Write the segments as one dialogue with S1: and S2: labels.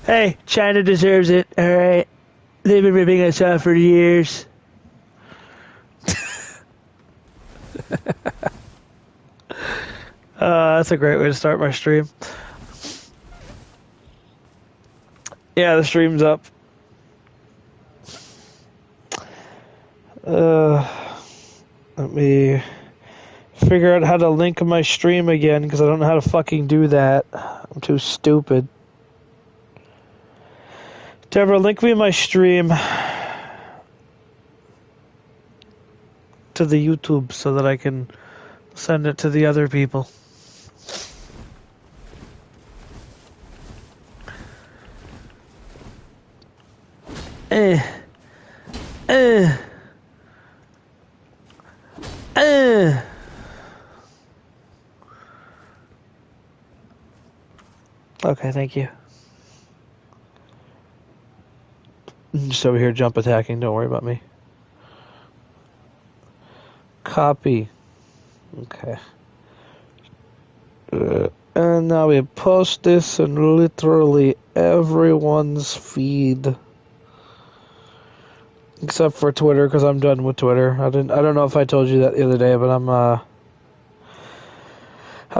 S1: Hey, China deserves it, alright? They've been ripping us off for years. That's a great way to start my stream. Yeah, the stream's up. Let me figure out how to link my stream again, because I don't know how to fucking do that. I'm too stupid. Deborah, link me my stream to the YouTube so that I can send it to the other people. Okay, thank you. I'm just over here jump attacking, don't worry about me. Copy. Okay. And now we post this in literally everyone's feed. Except for Twitter, because I'm done with Twitter. I don't know if I told you that the other day, but I'm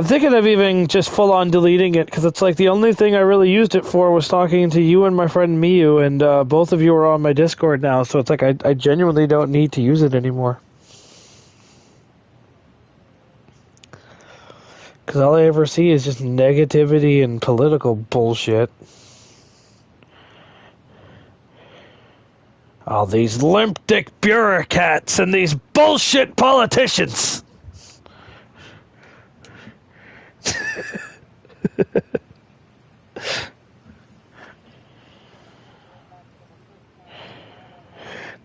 S1: thinking of even just full on deleting it, because it's like the only thing I really used it for was talking to you and my friend Miyu, and both of you are on my Discord now, so it's like I genuinely don't need to use it anymore. Because all I ever see is just negativity and political bullshit. All these limp dick bureaucrats and these bullshit politicians.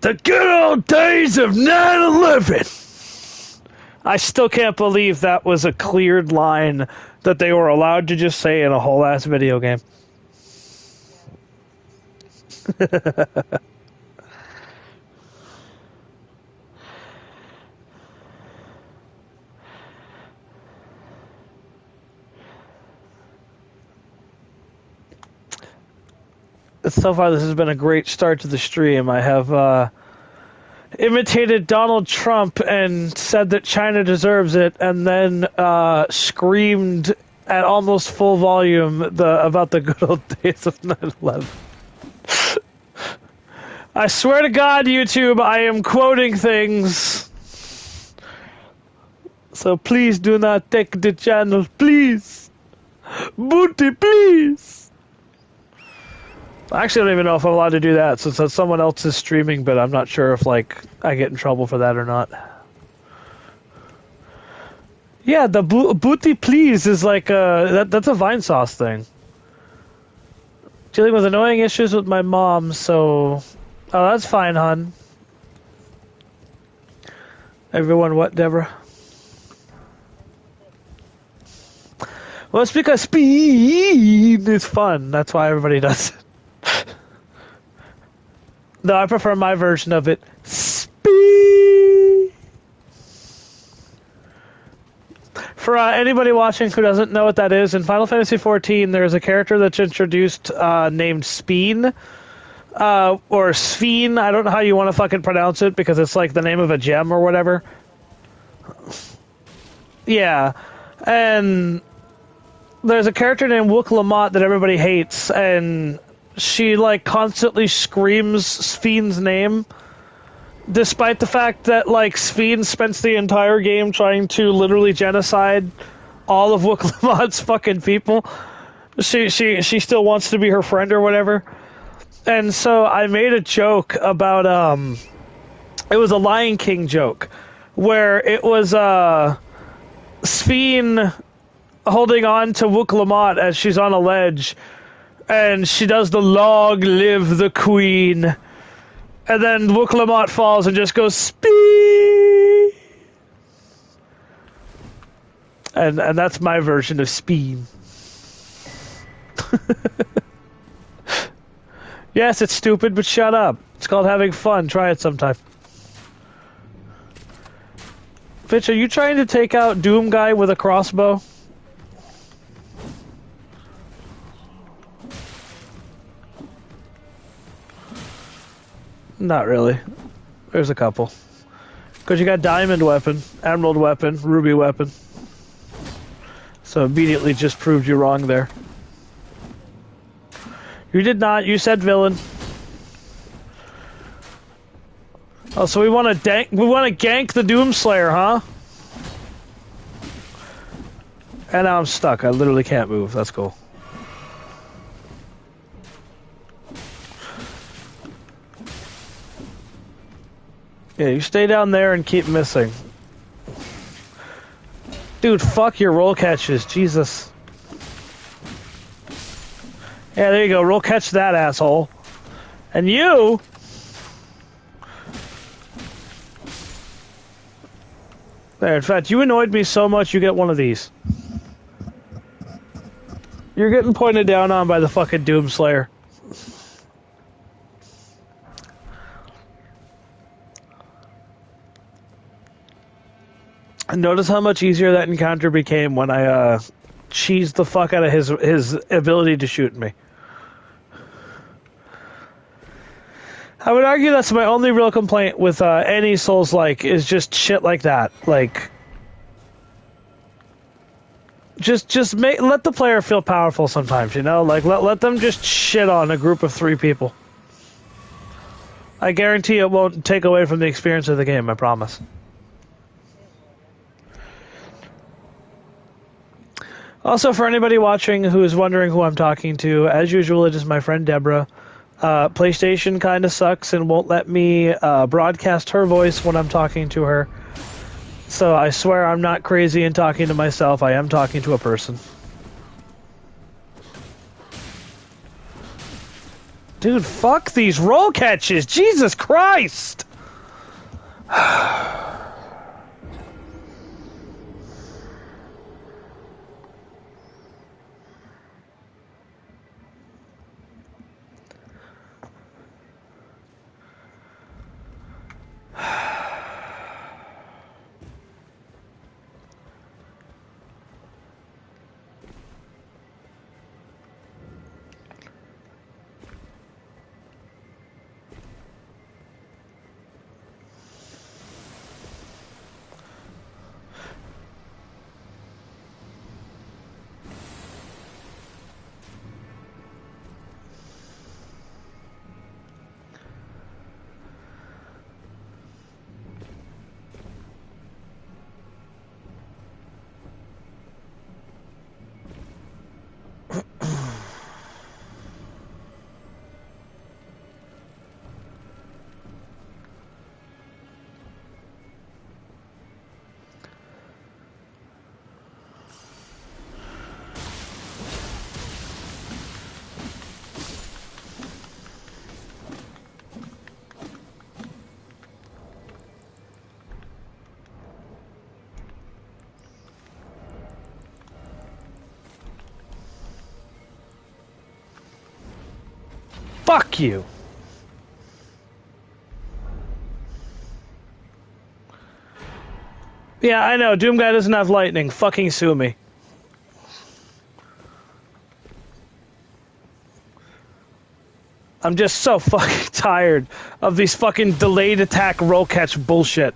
S1: The good old days of 9/11. I still can't believe that was a cleared line that they were allowed to just say in a whole ass video game. So far, this has been a great start to the stream. I have imitated Donald Trump and said that China deserves it, and then screamed at almost full volume about the good old days of 9/11. I swear to God, YouTube, I am quoting things. So please do not take the channel, please. Booty, please. I actually don't even know if I'm allowed to do that since that's someone else's streaming, but I'm not sure if like I get in trouble for that or not. Yeah, the booty please is like that's a Vine Sauce thing. Dealing with annoying issues with my mom, so that's fine, hon. Everyone, what, Deborah? Well, it's because speed is fun. That's why everybody does it. No, I prefer my version of it. Speed. For anybody watching who doesn't know what that is, in Final Fantasy XIV, there's a character that's introduced named Speen. Or Sphene. I don't know how you want to fucking pronounce it because it's like the name of a gem or whatever. Yeah. And there's a character named Wook Lamont that everybody hates, and she like constantly screams Sphene's name, despite the fact that like Sphene spends the entire game trying to literally genocide all of Wook Lamont's fucking people. She still wants to be her friend or whatever. And so I made a joke about it was a Lion King joke where it was Sphene holding on to Wook Lamont as she's on a ledge, and she does the "Long live the Queen," and then Wook Lamont falls and just goes "Spee," and that's my version of Speen. Yes, it's stupid, but shut up. It's called having fun. Try it sometime. Fitch, are you trying to take out Doom Guy with a crossbow? Not really. There's a couple. Because you got diamond weapon, emerald weapon, ruby weapon. So immediately just proved you wrong there. You did not. You said villain. Oh, so we want to gank the Doomslayer, huh? And now I'm stuck. I literally can't move. That's cool. Yeah, you stay down there and keep missing. Dude, fuck your roll catches. Jesus. Yeah, there you go. Roll catch that, asshole. And you... There, in fact, you annoyed me so much you get one of these. You're getting pointed down on by the fucking Doomslayer. And notice how much easier that encounter became when I cheesed the fuck out of his ability to shoot me. I would argue that's my only real complaint with any Souls-like is just shit like that. Like, just let the player feel powerful sometimes, you know? Like, let them just shit on a group of 3 people. I guarantee it won't take away from the experience of the game, I promise. Also, for anybody watching who is wondering who I'm talking to, as usual, it is my friend Deborah. PlayStation kind of sucks and won't let me broadcast her voice when I'm talking to her. So I swear I'm not crazy in talking to myself. I am talking to a person. Dude, fuck these roll catches! Jesus Christ! Fuck you! Yeah, I know. Doom Guy doesn't have lightning. Fucking sue me. I'm just so fucking tired of these fucking delayed attack roll catch bullshit.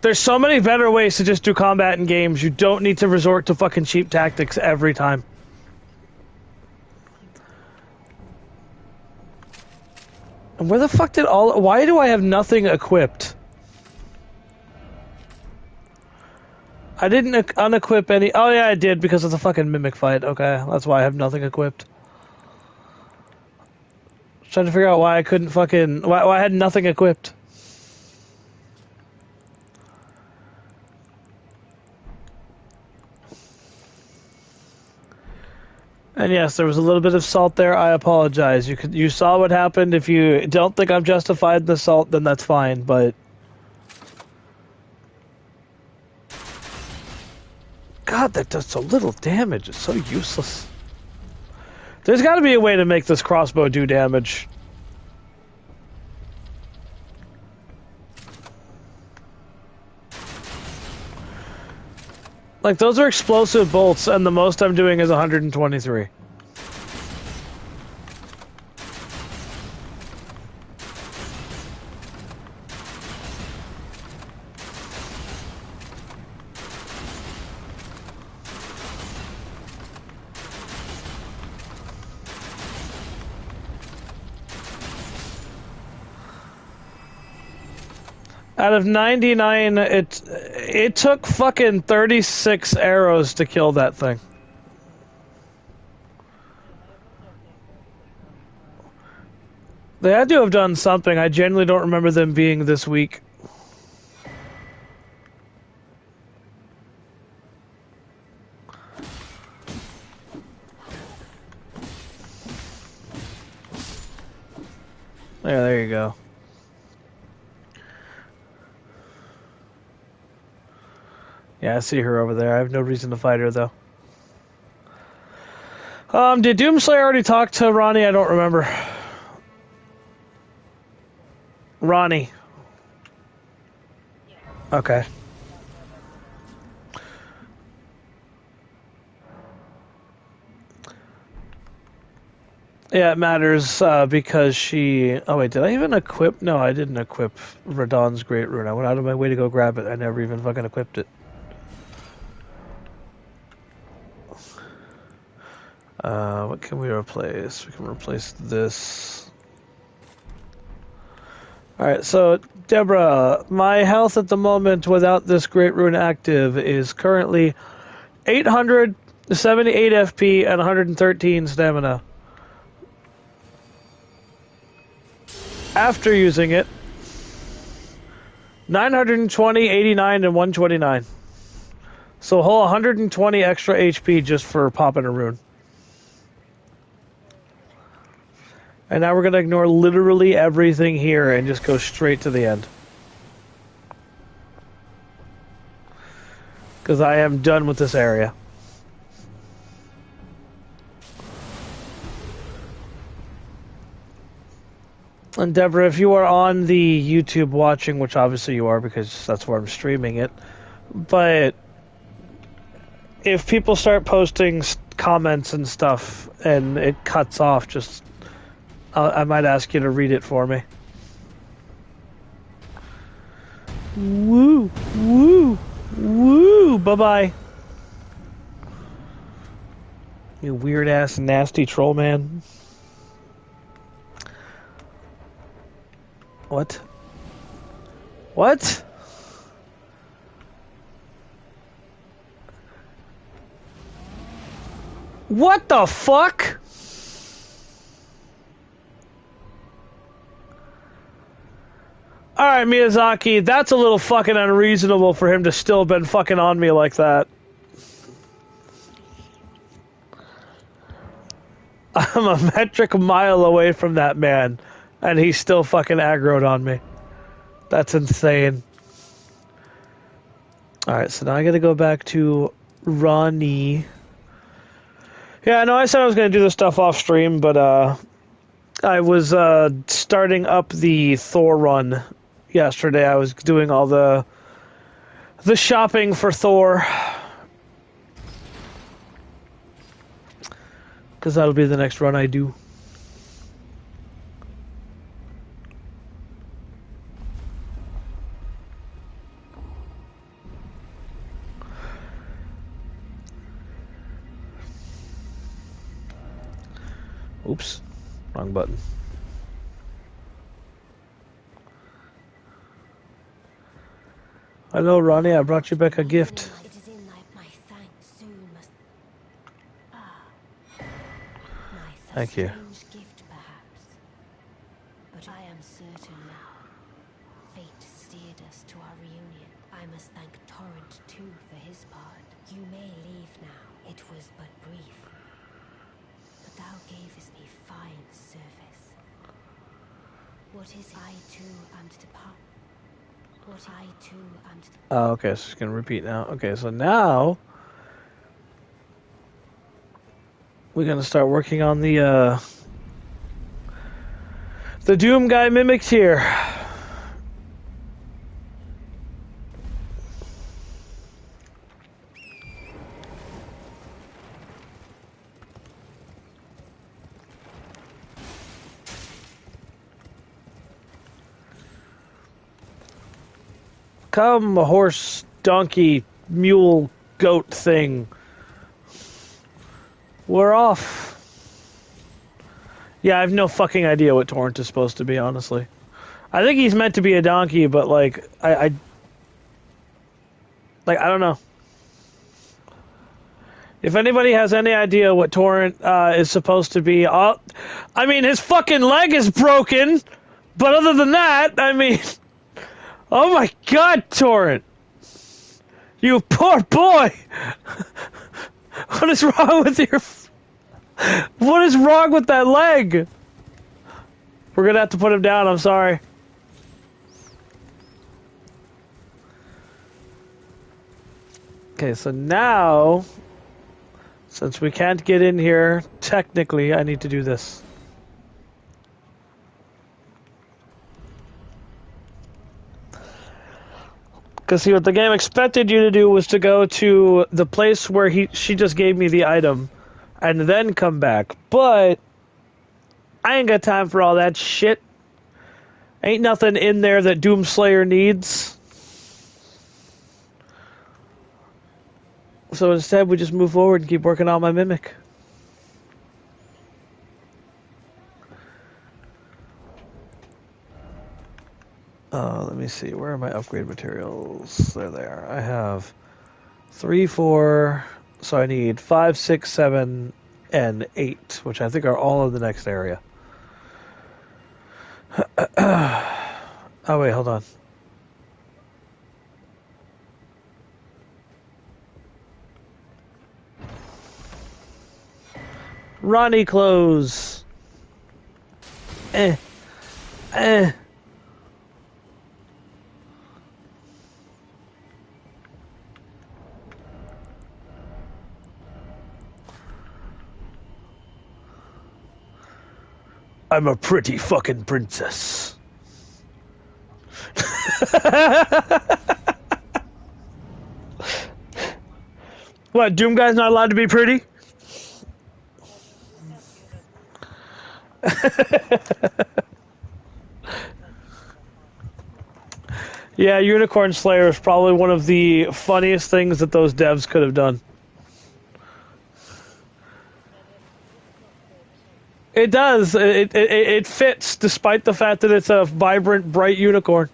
S1: There's so many better ways to just do combat in games. You don't need to resort to fucking cheap tactics every time. And where the fuck did all... Why do I have nothing equipped? I didn't unequip any... Oh yeah, I did because of the fucking mimic fight. Okay, that's why I have nothing equipped. Trying to figure out why I couldn't fucking... Why I had nothing equipped. And yes, there was a little bit of salt there. I apologize. You saw what happened. If you don't think I'm justified in the salt, then that's fine, but... God, that does so little damage. It's so useless. There's got to be a way to make this crossbow do damage. Like, those are explosive bolts, and the most I'm doing is 123. Out of 99, it took fucking 36 arrows to kill that thing. They had to have done something. I genuinely don't remember them being this weak. Yeah, there you go. Yeah, I see her over there. I have no reason to fight her, though. Did Doomslayer already talk to Ronnie? I don't remember. Ronnie. Okay. Yeah, it matters because she... Oh, wait, did I even equip... No, I didn't equip Radon's Great Rune. I went out of my way to go grab it. I never even fucking equipped it. What can we replace? We can replace this. Alright, so, Deborah, my health at the moment without this Great Rune active is currently 878 FP and 113 stamina. After using it, 920, 89, and 129. So a whole 120 extra HP just for popping a rune. And now we're going to ignore literally everything here and just go straight to the end. Because I am done with this area. And Deborah, if you are on the YouTube watching, which obviously you are because that's where I'm streaming it, but if people start posting comments and stuff and it cuts off, just I might ask you to read it for me. Woo, woo, woo, bye-bye. You weird-ass, nasty troll man. What? What? What the fuck? Alright, Miyazaki, that's a little fucking unreasonable for him to still have been fucking on me like that. I'm a metric mile away from that man, and he's still fucking aggroed on me. That's insane. Alright, so now I gotta go back to Ronnie. Yeah, I know I said I was gonna do this stuff off stream, but I was starting up the Thor run yesterday. I was doing all the shopping for Thor. Because that'll be the next run I do. Oops, wrong button. Hello, Ronnie, I brought you back a gift. Thank you.
S2: Gift, perhaps. But I am certain now. Fate steered us to our reunion. I must thank Torrent too for his part. You may leave now. It was but brief. But thou gavest me fine service. What is it? I too am to depart. What I too am to depart.
S1: Oh, okay, so it's gonna repeat now. Okay, so now we're gonna start working on the Doom guy mimics here. Come, horse, donkey, mule, goat thing. We're off. Yeah, I have no fucking idea what Torrent is supposed to be, honestly. I think he's meant to be a donkey, but like I don't know. If anybody has any idea what Torrent is supposed to be, I mean his fucking leg is broken, but other than that, I mean, oh my God, Torrent, you poor boy. What is wrong with your? What is wrong with that leg? We're gonna have to put him down. I'm sorry. Okay, so now, since we can't get in here, technically, I need to do this. Because see, what the game expected you to do was to go to the place where she just gave me the item, and then come back. But I ain't got time for all that shit. Ain't nothing in there that Doomslayer needs. So instead, we just move forward and keep working on my mimic. Let me see. Where are my upgrade materials? There they are. I have 3, 4. So I need 5, 6, 7, and 8, which I think are all in the next area. Oh, wait, hold on. Ronnie clothes. Eh. I'm a pretty fucking princess. What, Doom Guy's not allowed to be pretty? Yeah, Unicorn Slayer is probably one of the funniest things that those devs could have done. It does. It fits, despite the fact that it's a vibrant, bright unicorn.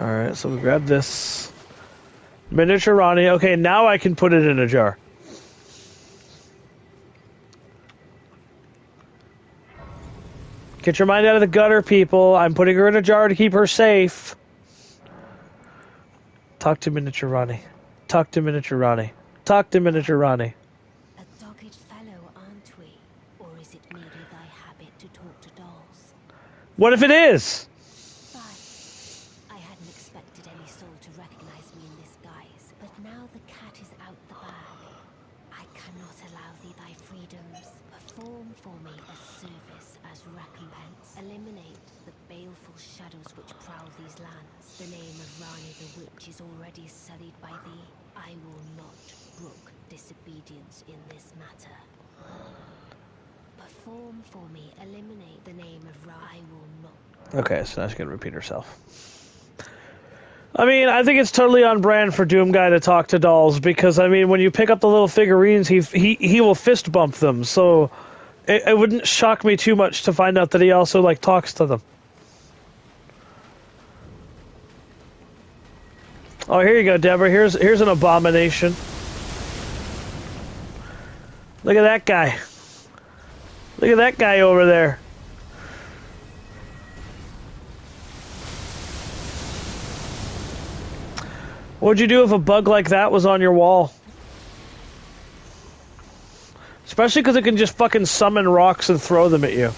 S1: Alright, so we grab this. Miniature Ronnie. Okay, now I can put it in a jar. Get your mind out of the gutter, people. I'm putting her in a jar to keep her safe. Talk to Miniature Ronnie. Talk to Miniature Ronnie. Talk to Miniature Ronnie.
S2: A dogged fellow, aren't we? Or is it merely thy habit to talk to dolls?
S1: What if it is?
S2: Fine. I hadn't expected any soul to recognize me in this guise, but now the cat is out the bag. I cannot allow thee thy freedoms. Perform for me a service as recompense. Eliminate the baleful shadows which prowl these lands. The name of Rani the Witch is already sullied by thee. I will not brook disobedience in this matter. Perform for me. Eliminate the name of Rani. I will not.
S1: Okay, so now she's gonna repeat herself. I mean, I think it's totally on brand for Doom Guy to talk to dolls because, I mean, when you pick up the little figurines, he will fist bump them. So it wouldn't shock me too much to find out that he also like talks to them. Oh, here you go, Deborah. Here's an abomination. Look at that guy. Look at that guy over there. What'd you do if a bug like that was on your wall? Especially because it can just fucking summon rocks and throw them at you.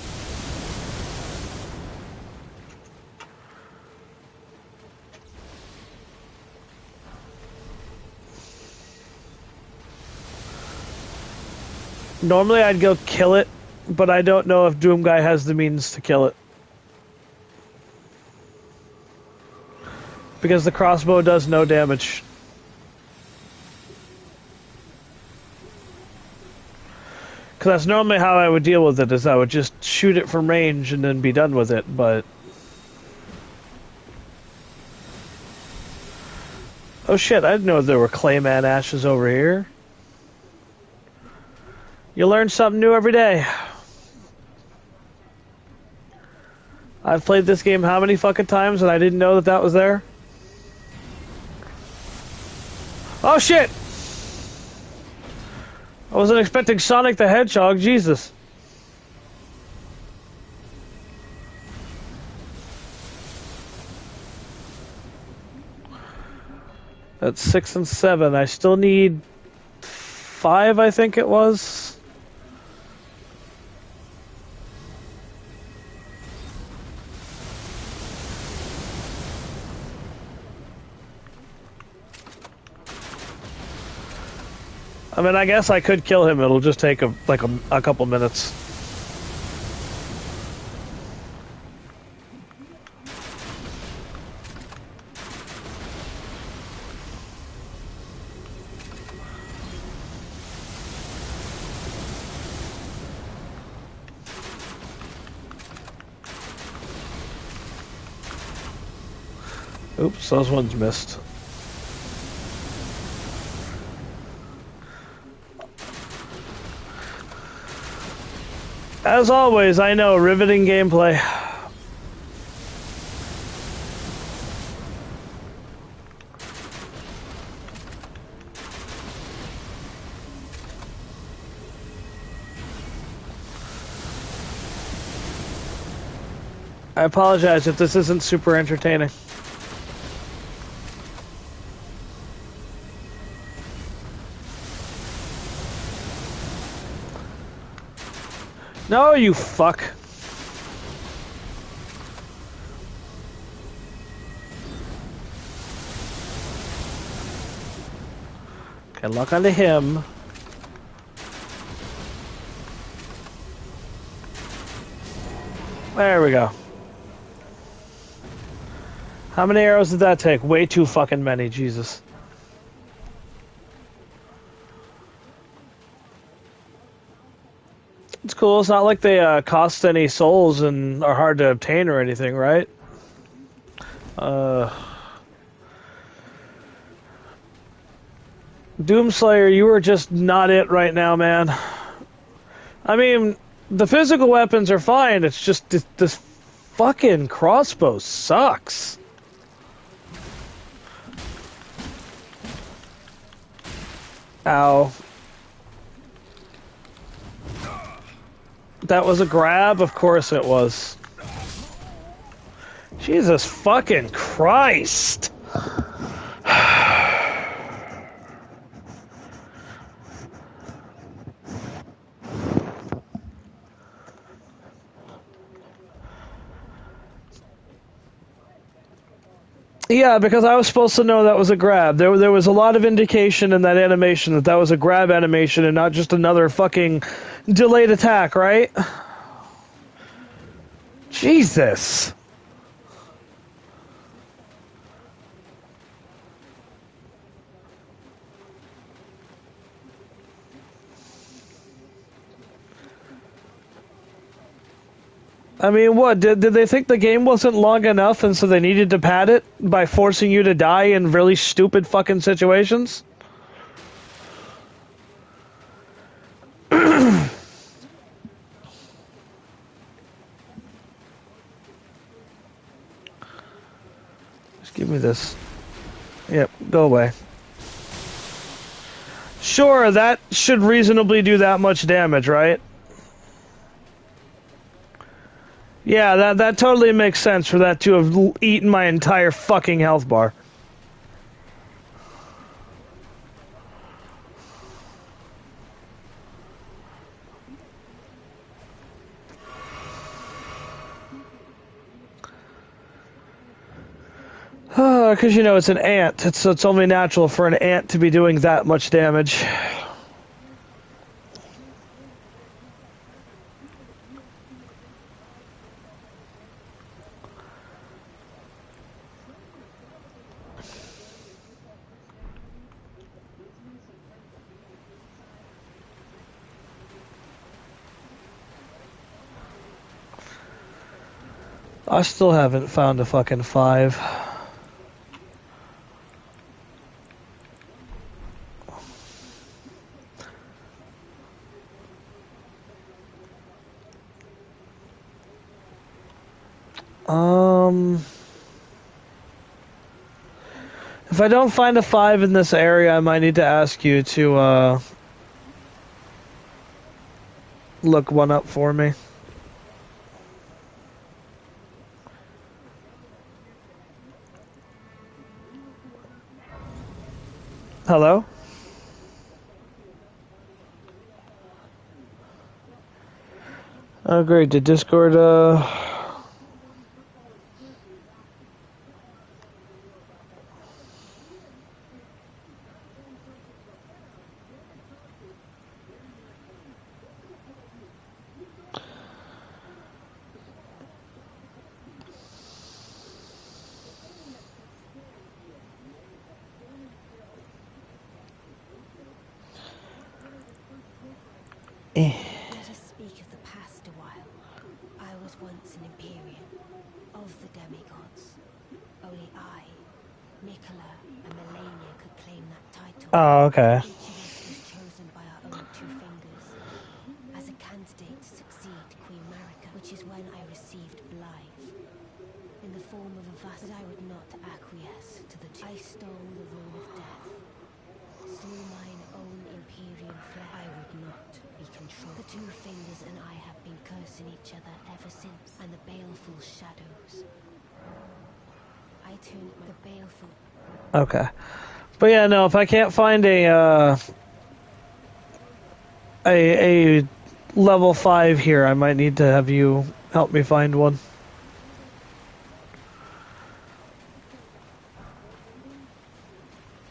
S1: Normally I'd go kill it, but I don't know if Doom Guy has the means to kill it. Because the crossbow does no damage. Because that's normally how I would deal with it, is I would just shoot it from range and then be done with it, but... Oh shit, I didn't know there were Clayman ashes over here. You learn something new every day. I've played this game how many fucking times and I didn't know that that was there? Oh shit! I wasn't expecting Sonic the Hedgehog, Jesus. That's 6 and 7. I still need 5, I think it was. I mean, I guess I could kill him. It'll just take a couple minutes. Oops, those ones missed. As always, I know, riveting gameplay. I apologize if this isn't super entertaining. No, you fuck. Okay, lock onto him. There we go. How many arrows did that take? Way too fucking many, Jesus. It's cool. It's not like they cost any souls and are hard to obtain or anything, right? Doomslayer, you are just not it right now, man. I mean, the physical weapons are fine. It's just this fucking crossbow sucks. Ow. That was a grab? Of course it was. Jesus fucking Christ. Yeah, because I was supposed to know that was a grab. There was a lot of indication in that animation that that was a grab animation and not just another fucking delayed attack, right? Jesus. I mean, what? Did they think the game wasn't long enough and so they needed to pad it by forcing you to die in really stupid fucking situations? Just give me this. Yep, go away. Sure, that should reasonably do that much damage, right? Yeah, that totally makes sense for that to have eaten my entire fucking health bar. Because, you know, it's an ant. It's only natural for an ant to be doing that much damage. I still haven't found a fucking 5. If I don't find a 5 in this area, I might need to ask you to look one up for me. Hello? Oh, great. Did Discord,
S2: Let us speak of the past a while. I was once an Empyrean of the Demi Gods. Only I, Nicola, and Melania could claim that title.
S1: Oh, okay.
S2: Each of us was chosen by our own two fingers as a candidate to succeed Queen Marika, which is when I received Blythe in the form of a vast. But I would not acquiesce to the two. I stole the rune of death, slew mine own Empyrean flesh. I would not be controlled. The two fingers and I have been cursing each other ever since, and the baleful shadows. I turned the baleful.
S1: Okay. But yeah, no, if I can't find a level 5 here, I might need to have you help me find one.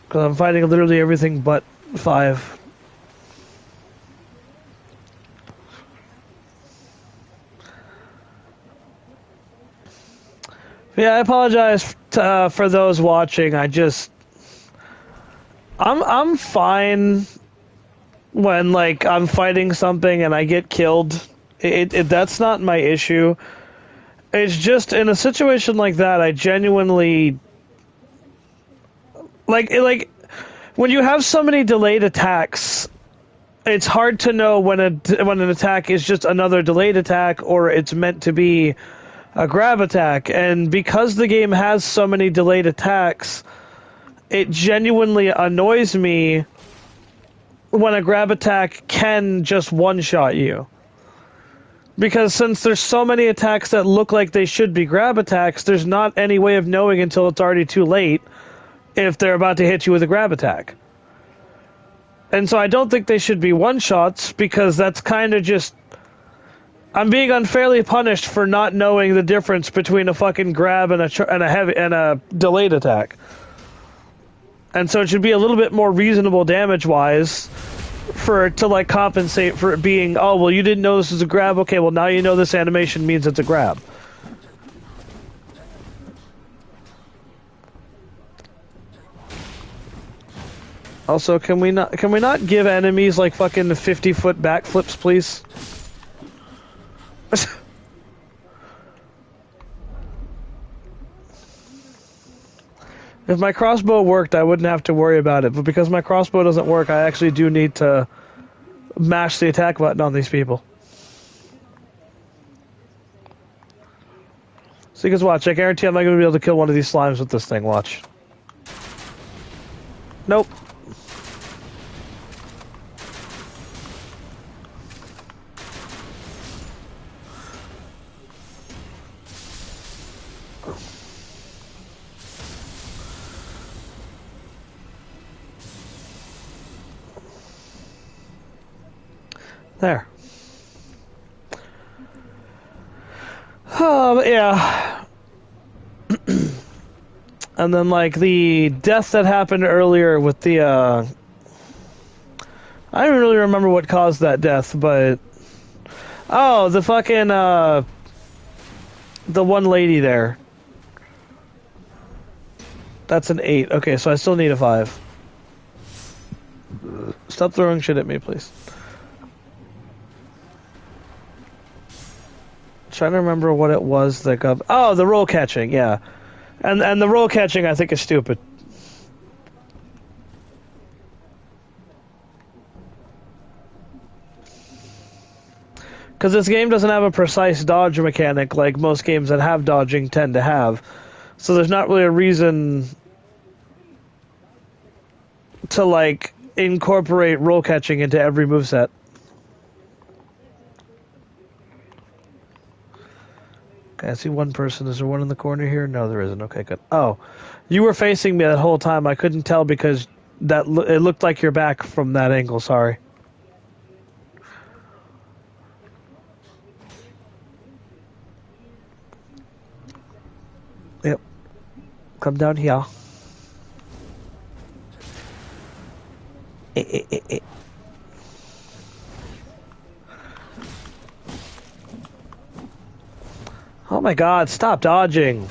S1: Because I'm fighting literally everything but 5. Yeah, I apologize for those watching. I'm fine when like I'm fighting something and I get killed. That's not my issue. It's just in a situation like that, I genuinely like when you have so many delayed attacks. It's hard to know when an attack is just another delayed attack or it's meant to be a grab attack. And because the game has so many delayed attacks, it genuinely annoys me when a grab attack can just one-shot you. Because since there's so many attacks that look like they should be grab attacks, there's not any way of knowing until it's already too late if they're about to hit you with a grab attack. And so I don't think they should be one-shots, because that's kind of just... I'm being unfairly punished for not knowing the difference between a fucking grab and a delayed attack. And so it should be a little bit more reasonable damage-wise for it to like compensate for it being, oh, well, you didn't know this was a grab. Okay, well, now you know this animation means it's a grab. Also, can we not give enemies like fucking 50-foot backflips, please? If my crossbow worked, I wouldn't have to worry about it. But because my crossbow doesn't work, I actually do need to mash the attack button on these people. So you guys watch. I guarantee I'm not going to be able to kill one of these slimes with this thing. Watch. Nope. There. But yeah. And then, like, the death that happened earlier with the, I don't really remember what caused that death, but... Oh, the fucking, the one lady there. That's an 8. Okay, so I still need a 5. Stop throwing shit at me, please. Trying to remember what it was that got... Oh, the roll catching, yeah. And the roll catching, I think, is stupid. Because this game doesn't have a precise dodge mechanic like most games that have dodging tend to have. So there's not really a reason to, like, incorporate roll catching into every moveset. Okay, I see one person. Is there one in the corner here? No, there isn't. Okay, good. Oh, you were facing me that whole time. I couldn't tell because it looked like your back from that angle. Sorry. Yep. Come down here. Oh my god, stop dodging.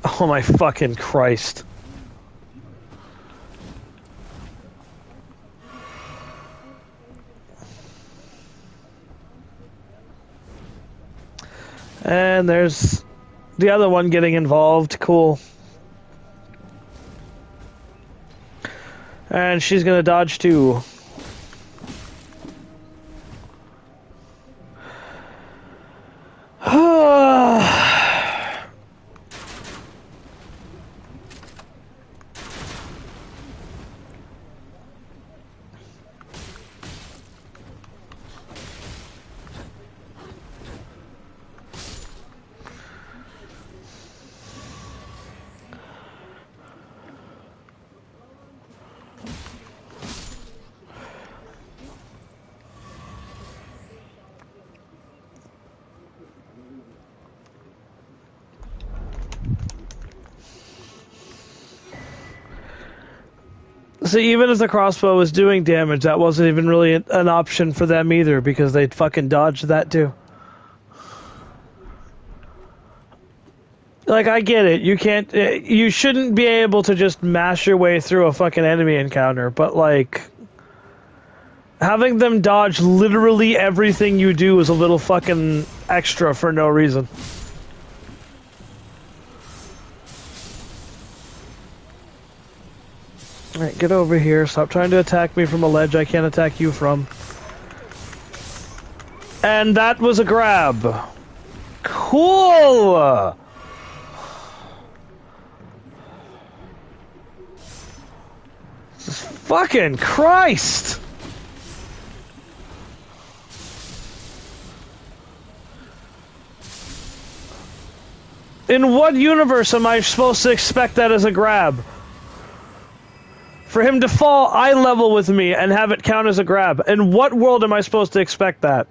S1: Oh my fucking Christ. And there's the other one getting involved. Cool. And she's gonna dodge too. So even if the crossbow was doing damage, that wasn't even really an option for them either, because they'd fucking dodged that too. Like, I get it. You shouldn't be able to just mash your way through a fucking enemy encounter, but like, having them dodge literally everything you do is a little fucking extra for no reason. Alright, get over here. Stop trying to attack me from a ledge I can't attack you from. And that was a grab. Cool! Jesus fucking Christ! In what universe am I supposed to expect that as a grab? For him to fall eye level with me and have it count as a grab. In what world am I supposed to expect that?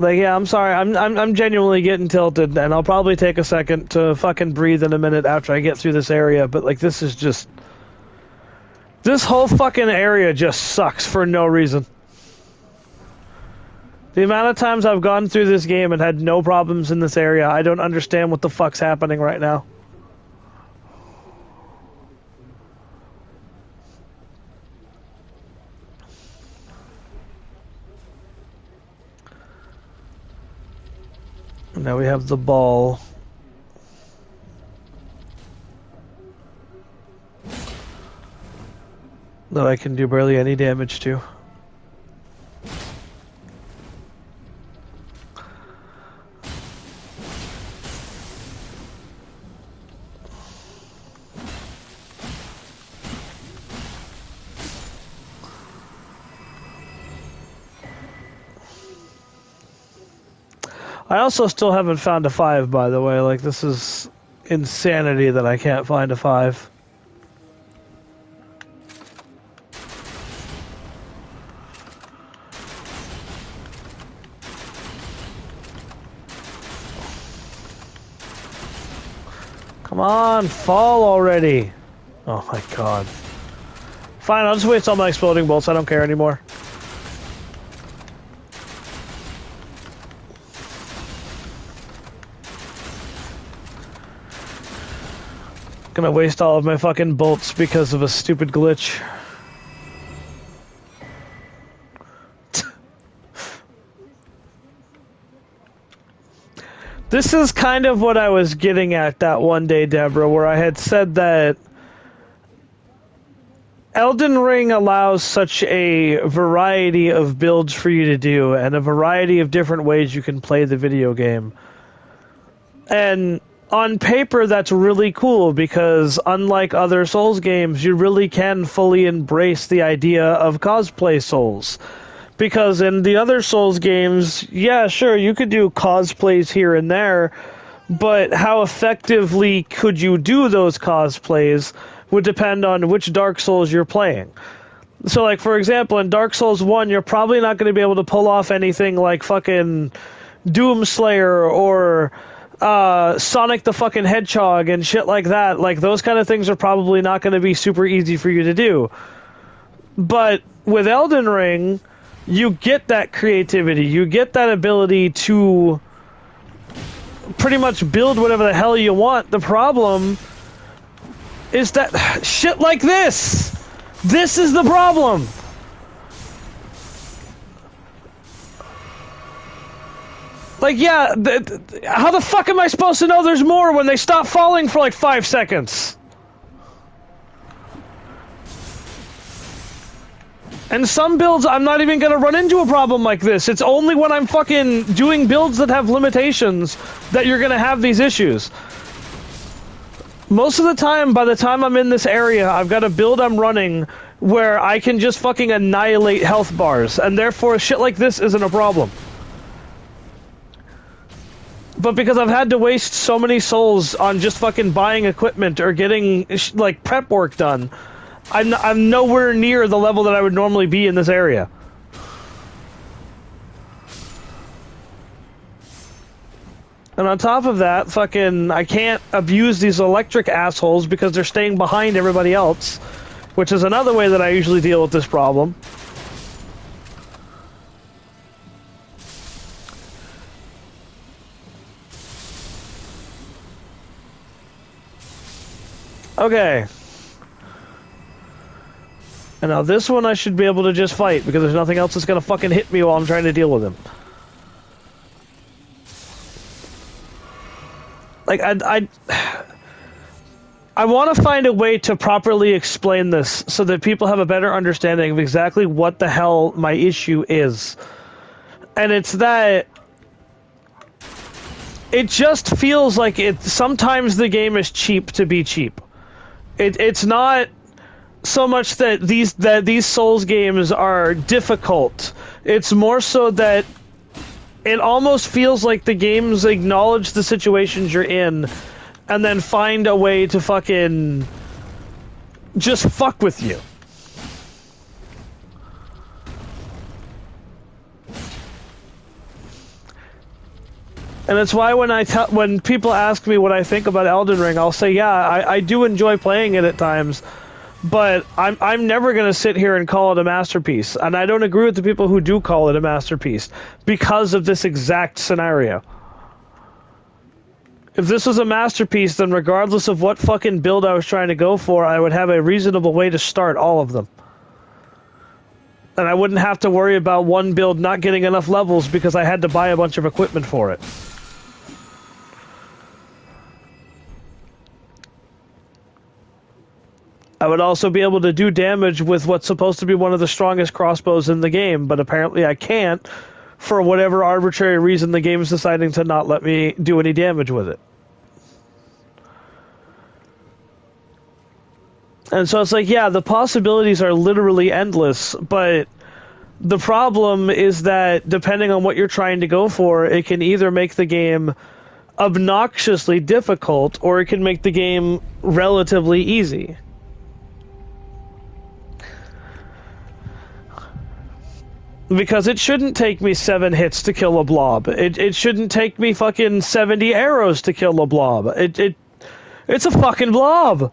S1: Like, yeah, I'm sorry. I'm genuinely getting tilted, and I'll probably take a second to fucking breathe in a minute after I get through this area, but like, this is just... This whole fucking area just sucks for no reason. The amount of times I've gone through this game and had no problems in this area, I don't understand what the fuck's happening right now. Now we have the ball. That I can do barely any damage to. I also still haven't found a 5, by the way. Like, this is insanity that I can't find a 5. Come on, fall already. Oh my god. Fine, I'll just waste all my exploding bolts. I don't care anymore. gonna waste all of my fucking bolts because of a stupid glitch. This is kind of what I was getting at that one day, Deborah, where I had said that Elden Ring allows such a variety of builds for you to do and a variety of different ways you can play the video game. And on paper, that's really cool because unlike other Souls games, you really can fully embrace the idea of cosplay Souls. Because in the other Souls games, yeah, sure, you could do cosplays here and there, but how effectively could you do those cosplays would depend on which Dark Souls you're playing. So, like, for example, in Dark Souls 1, you're probably not going to be able to pull off anything like fucking Doomslayer or Sonic the fucking Hedgehog and shit like that. Like, those kind of things are probably not going to be super easy for you to do. But with Elden Ring, you get that creativity. You get that ability to pretty much build whatever the hell you want. The problem is that shit like this. This is the problem. Like, yeah, how the fuck am I supposed to know there's more when they stop falling for like 5 seconds? And some builds, I'm not even going to run into a problem like this. It's only when I'm fucking doing builds that have limitations that you're going to have these issues. Most of the time, by the time I'm in this area, I've got a build I'm running where I can just fucking annihilate health bars, and therefore shit like this isn't a problem. But because I've had to waste so many souls on just fucking buying equipment or getting, like, prep work done, I'm nowhere near the level that I would normally be in this area. And on top of that, fucking, I can't abuse these electric assholes because they're staying behind everybody else, which is another way that I usually deal with this problem. Okay. And now this one I should be able to just fight because there's nothing else that's gonna fucking hit me while I'm trying to deal with him. Like, I want to find a way to properly explain this so that people have a better understanding of exactly what the hell my issue is. And it's that it just feels like sometimes the game is cheap to be cheap. It's not so much that these Souls games are difficult. It's more so that it almost feels like the games acknowledge the situations you're in and then find a way to fucking just fuck with you. And it's why when people ask me what I think about Elden Ring, I'll say, yeah, I do enjoy playing it at times, but I'm never going to sit here and call it a masterpiece. And I don't agree with the people who do call it a masterpiece because of this exact scenario. If this was a masterpiece, then regardless of what fucking build I was trying to go for, I would have a reasonable way to start all of them. And I wouldn't have to worry about one build not getting enough levels because I had to buy a bunch of equipment for it. I would also be able to do damage with what's supposed to be one of the strongest crossbows in the game, but apparently I can't for whatever arbitrary reason the game is deciding to not let me do any damage with it. And so it's like, yeah, the possibilities are literally endless, but the problem is that depending on what you're trying to go for, it can either make the game obnoxiously difficult or it can make the game relatively easy. Because it shouldn't take me 7 hits to kill a blob. It shouldn't take me fucking 70 arrows to kill a blob. It's a fucking blob.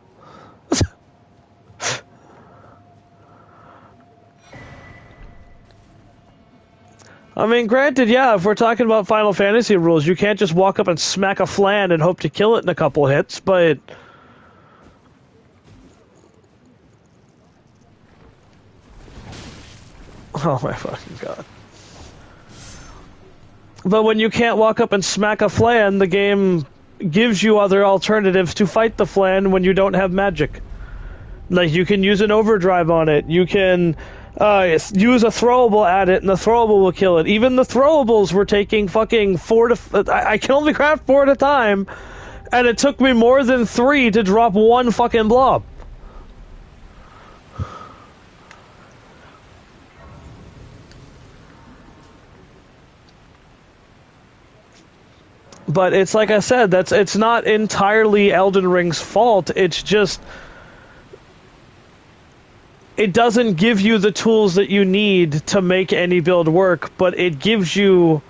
S1: I mean, granted, yeah, if we're talking about Final Fantasy rules, you can't just walk up and smack a flan and hope to kill it in a couple hits, but Oh my fucking god. But when you can't walk up and smack a flan, the game gives you other alternatives to fight the flan when you don't have magic. Like, you can use an overdrive on it. You can use a throwable at it, and the throwable will kill it. Even the throwables were taking fucking 4 to... I can only craft 4 at a time, and it took me more than 3 to drop 1 fucking blob. But it's like I said, it's not entirely Elden Ring's fault. It's just... It doesn't give you the tools that you need to make any build work, but it gives you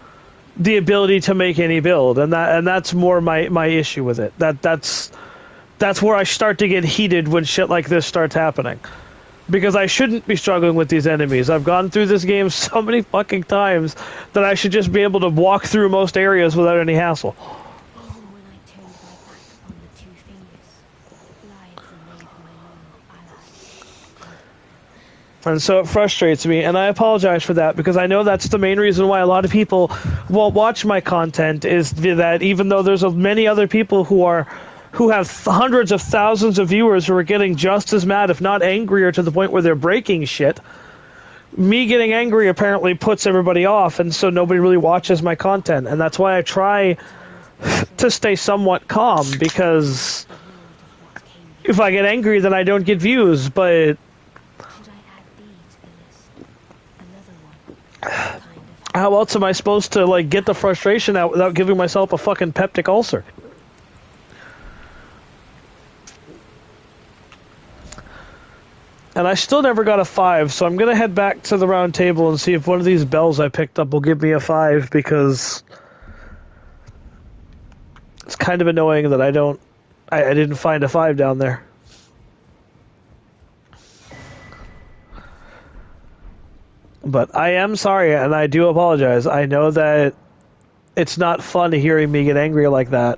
S1: the ability to make any build, and that's more my issue with it. That's where I start to get heated when shit like this starts happening. Because I shouldn't be struggling with these enemies. I've gone through this game so many fucking times that I should just be able to walk through most areas without any hassle.
S2: Even when I turned my back upon the two fingers, lives remained my loyal ally.
S1: And so it frustrates me, and I apologize for that, because I know that's the main reason why a lot of people won't watch my content, is that even though there's many other people who have hundreds of thousands of viewers who are getting just as mad, if not angrier, to the point where they're breaking shit, me getting angry apparently puts everybody off, and so nobody really watches my content. And that's why I try to stay somewhat calm, because if I get angry, then I don't get views. But how else am I supposed to, like, get the frustration out without giving myself a fucking peptic ulcer? And I still never got a 5, so I'm going to head back to the round table and see if one of these bells I picked up will give me a 5, because it's kind of annoying that I didn't find a 5 down there. But I am sorry, and I do apologize. I know that it's not fun hearing me get angry like that.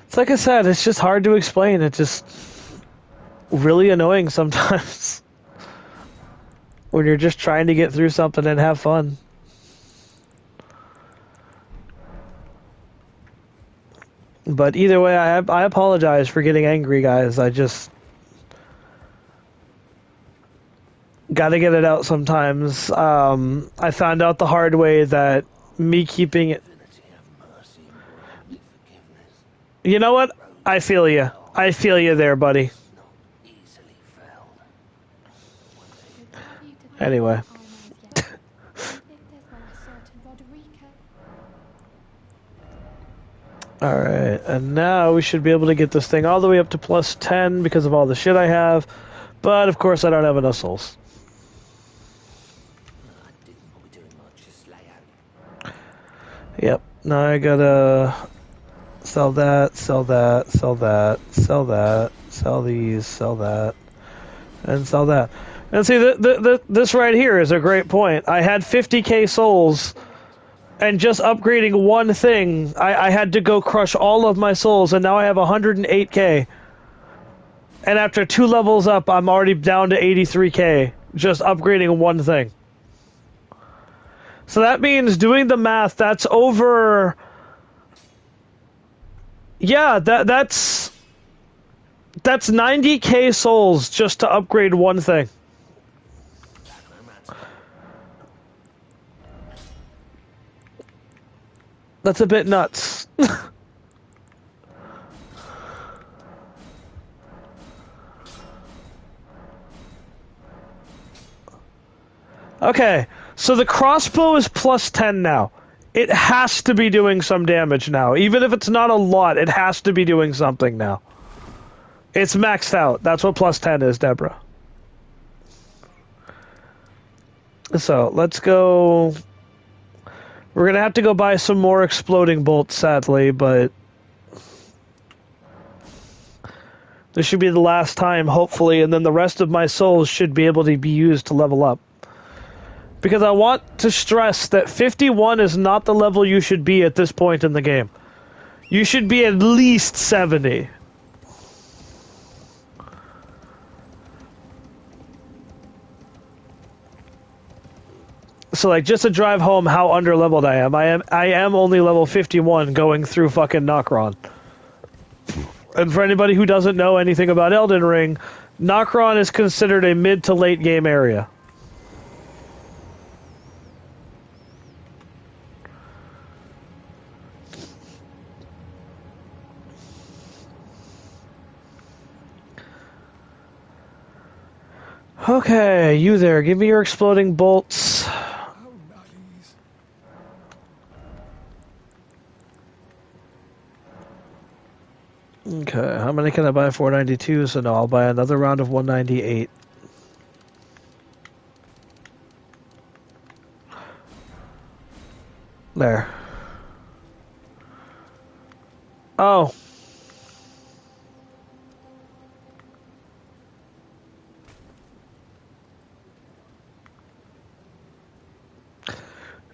S1: It's like I said, it's just hard to explain. It's just really annoying sometimes when you're just trying to get through something and have fun. But either way, I apologize for getting angry, guys. I just gotta get it out sometimes. I found out the hard way that me keeping it... You know what? I feel you. I feel you there, buddy. Anyway. Alright, and now we should be able to get this thing all the way up to plus 10 because of all the shit I have. But, of course, I don't have enough souls. Yep, now I gotta... Sell that, sell that, sell that, sell that, sell these, sell that, and sell that. And see, this right here is a great point. I had 50k souls, and just upgrading one thing, I had to go crush all of my souls, and now I have 108k. And after 2 levels up, I'm already down to 83k, just upgrading one thing. So that means, doing the math, that's over... Yeah, that's 90k souls just to upgrade one thing. That's a bit nuts. Okay, so the crossbow is plus 10 now. It has to be doing some damage now. Even if it's not a lot, it has to be doing something now. It's maxed out. That's what plus 10 is, Deborah. So, let's go... We're going to have to go buy some more exploding bolts, sadly, but... This should be the last time, hopefully, and then the rest of my souls should be able to be used to level up. Because I want to stress that 51 is not the level you should be at this point in the game. You should be at least 70. So, like, just to drive home how underleveled I am. I am only level 51 going through fucking Nokron. And for anybody who doesn't know anything about Elden Ring, Nokron is considered a mid to late game area. Okay, you there. Give me your exploding bolts. Okay, how many can I buy? 492, so no, I'll buy another round of 198. There. Oh.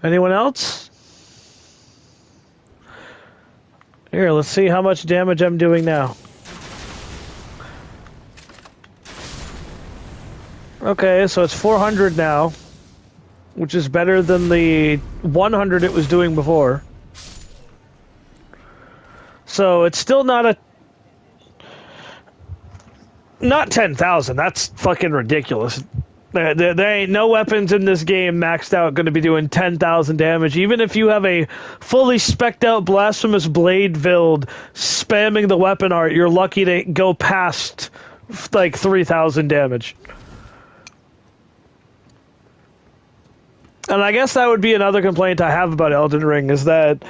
S1: Anyone else? Here, let's see how much damage I'm doing now. Okay, so it's 400 now, which is better than the 100 it was doing before. So it's still not 10,000. That's fucking ridiculous. There ain't no weapons in this game maxed out going to be doing 10,000 damage. Even if you have a fully specced out Blasphemous Blade build spamming the weapon art, you're lucky to go past like 3,000 damage. And I guess that would be another complaint I have about Elden Ring, is that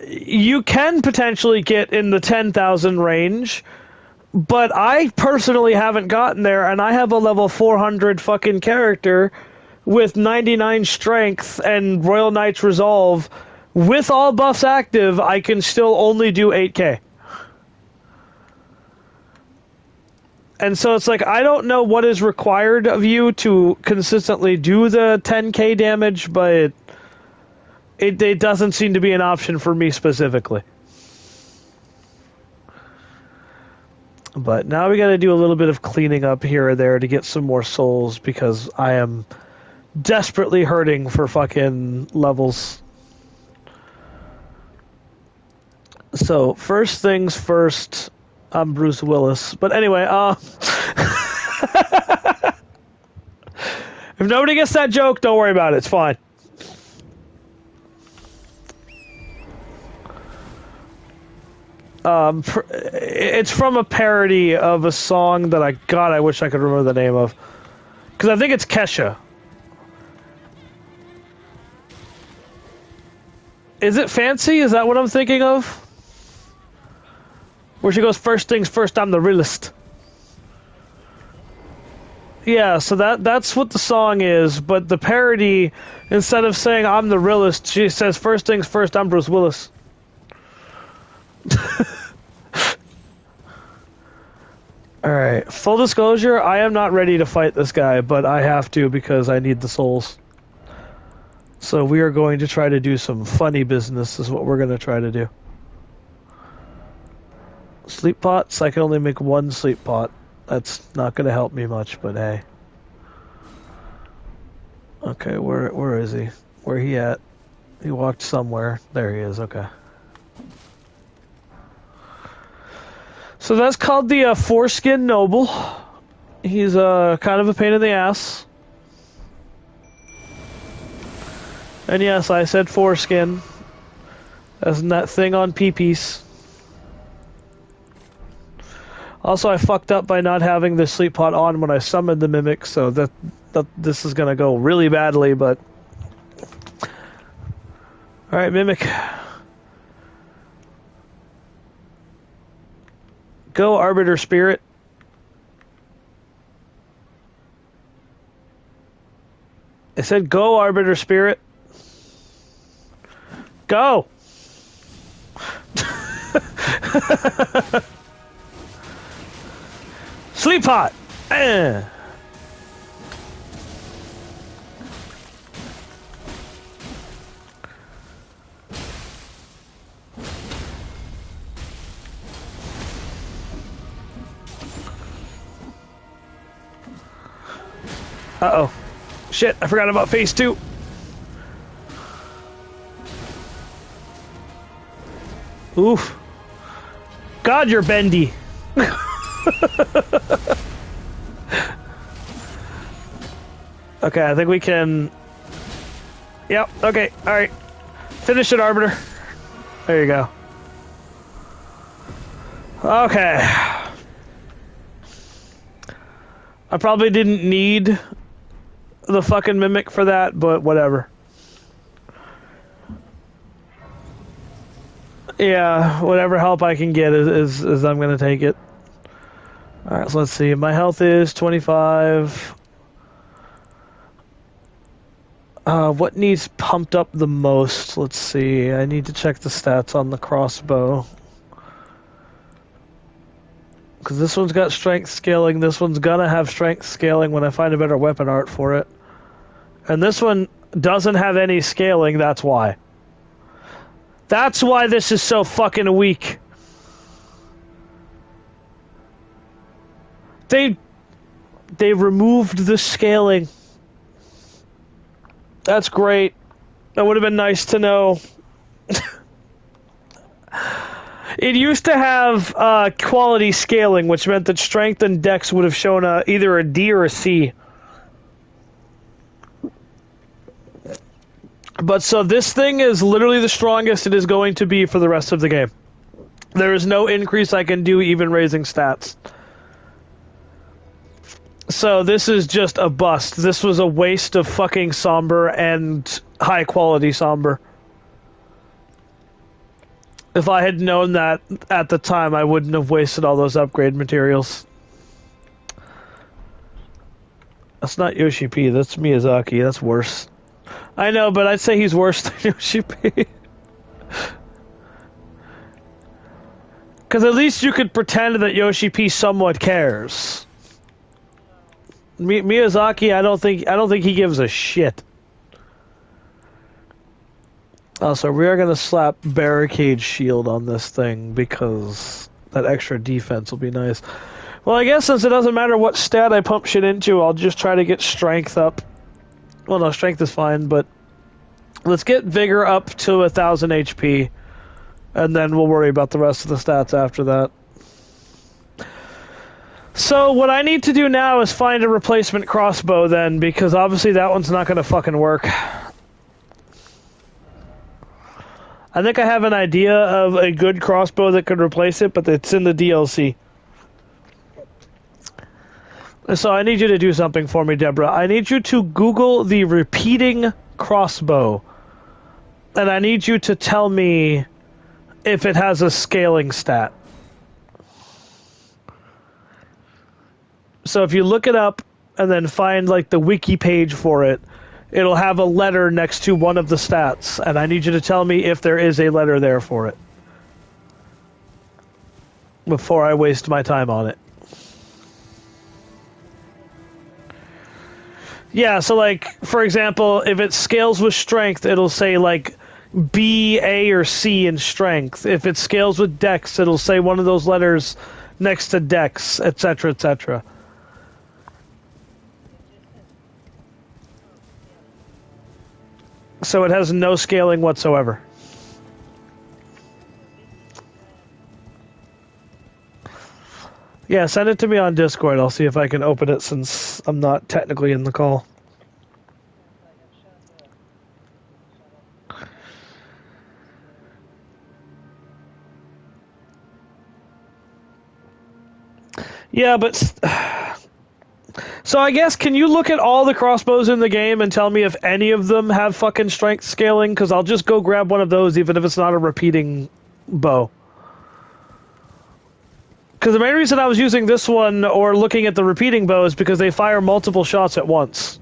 S1: you can potentially get in the 10,000 range, but I personally haven't gotten there, and I have a level 400 fucking character with 99 strength and Royal Knight's Resolve. With all buffs active, I can still only do 8k. And so it's like, I don't know what is required of you to consistently do the 10k damage, but it doesn't seem to be an option for me specifically. But now we gotta do a little bit of cleaning up here or there to get some more souls, because I am desperately hurting for fucking levels. So, first things first, I'm Bruce Willis. But anyway, if nobody gets that joke, don't worry about it. It's fine. It's from a parody of a song that I wish I could remember the name of. Because I think it's Kesha. Is it Fancy? Is that what I'm thinking of? Where she goes, first things first, I'm the realist. Yeah, so that's what the song is, but the parody, instead of saying I'm the realist, she says first things first, I'm Bruce Willis. Alright, full disclosure, I am not ready to fight this guy, but I have to because I need the souls. So we are going to try to do some funny business, is what we're going to try to do. Sleep pots? I can only make one sleep pot. That's not going to help me much, but hey. Okay, where is he? Where he at? He walked somewhere. There he is, okay. So that's called the Foreskin Noble. He's kind of a pain in the ass. And yes, I said foreskin. As in that thing on Pee-Pees. Also, I fucked up by not having the sleep pot on when I summoned the Mimic, so that this is gonna go really badly, but... Alright, Mimic. Go, Arbiter Spirit. I said go, Arbiter Spirit. Go! Sleep pot! Uh-oh. Shit, I forgot about phase 2. Oof. God, you're bendy. Okay, I think we can... Yep, okay, alright. Finish it, Arbiter. There you go. Okay. I probably didn't need the fucking mimic for that, but whatever. Yeah, whatever help I can get is I'm gonna take it. Alright, so let's see. My health is 25. What needs pumped up the most? Let's see. I need to check the stats on the crossbow. Because this one's got strength scaling. This one's gonna have strength scaling when I find a better weapon art for it. And this one doesn't have any scaling, that's why. That's why this is so fucking weak. They removed the scaling. That's great. That would have been nice to know. It used to have quality scaling, which meant that strength and dex would have shown either a D or a C. But so this thing is literally the strongest it is going to be for the rest of the game. There is no increase I can do even raising stats. So this is just a bust. This was a waste of fucking somber and high quality somber. If I had known that at the time, I wouldn't have wasted all those upgrade materials. That's not Yoshi P, that's Miyazaki, that's worse. I know, but I'd say he's worse than Yoshi P. Because at least you could pretend that Yoshi P somewhat cares. Miyazaki, I don't think he gives a shit. Also, we are going to slap Barricade Shield on this thing because that extra defense will be nice. Well, I guess since it doesn't matter what stat I pump shit into, I'll just try to get Strength up. Well, no, Strength is fine, but let's get Vigor up to 1,000 HP, and then we'll worry about the rest of the stats after that. So what I need to do now is find a replacement crossbow then, because obviously that one's not going to fucking work. I think I have an idea of a good crossbow that could replace it, but it's in the DLC. So I need you to do something for me, Deborah. I need you to Google the repeating crossbow. And I need you to tell me if it has a scaling stat. So if you look it up and then find like the wiki page for it, it'll have a letter next to one of the stats, and I need you to tell me if there is a letter there for it before I waste my time on it. Yeah, so like, for example, if it scales with strength, it'll say like B, A, or C in strength. If it scales with dex, it'll say one of those letters next to dex, etc., etc. So it has no scaling whatsoever. Yeah, send it to me on Discord. I'll see if I can open it since I'm not technically in the call. Yeah, but... So I guess, can you look at all the crossbows in the game and tell me if any of them have fucking strength scaling? Because I'll just go grab one of those even if it's not a repeating bow. Because the main reason I was using this one or looking at the repeating bow is because they fire multiple shots at once.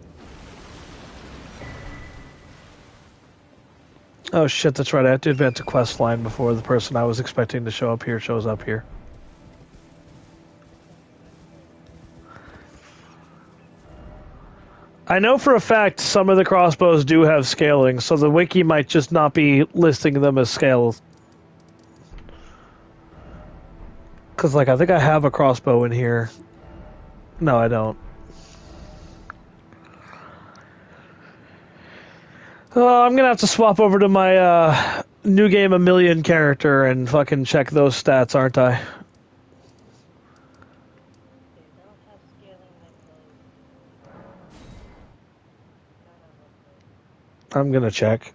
S1: Oh shit, that's right. I have to advance a quest line before the person I was expecting to show up here shows up here. I know for a fact some of the crossbows do have scaling, so the wiki might just not be listing them as scales. Because, like, I think I have a crossbow in here. No, I don't. I'm gonna have to swap over to my new game 1,000,000 character and fucking check those stats, aren't I? I'm gonna check.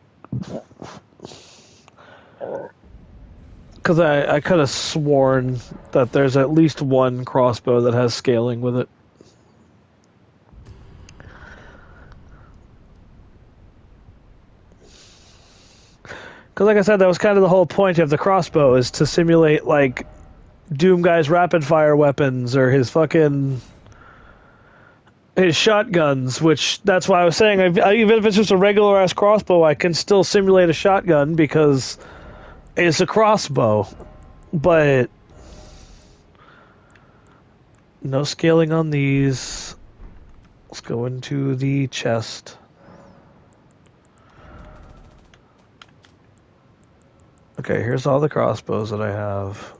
S1: Because I could have sworn that there's at least one crossbow that has scaling with it. Because like I said, that was kind of the whole point of the crossbow, is to simulate, like, Doom Guy's rapid-fire weapons or his fucking... his shotguns, which that's why I was saying, even if it's just a regular-ass crossbow, I can still simulate a shotgun because it's a crossbow. But... no scaling on these. Let's go into the chest. Okay, here's all the crossbows that I have.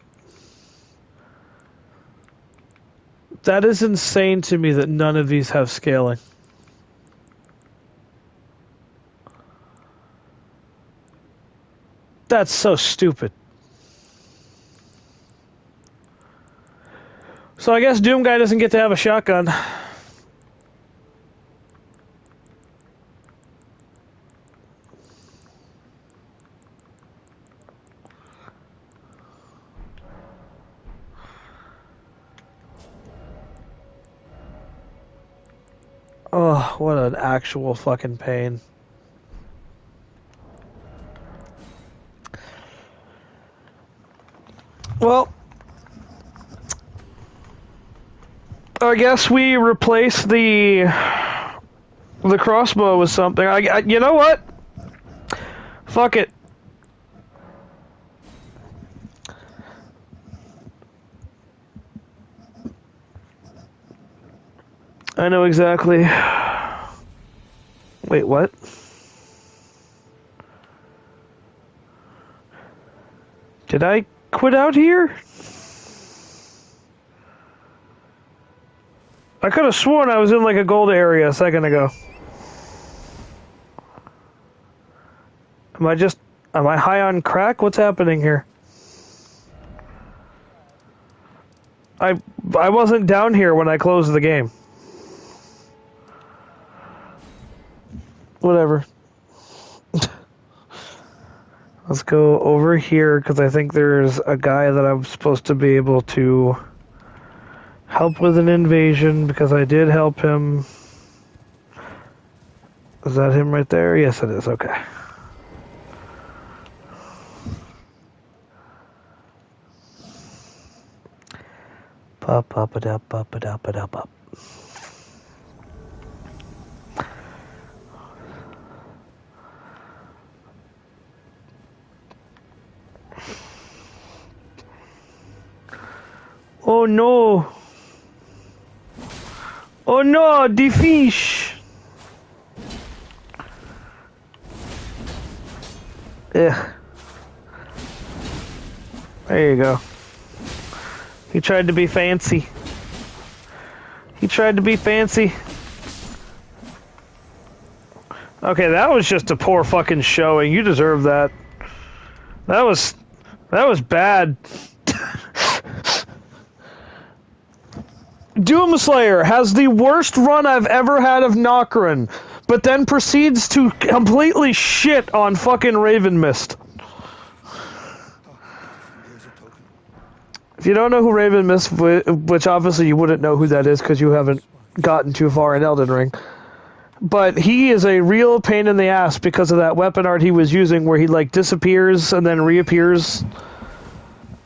S1: That is insane to me that none of these have scaling. That's so stupid. So I guess Doom Guy doesn't get to have a shotgun. Oh, what an actual fucking pain. Well, I guess we replace the crossbow with something. You know what? Fuck it. I know exactly. Wait, what? Did I quit out here? I could have sworn I was in like a gold area a second ago. Am I high on crack? What's happening here? I wasn't down here when I closed the game. Whatever. Let's go over here because I think there's a guy that I'm supposed to be able to help with an invasion because I did help him. Is that him right there? Yes, it is. Okay. Pop, up, it up, up, it up, it up, up. Oh no! Oh no, the fish! Ugh. There you go. He tried to be fancy. He tried to be fancy. Okay, that was just a poor fucking showing. You deserve that. That was bad. Doomslayer has the worst run I've ever had of Nokrin, but then proceeds to completely shit on fucking Raven Mist. If you don't know who Raven Mist, which obviously you wouldn't know who that is because you haven't gotten too far in Elden Ring, but he is a real pain in the ass because of that weapon art he was using where he like disappears and then reappears.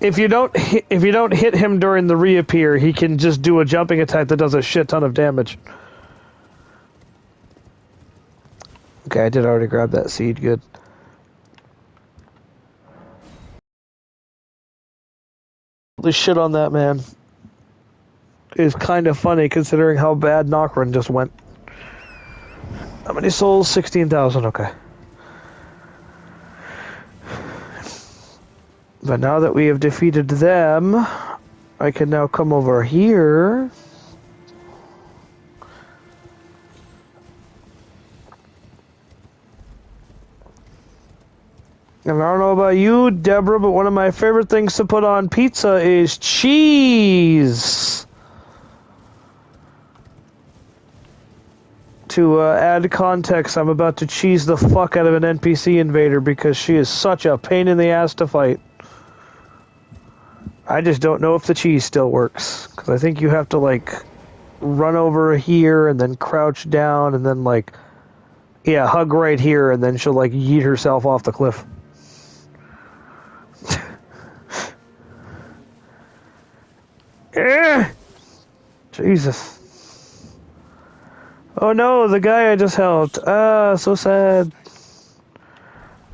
S1: If you don't hit him during the reappear, he can just do a jumping attack that does a shit ton of damage. Okay, I did already grab that seed. Good. The shit on that man is kind of funny considering how bad Nokrin just went. How many souls? 16,000. Okay. But now that we have defeated them, I can now come over here. And I don't know about you, Deborah, but one of my favorite things to put on pizza is cheese. To add context, I'm about to cheese the fuck out of an NPC invader because she is such a pain in the ass to fight. I just don't know if the cheese still works. Because I think you have to, like, run over here and then crouch down and then, like, yeah, hug right here and then she'll, like, yeet herself off the cliff. Jesus. Oh no, the guy I just helped. Ah, so sad.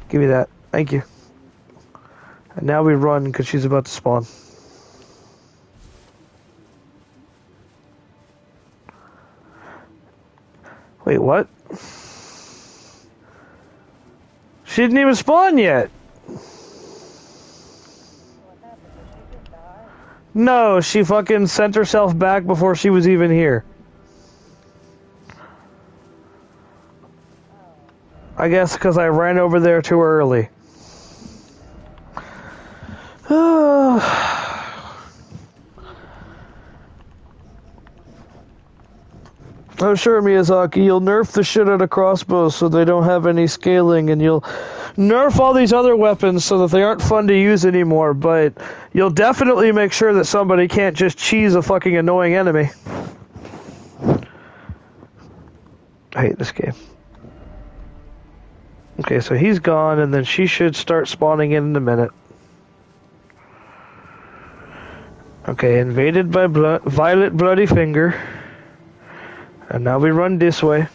S1: Give me that. Thank you. And now we run because she's about to spawn. Wait, what? She didn't even spawn yet. No, she fucking sent herself back before she was even here. I guess because I ran over there too early. Oh sure, Miyazaki, you'll nerf the shit out of crossbows so they don't have any scaling, and you'll nerf all these other weapons so that they aren't fun to use anymore, but you'll definitely make sure that somebody can't just cheese a fucking annoying enemy. I hate this game. Okay, so he's gone, and then she should start spawning in a minute. Okay, invaded by Violet Bloody Finger. And now we run this way.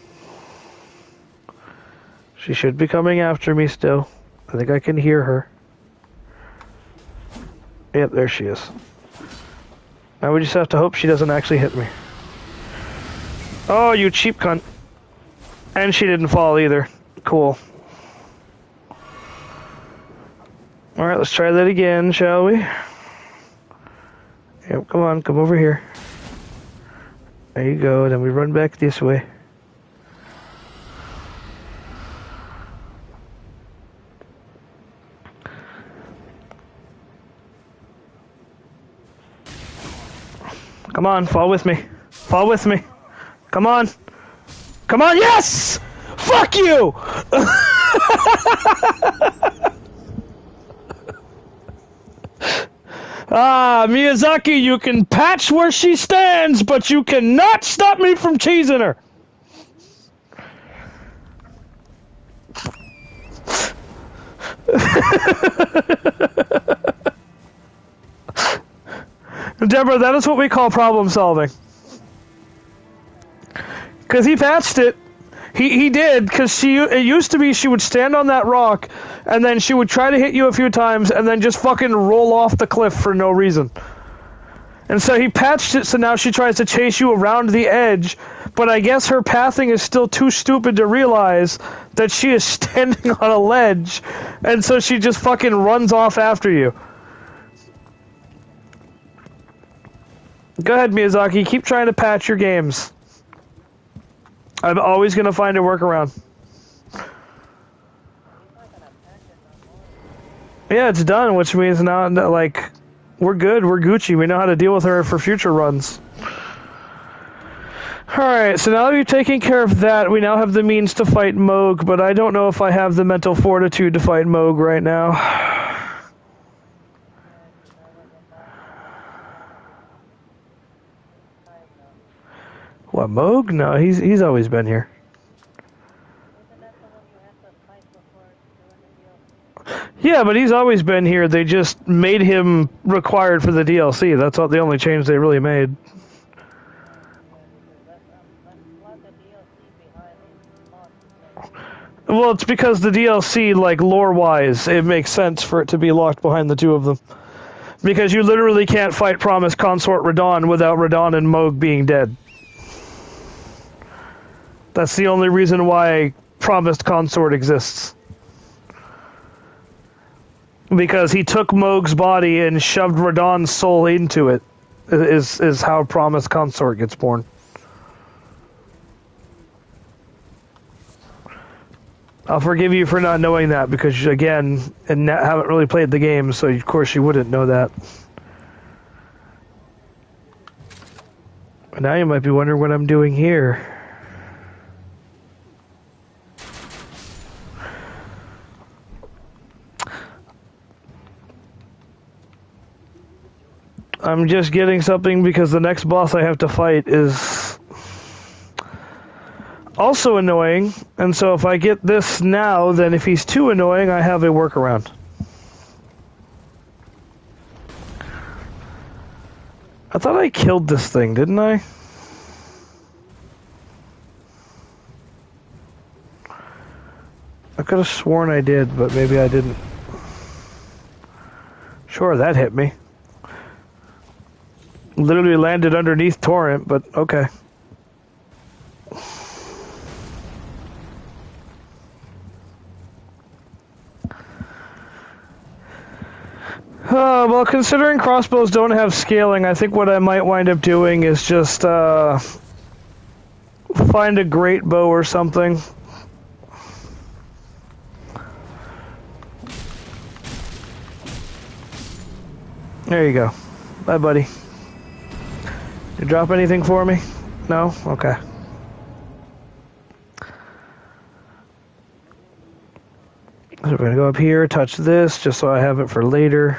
S1: She should be coming after me still. I think I can hear her. Yep, there she is. Now we just have to hope she doesn't actually hit me. Oh, you cheap cunt. And she didn't fall either. Cool. Alright, let's try that again, shall we? Yep, come on, come over here. There you go, then we run back this way. Come on, fall with me. Fall with me. Come on. Come on, yes! Fuck you! Ah, Miyazaki, you can patch where she stands, but you cannot stop me from cheesing her. Deborah, that is what we call problem solving. Because he patched it. He did, because it used to be she would stand on that rock, and then she would try to hit you a few times, and then just fucking roll off the cliff for no reason. And so he patched it so now she tries to chase you around the edge, but I guess her pathing is still too stupid to realize that she is standing on a ledge, and so she just fucking runs off after you. Go ahead, Miyazaki, keep trying to patch your games. I'm always going to find a workaround. Yeah, it's done, which means now, like, we're good, we're Gucci, we know how to deal with her for future runs. Alright, so now that we've taken care of that, we now have the means to fight Moog, but I don't know if I have the mental fortitude to fight Moog right now. What, Moog? No, he's always been here. Yeah, but he's always been here. They just made him required for the DLC. That's all, the only change they really made. Well, it's because the DLC, like, lore-wise, it makes sense for it to be locked behind the two of them. Because you literally can't fight Promised Consort Radon without Radon and Moog being dead. That's the only reason why Promised Consort exists. Because he took Moog's body and shoved Radon's soul into it, is how Promised Consort gets born. I'll forgive you for not knowing that because, again, and haven't really played the game, so of course you wouldn't know that. Now you might be wondering what I'm doing here. I'm just getting something because the next boss I have to fight is also annoying, and so if I get this now, then if he's too annoying, I have a workaround. I thought I killed this thing, didn't I? I could have sworn I did, but maybe I didn't. Sure, that hit me. Literally landed underneath Torrent, but okay. Well, considering crossbows don't have scaling, I think what I might wind up doing is just find a great bow or something. There you go. Bye, buddy. You drop anything for me? No? Okay. So we're gonna go up here, touch this, just so I have it for later.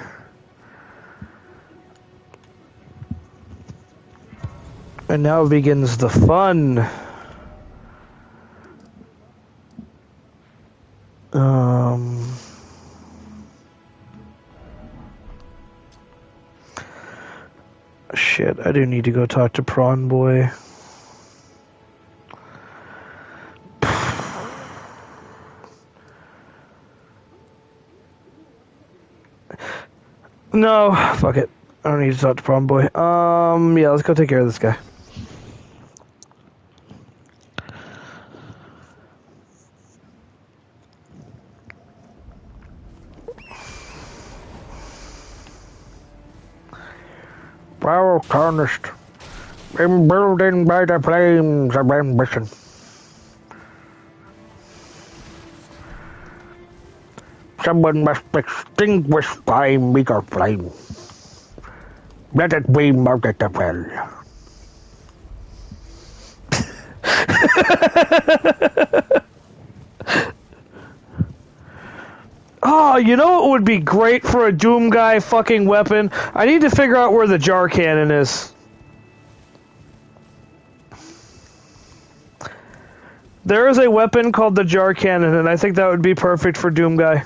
S1: And now begins the fun. Shit, I do need to go talk to Prawn Boy. No, fuck it. I don't need to talk to Prawn Boy. Yeah, let's go take care of this guy. Power tarnished. Been building by the flames of ambition. Someone must extinguish my meager flame. Let it be multiple. Oh, you know what would be great for a Doom Guy fucking weapon? I need to figure out where the jar cannon is. There is a weapon called the jar cannon, and I think that would be perfect for Doom Guy.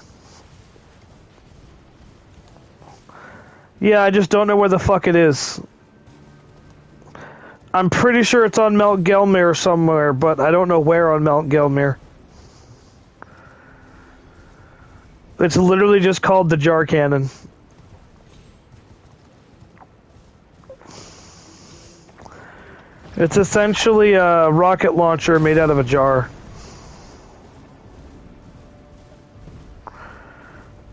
S1: Yeah, I just don't know where the fuck it is. I'm pretty sure it's on Mount Gelmir somewhere, but I don't know where on Mount Gelmir. It's literally just called the jar cannon. It's essentially a rocket launcher made out of a jar.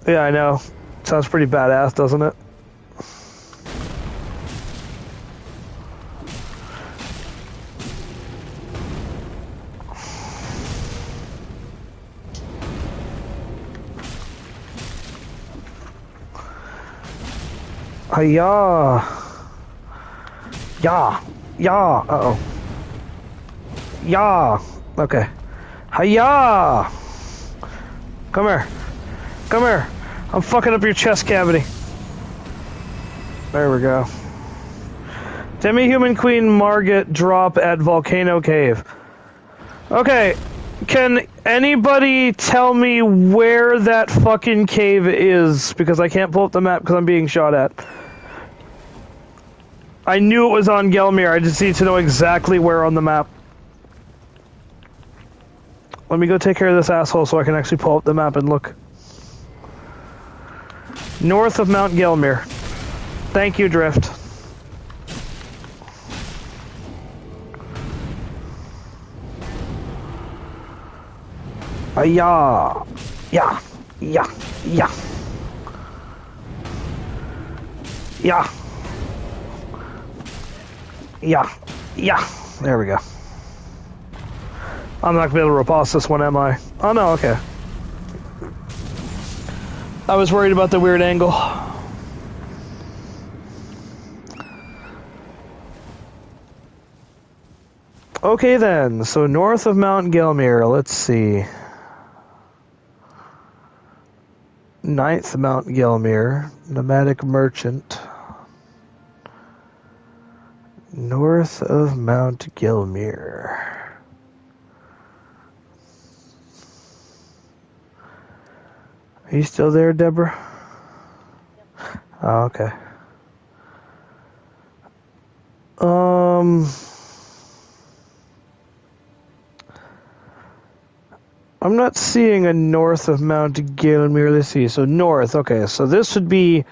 S1: Yeah, I know. Sounds pretty badass, doesn't it? Hiya! Yeah! Yeah! Uh-oh. Yeah! Okay. Hiya! Come here. Come here. I'm fucking up your chest cavity. There we go. Demi-Human Queen Margit drop at Volcano Cave. Okay. Can anybody tell me where that fucking cave is? Because I can't pull up the map because I'm being shot at. I knew it was on Gelmir. I just need to know exactly where on the map. Let me go take care of this asshole so I can actually pull up the map and look. North of Mount Gelmir. Thank you, Drift. Yeah. Yeah. Yeah. Yeah. Yeah. Yeah. Yeah. There we go. I'm not going to be able to repulse this one, am I? Oh, no, okay. I was worried about the weird angle. Okay then, so north of Mount Gelmir, let's see. Ninth Mount Gelmir, nomadic merchant. North of Mount Gelmir. Are you still there, Deborah? Oh, okay. I'm not seeing a north of Mount Gelmir. Let's see. So north. Okay, so this would be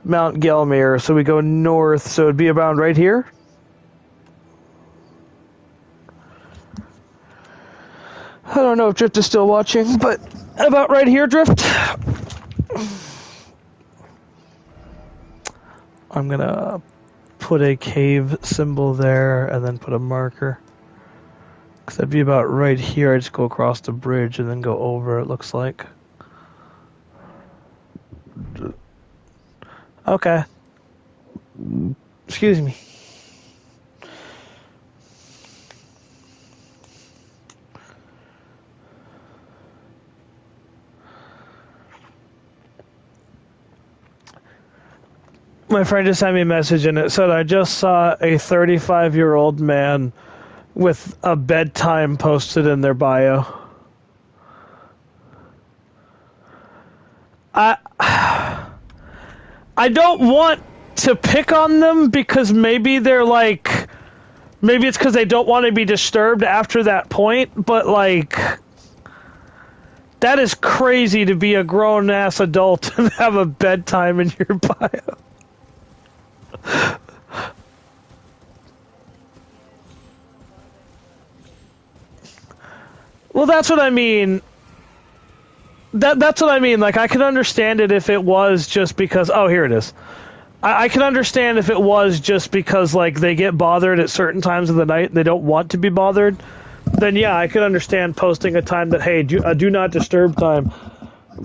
S1: Mount Gelmir. So we go north. So it'd be around right here. I don't know if Drift is still watching, but about right here, Drift. I'm gonna put a cave symbol there and then put a marker. Because that'd be about right here. I just go across the bridge and then go over, it looks like. Okay. Excuse me. My friend just sent me a message and it said, I just saw a 35-year-old man with a bedtime posted in their bio. I don't want to pick on them because maybe they're like, maybe it's because they don't want to be disturbed after that point, but like, that is crazy to be a grown-ass adult and have a bedtime in your bio. Well, that's what I mean. That's what I mean. Like, I can understand it if it was just because... Oh, here it is. I can understand if it was just because, like, they get bothered at certain times of the night and they don't want to be bothered. Then, yeah, I could understand posting a time that, hey, do not disturb time.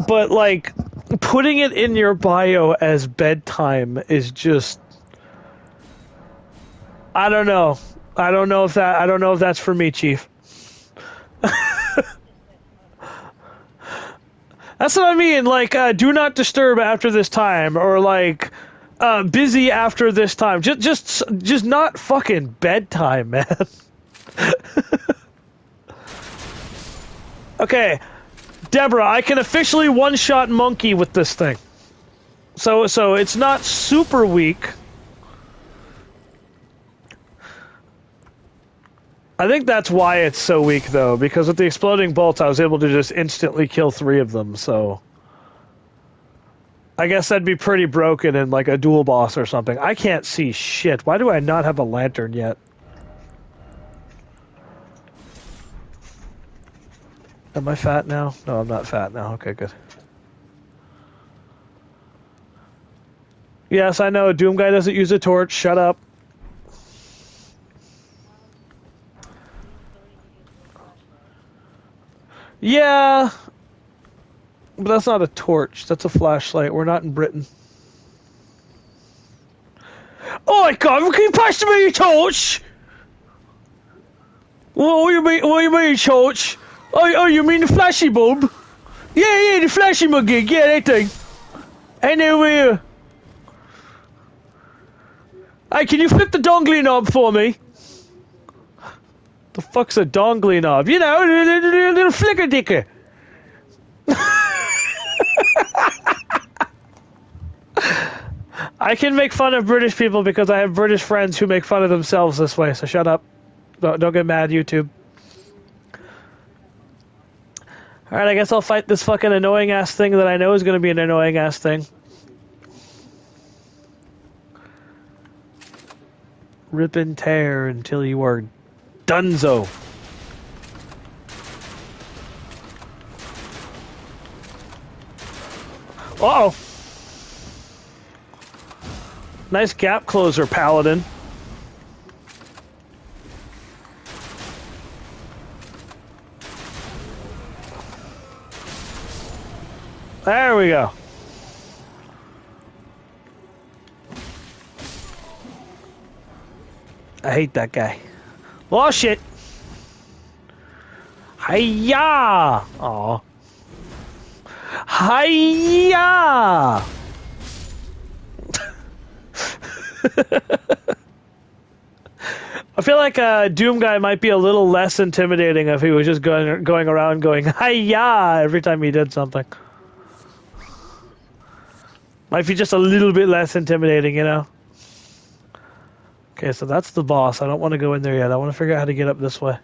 S1: But, like, putting it in your bio as bedtime is just... I don't know. I don't know if that's for me, Chief. That's what I mean, like, do not disturb after this time, or like, busy after this time. Just not fucking bedtime, man. Okay, Deborah, I can officially one-shot monkey with this thing. So it's not super weak. I think that's why it's so weak, though, because with the exploding bolts, I was able to just instantly kill 3 of them, so... I guess that'd be pretty broken in, like, a dual boss or something. I can't see shit. Why do I not have a lantern yet? Am I fat now? No, I'm not fat now. Okay, good. Yes, I know. Doom Guy doesn't use a torch. Shut up. Yeah, but that's not a torch. That's a flashlight. We're not in Britain. Oh my God! Can you pass me your torch? What do you mean? What do you mean, torch? Oh, you mean the flashy bulb? Yeah, the flashy muggy. Yeah, that thing. And then we. Hey, can you flip the dongly knob for me? The fuck's a dongly knob? You know, the little flicker dicker. I can make fun of British people because I have British friends who make fun of themselves this way, so shut up. Don't get mad, YouTube. Alright, I guess I'll fight this fucking annoying-ass thing that I know is going to be an annoying-ass thing. Rip and tear until you are Dunzo. Uh-oh. Nice gap closer, Paladin. There we go. I hate that guy. Oh shit! Hiya! Aw. Hiya! I feel like a Doom guy might be a little less intimidating if he was just going around going hiya every time he did something. Might be just a little bit less intimidating, you know? Okay, so that's the boss. I don't want to go in there yet. I want to figure out how to get up this way.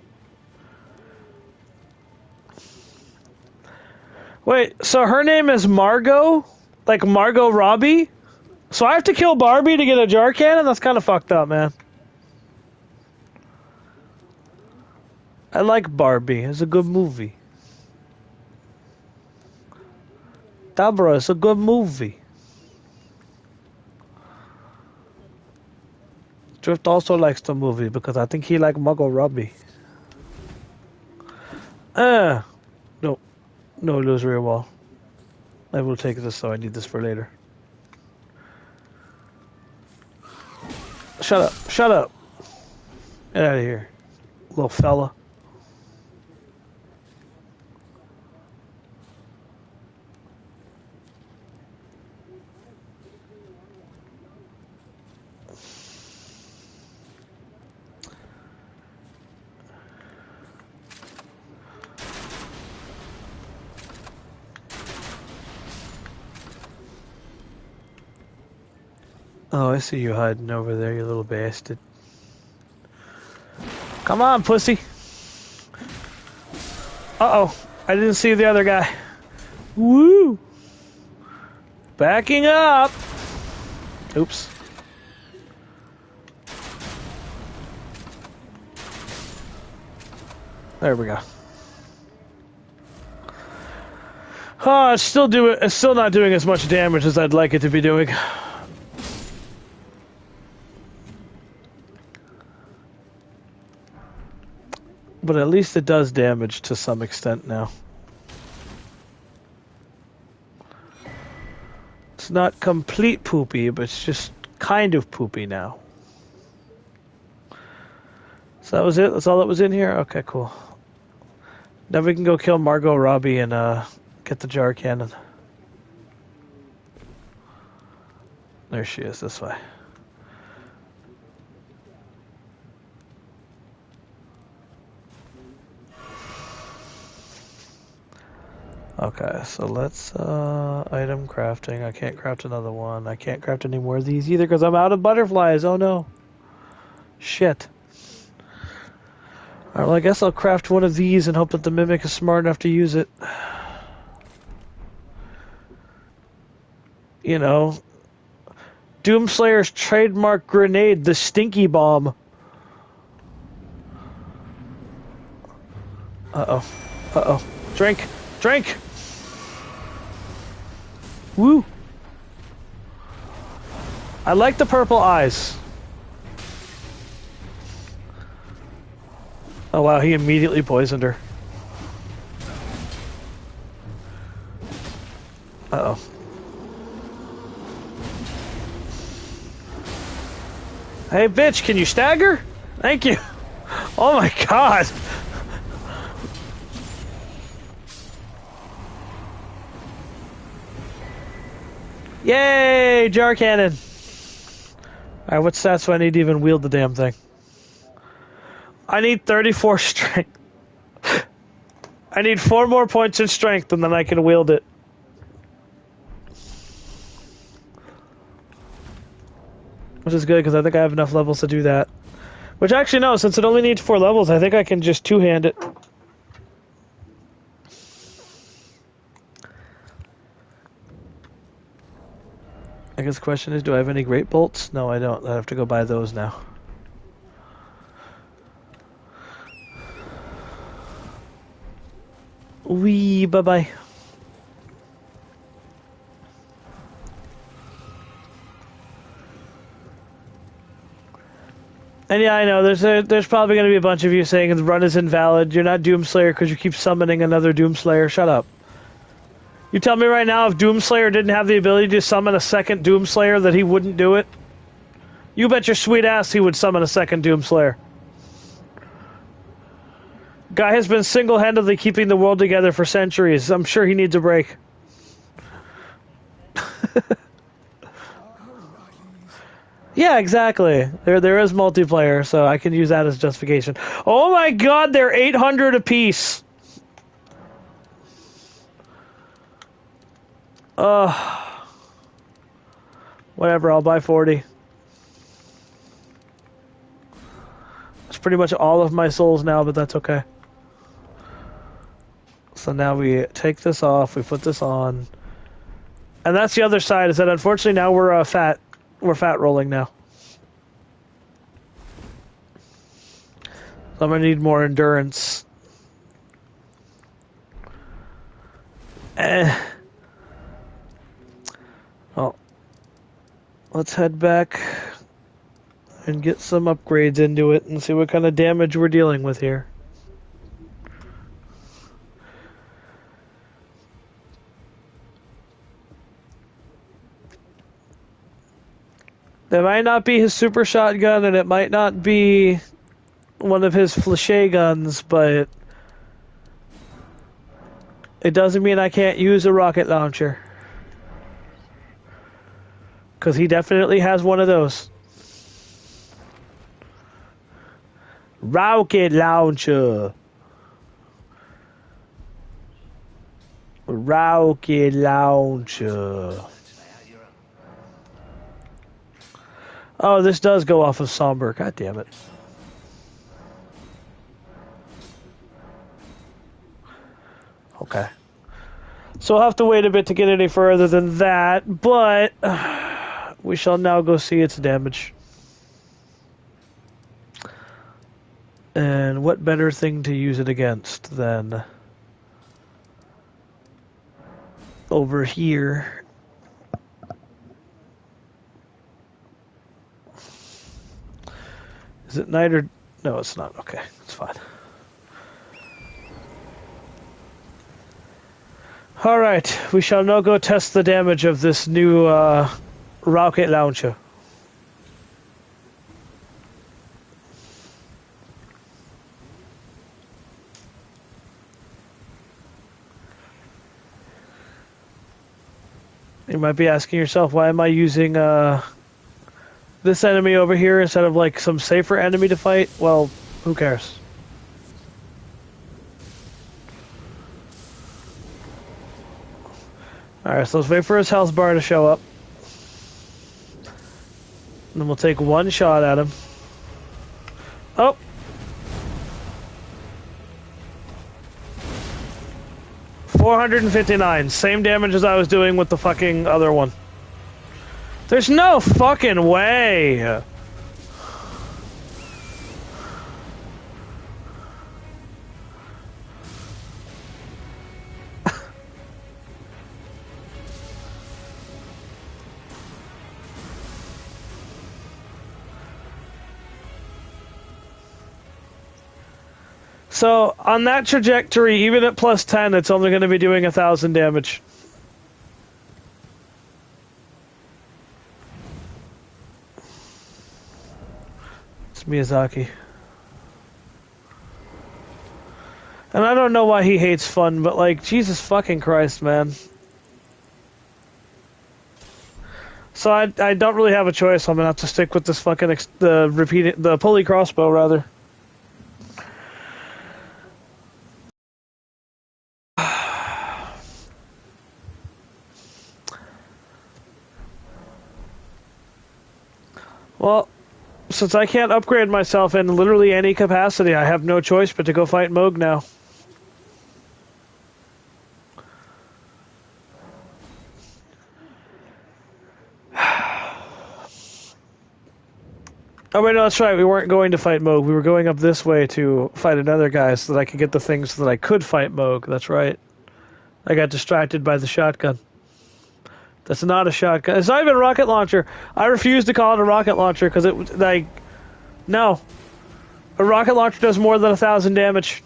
S1: Wait, so her name is Margot? Like Margot Robbie? So I have to kill Barbie to get a jar cannon? That's kind of fucked up, man. I like Barbie. It's a good movie. Dabra, it's a good movie. Drift also likes the movie because I think he liked Margot Robbie. No. No illusory wall. I will take this though. I need this for later. Shut up. Shut up. Get out of here, little fella. Oh, I see you hiding over there, you little bastard. Come on, pussy. Uh-oh. I didn't see the other guy. Woo! Backing up! Oops. There we go. Oh, it's still not doing as much damage as I'd like it to be doing. But at least it does damage to some extent now. It's not complete poopy, but it's just kind of poopy now. So that was it? That's all that was in here? Okay, cool. Now we can go kill Margot Robbie and get the jar cannon. There she is, this way. Okay, so let's item crafting. I can't craft another one. I can't craft any more of these either because I'm out of butterflies. Oh no. Shit. Alright, well I guess I'll craft one of these and hope that the Mimic is smart enough to use it. You know, Doomslayer's trademark grenade, the Stinky Bomb. Uh-oh. Uh-oh. Drink! Drink! Woo! I like the purple eyes. Oh wow, he immediately poisoned her. Uh-oh. Hey bitch, can you stagger? Thank you. Oh my god. Yay, jar cannon. Alright, what stats do I need to even wield the damn thing? I need 34 strength. I need 4 more points in strength and then I can wield it. Which is good because I think I have enough levels to do that. Which actually no, since it only needs 4 levels, I think I can just two-hand it. I guess the question is, do I have any great bolts? No, I don't. I have to go buy those now. Wee, bye-bye. And yeah, I know, there's probably going to be a bunch of you saying the run is invalid. You're not Doomslayer because you keep summoning another Doomslayer. Shut up. You tell me right now if Doomslayer didn't have the ability to summon a second Doomslayer that he wouldn't do it? You bet your sweet ass he would summon a second Doomslayer. Guy has been single-handedly keeping the world together for centuries. I'm sure he needs a break. Yeah, exactly. There is multiplayer, so I can use that as justification. Oh my god, they're 800 apiece. Whatever, I'll buy 40. It's pretty much all of my souls now, but that's okay. So now we take this off, we put this on. And that's the other side, is that unfortunately now we're fat rolling now. So I'm gonna need more endurance. Well, let's head back and get some upgrades into it and see what kind of damage we're dealing with here. That might not be his super shotgun, and it might not be one of his flèche guns, but it doesn't mean I can't use a rocket launcher. Because he definitely has one of those. Rocket launcher. Rocket launcher. Oh, this does go off of Somber. God damn it. Okay. So we'll have to wait a bit to get any further than that, but we shall now go see its damage. And what better thing to use it against than over here. Is it night or... No, it's not. Okay, it's fine. Alright, we shall now go test the damage of this new rocket launcher. You might be asking yourself, why am I using this enemy over here instead of like some safer enemy to fight? Well, who cares? Alright, so let's wait for his health bar to show up. And then we'll take one shot at him. Oh! $459. Same damage as I was doing with the fucking other one. There's no fucking way! So, on that trajectory, even at plus 10, it's only going to be doing 1,000 damage. It's Miyazaki. And I don't know why he hates fun, but like, Jesus fucking Christ, man. So I don't really have a choice. I'm going to have to stick with this fucking, the pulley crossbow, rather. Well, since I can't upgrade myself in literally any capacity, I have no choice but to go fight Moog now. Oh wait, no, that's right. We weren't going to fight Moog. We were going up this way to fight another guy so that I could get the things so that I could fight Moog. That's right. I got distracted by the shotgun. That's not a shotgun. It's not even a rocket launcher. I refuse to call it a rocket launcher because it, like, no. A rocket launcher does more than 1,000 damage.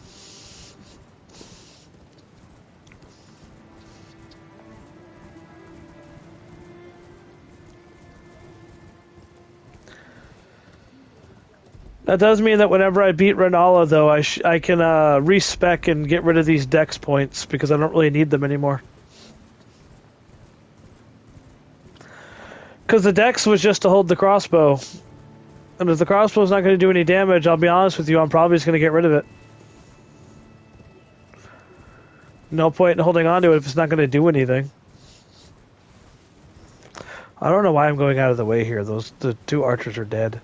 S1: That does mean that whenever I beat Renala, though, I can respec and get rid of these dex points because I don't really need them anymore. Because the dex was just to hold the crossbow. And if the crossbow's not going to do any damage, I'll be honest with you, I'm probably just going to get rid of it. No point in holding on to it if it's not going to do anything. I don't know why I'm going out of the way here. The two archers are dead.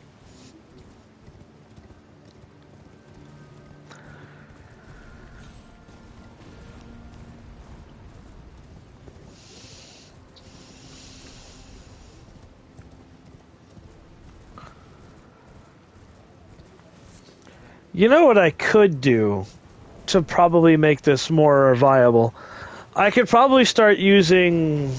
S1: You know what I could do to probably make this more viable? I could probably start using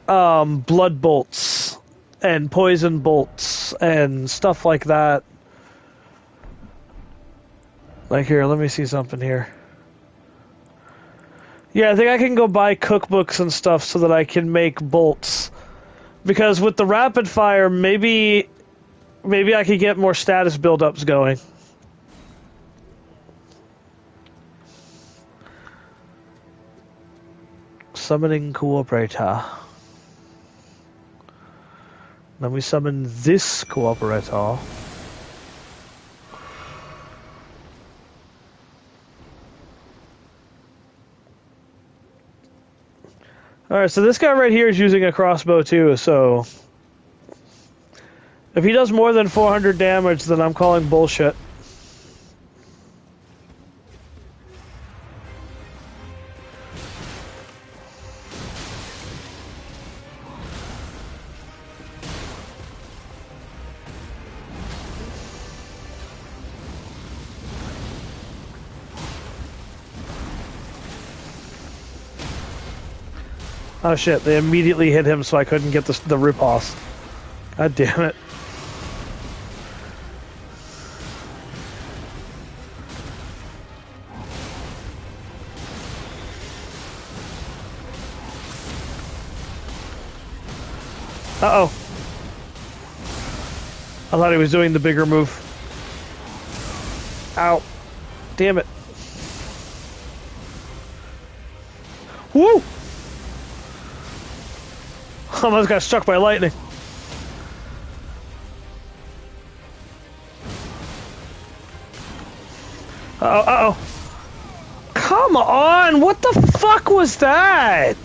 S1: blood bolts and poison bolts and stuff like that. Like here, let me see something here. Yeah, I think I can go buy cookbooks and stuff so that I can make bolts. Because with the rapid fire, maybe I could get more status buildups going. Summoning cooperator. Let me summon this cooperator. Alright, so this guy right here is using a crossbow too, so... If he does more than 400 damage, then I'm calling bullshit. Oh shit, they immediately hit him so I couldn't get the riposte. God damn it. Uh-oh. I thought he was doing the bigger move. Ow. Damn it. Woo! Almost got struck by lightning. Uh-oh, uh-oh. Come on! What the fuck was that?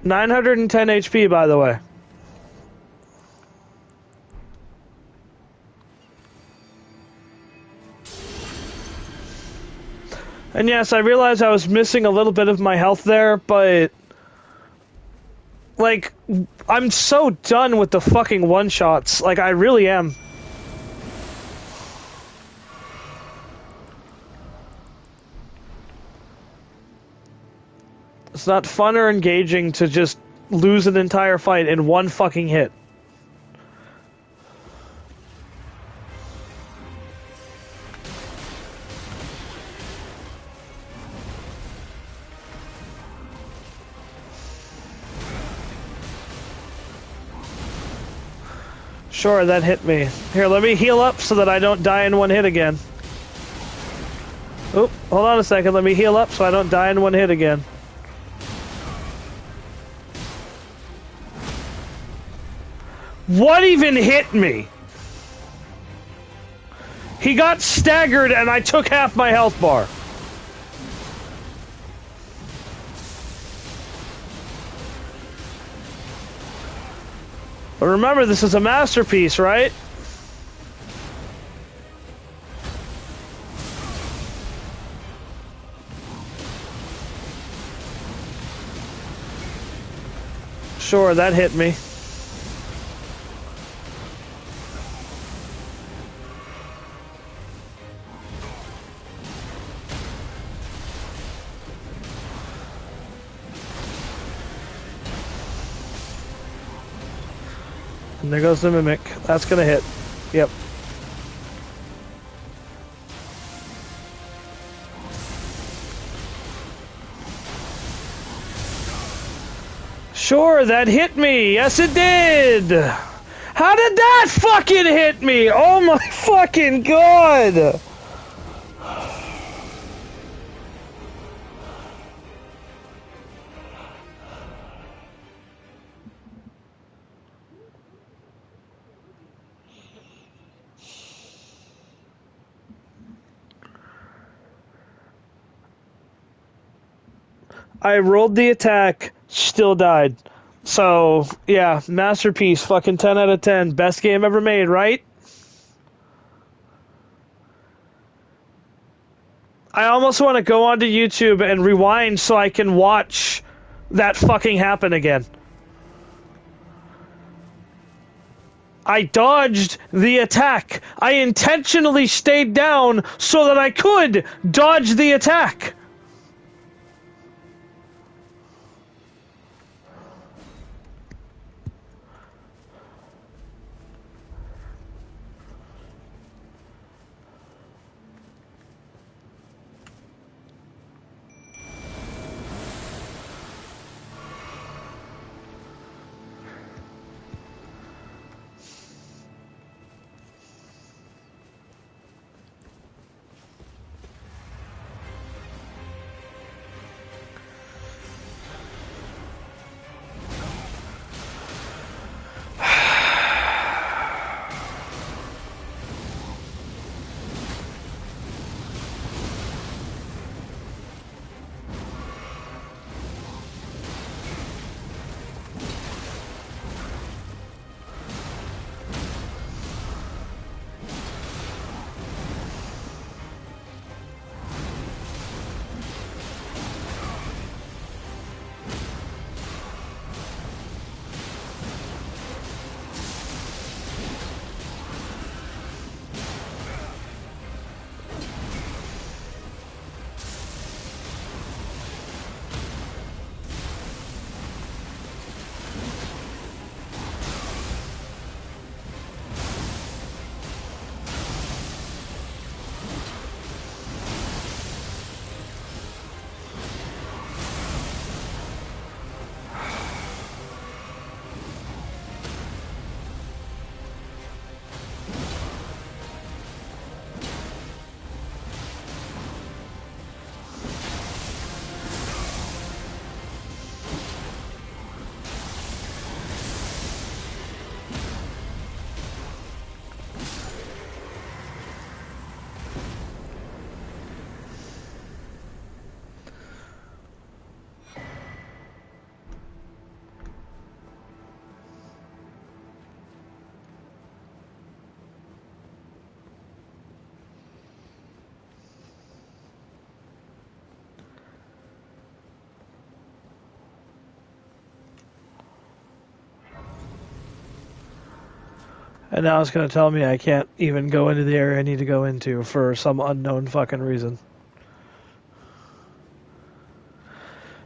S1: $910 HP, by the way. And yes, I realize I was missing a little bit of my health there, but... Like, I'm so done with the fucking one-shots. Like, I really am. It's not fun or engaging to just lose an entire fight in one fucking hit. Sure, that hit me. Here, let me heal up so that I don't die in one hit again. Oop, hold on a second. Let me heal up so I don't die in one hit again. What even hit me? He got staggered and I took half my health bar. But remember, this is a masterpiece, right? Sure, that hit me. And there goes the Mimic. That's gonna hit. Yep. Sure, that hit me. Yes, it did. How did that fucking hit me? Oh my fucking god. I rolled the attack, still died. So, yeah, masterpiece, fucking 10 out of 10. Best game ever made, right? I almost want to go onto YouTube and rewind so I can watch that fucking happen again. I dodged the attack. I intentionally stayed down so that I could dodge the attack. And now it's going to tell me I can't even go into the area I need to go into for some unknown fucking reason.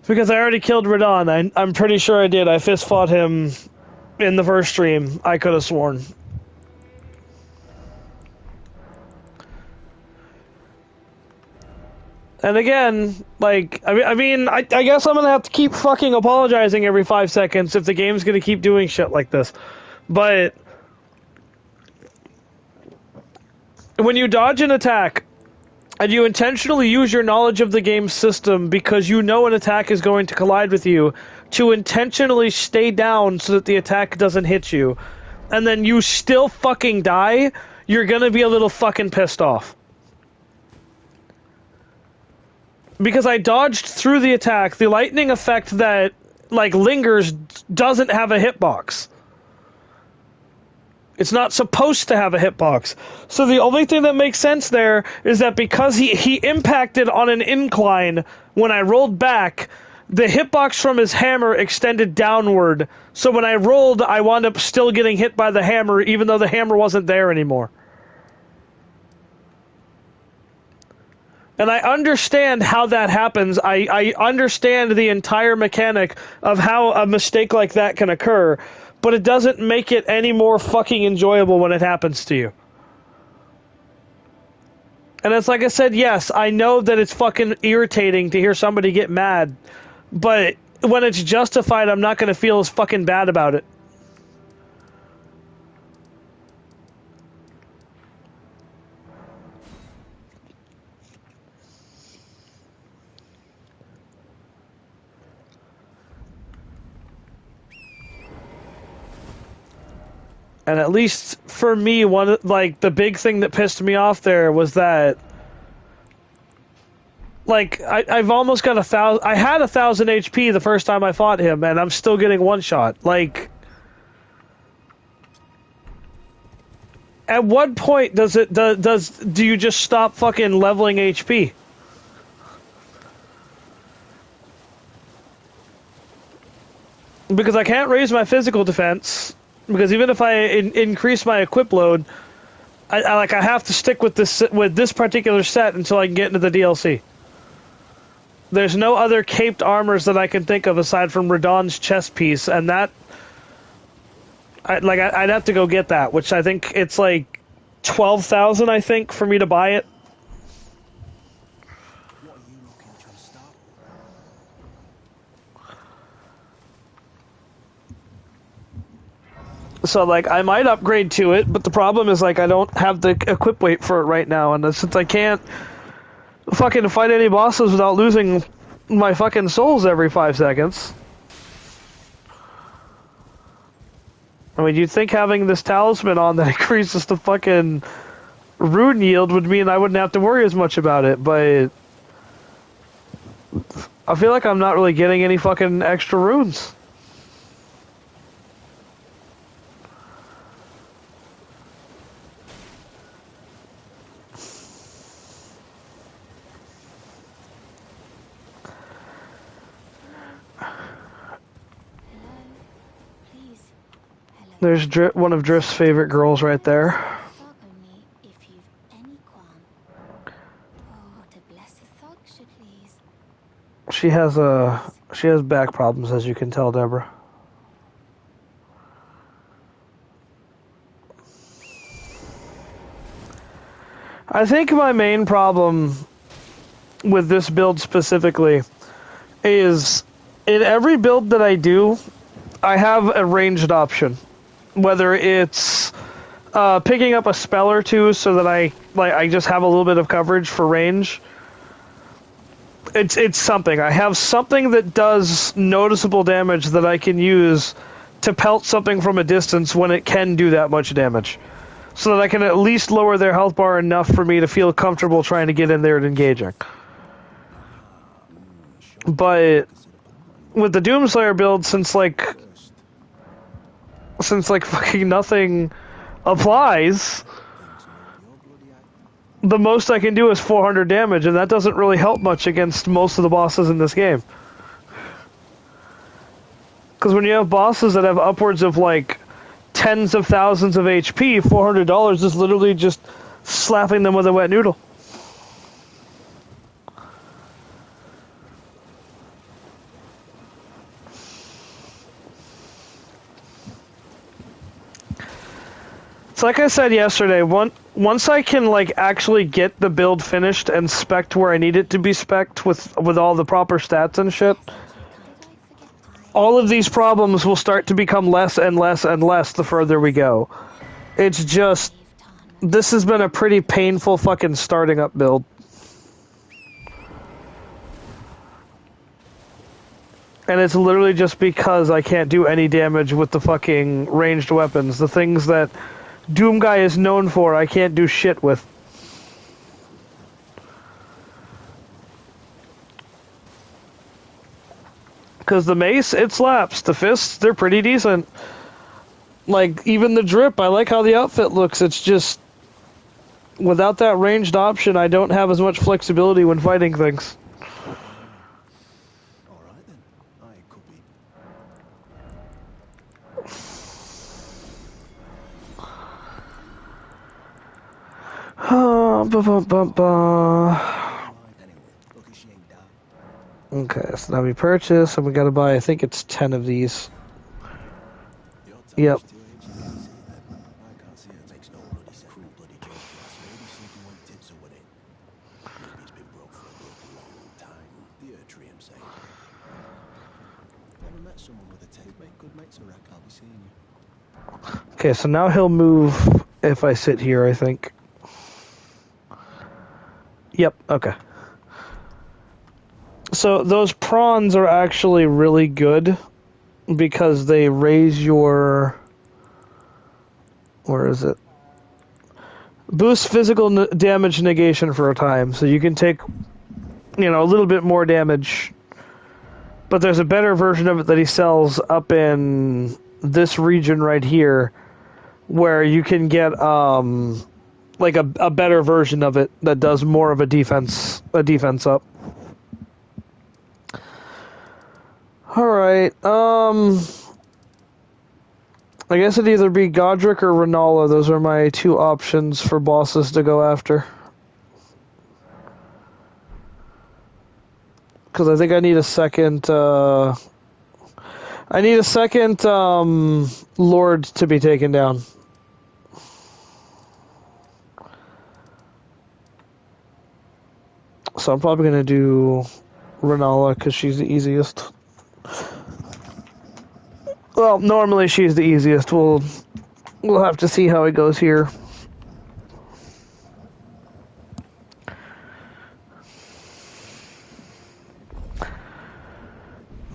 S1: Because I already killed Radon. I'm pretty sure I did. I fist fought him in the first stream. I could have sworn. And again, like, I guess I'm going to have to keep fucking apologizing every 5 seconds if the game's going to keep doing shit like this. But when you dodge an attack, and you intentionally use your knowledge of the game's system because you know an attack is going to collide with you to intentionally stay down so that the attack doesn't hit you, and then you still fucking die, you're gonna be a little fucking pissed off. Because I dodged through the attack, the lightning effect that, like, lingers doesn't have a hitbox. It's not supposed to have a hitbox. So the only thing that makes sense there is that because he impacted on an incline, when I rolled back, the hitbox from his hammer extended downward. So when I rolled, I wound up still getting hit by the hammer, even though the hammer wasn't there anymore. And I understand how that happens. I understand the entire mechanic of how a mistake like that can occur, but it doesn't make it any more fucking enjoyable when it happens to you. And it's like I said, yes, I know that it's fucking irritating to hear somebody get mad, but when it's justified, I'm not going to feel as fucking bad about it. And at least for me, the big thing that pissed me off there was that, like, I've almost got 1,000. I had 1,000 HP the first time I fought him, and I'm still getting one shot. Like, at what point do you just stop fucking leveling HP? Because I can't raise my physical defense. Because even if I increase my equip load, I have to stick with this particular set until I can get into the DLC. There's no other caped armors that I can think of aside from Radahn's chest piece, and that I'd have to go get that, which I think it's like 12,000, I think, for me to buy it.
S3: What are you looking to start?
S1: So, like, I might upgrade to it, but the problem is, like, I don't have the equip weight for it right now, and since I can't fucking fight any bosses without losing my fucking souls every 5 seconds. I mean, you'd think having this talisman on that increases the fucking rune yield would mean I wouldn't have to worry as much about it, but I feel like I'm not really getting any fucking extra runes. There's one of Drift's favorite girls right there.
S2: Thug only if you've any qualm. Oh, to bless a thug should please.
S1: She has back problems, as you can tell, Deborah. I think my main problem with this build specifically is in every build that I do, I have a ranged option. Whether it's picking up a spell or two so that I just have a little bit of coverage for range. It's something. I have something that does noticeable damage that I can use to pelt something from a distance when it can do that much damage. So that I can at least lower their health bar enough for me to feel comfortable trying to get in there and engaging. But with the Doomslayer build, since fucking nothing applies, the most I can do is 400 damage, and that doesn't really help much against most of the bosses in this game. Because when you have bosses that have upwards of, like, tens of thousands of HP, $400 is literally just slapping them with a wet noodle. It's like I said yesterday, once I can like actually get the build finished and spec'd where I need it to be spec'd with all the proper stats and shit, all of these problems will start to become less and less and less the further we go. It's just, this has been a pretty painful fucking starting up build. And it's literally just because I can't do any damage with the fucking ranged weapons. The things that Doom Guy is known for, I can't do shit with. Because the mace, it slaps. The fists, they're pretty decent. Like, even the drip, I like how the outfit looks. It's just, without that ranged option, I don't have as much flexibility when fighting things.
S3: Alright then. I could be.
S1: Ba, ba, ba, ba. So now we purchase, and we gotta buy, I think it's 10 of these.
S3: The odds
S1: Yep.
S3: are too age you can see them. I can't see it makes no bloody sense. Cruel bloody joke, yes. Maybe something went tits with it. Maybe it's been broke for a good long time. The Ertrium saying. Never met someone with a tape, mate. Good mates a wreck. I'll be seeing you.
S1: Okay, so now he'll move if I sit here, I think. Yep, okay. So those prawns are actually really good because they raise your... Where is it? Boost physical damage negation for a time, so you can take, you know, a little bit more damage. But there's a better version of it that he sells up in this region right here, where you can get like a better version of it that does more of a defense up. All right. I guess it'd either be Godric or Renala. Those are my two options for bosses to go after. Because I think I need a second. I need a second Lord to be taken down. So I'm probably gonna do Renala because she's the easiest. Well, normally she's the easiest. We'll have to see how it goes here.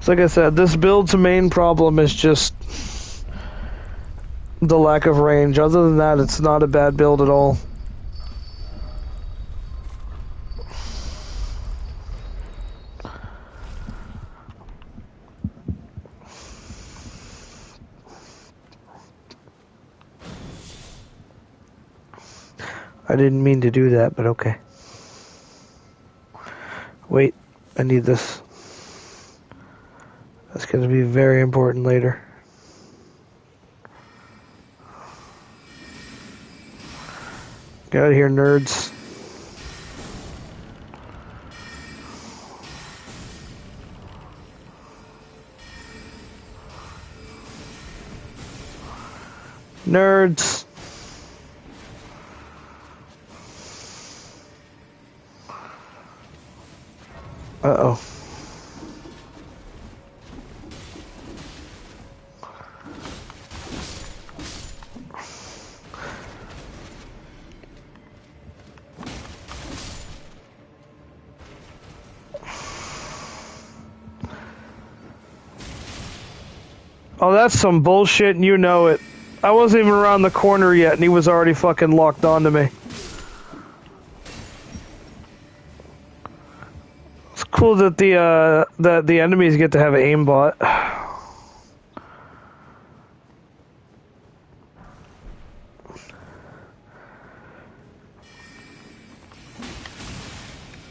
S1: So like I said, this build's main problem is just the lack of range. Other than that, it's not a bad build at all. I didn't mean to do that, but okay. Wait, I need this. That's going to be very important later. Get out of here, nerds. Nerds. Uh-oh. Oh, that's some bullshit, and you know it. I wasn't even around the corner yet, and he was already fucking locked onto me. It's cool that the enemies get to have aimbot.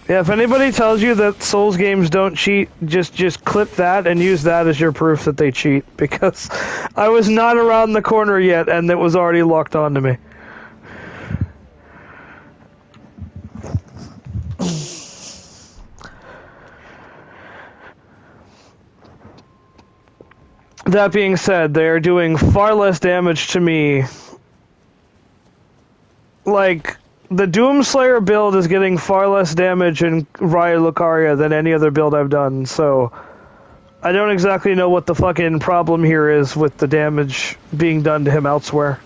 S1: Yeah, if anybody tells you that Souls games don't cheat, just clip that and use that as your proof that they cheat, because I was not around the corner yet and it was already locked onto me. That being said, they are doing far less damage to me. Like, the Doomslayer build is getting far less damage in Raya Lucaria than any other build I've done, so I don't exactly know what the fucking problem here is with the damage being done to him elsewhere.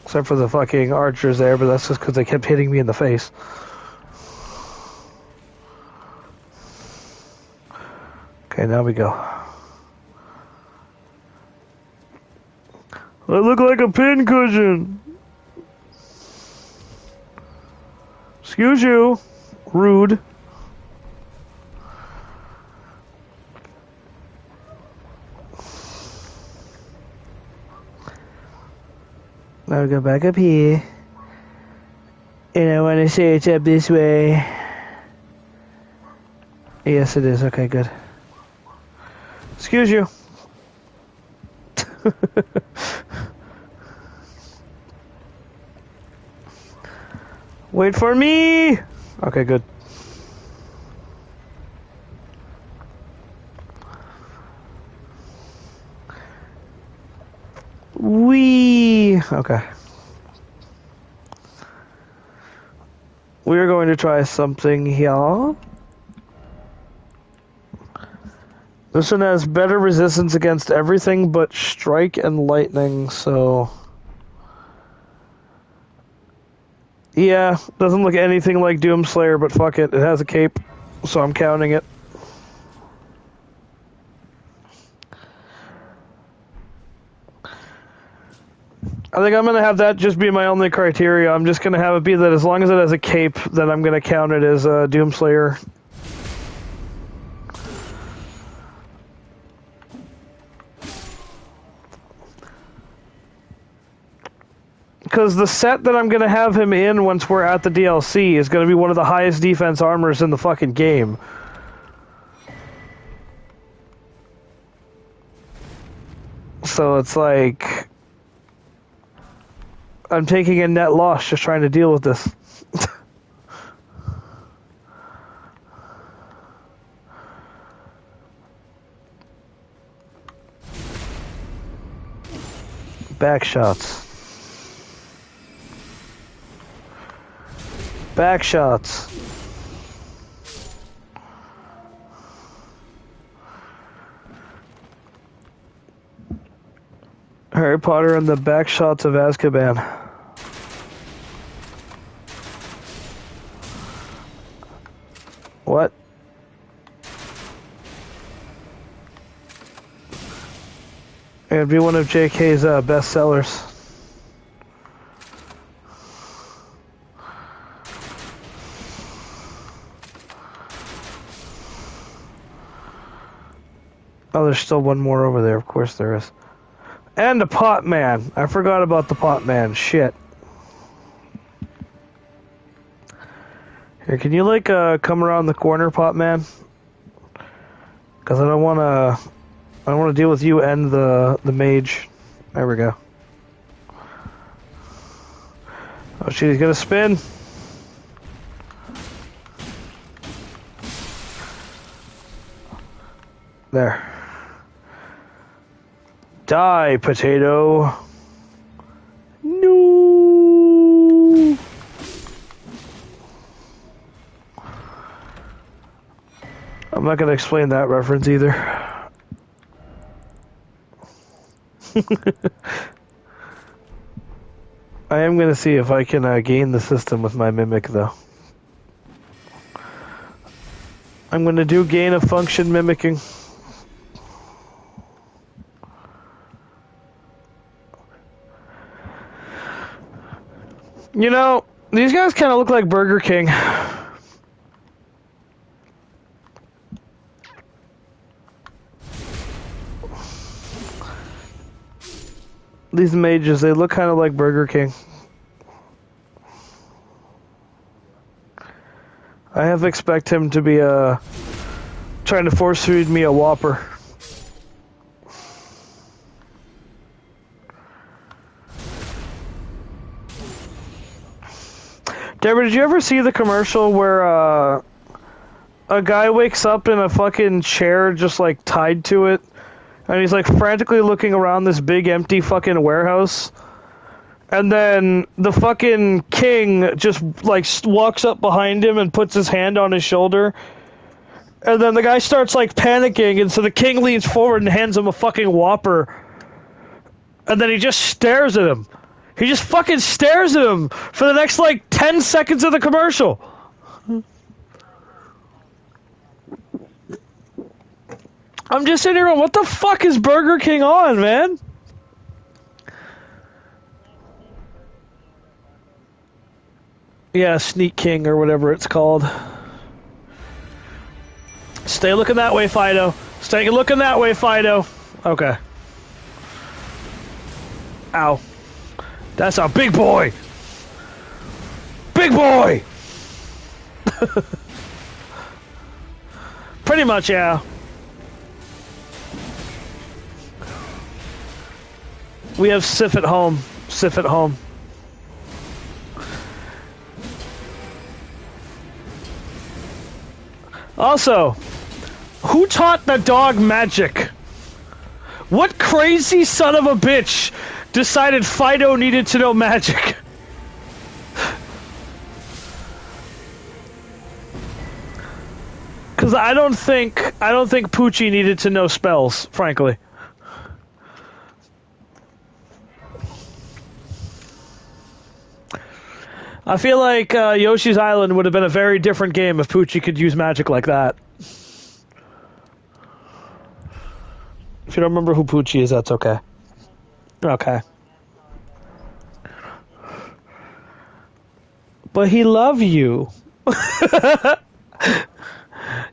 S1: Except for the fucking archers there, but that's just because they kept hitting me in the face. Okay, now we go. I look like a pincushion. Excuse you. Rude. Now we go back up here. And I want to say it's up this way. Yes, it is. Okay, good. Excuse you. Wait for me! Okay, good. Wee! Okay. We're going to try something here. This one has better resistance against everything but strike and lightning, so... Yeah, doesn't look anything like Doomslayer, but fuck it, it has a cape, so I'm counting it. I think I'm gonna have that just be my only criteria. I'm just gonna have it be that as long as it has a cape, then I'm gonna count it as Doomslayer. Because the set that I'm gonna have him in once we're at the DLC is gonna be one of the highest defense armors in the fucking game. So it's like... I'm taking a net loss just trying to deal with this. Back shots. Back shots. Harry Potter and the back shots of Azkaban. What? It'd be one of JK's bestsellers. Oh, there's still one more over there. Of course there is. And a pot man. I forgot about the pot man. Shit. Here, can you like come around the corner, pot man? Because I don't want to deal with you and the mage. There we go. Oh shit, he's gonna spin. There. Die, potato. No. I'm not going to explain that reference either. I am going to see if I can gain the system with my mimic, though. I'm going to do gain of function mimicking. You know, these guys kind of look like Burger King. These mages, they look kind of like Burger King. I have expect him to be trying to force feed me a Whopper. Deborah, did you ever see the commercial where a guy wakes up in a fucking chair just like tied to it? And he's like frantically looking around this big empty fucking warehouse. And then the fucking king just like walks up behind him and puts his hand on his shoulder. And then the guy starts like panicking, and so the king leans forward and hands him a fucking Whopper. And then he just stares at him. He just fucking stares at him for the next like 10 seconds of the commercial. I'm just sitting here going, what the fuck is Burger King on, man? Yeah, Sneak King or whatever it's called. Stay looking that way, Fido. Stay looking that way, Fido. Okay. Ow. That's a big boy! Big boy! Pretty much, yeah. We have Sif at home. Sif at home. Also, who taught the dog magic? What crazy son of a bitch decided Fido needed to know magic? Because I don't think Poochie needed to know spells, frankly. I feel like Yoshi's Island would have been a very different game if Poochie could use magic like that. If you don't remember who Poochie is, that's okay. Okay. But he love you.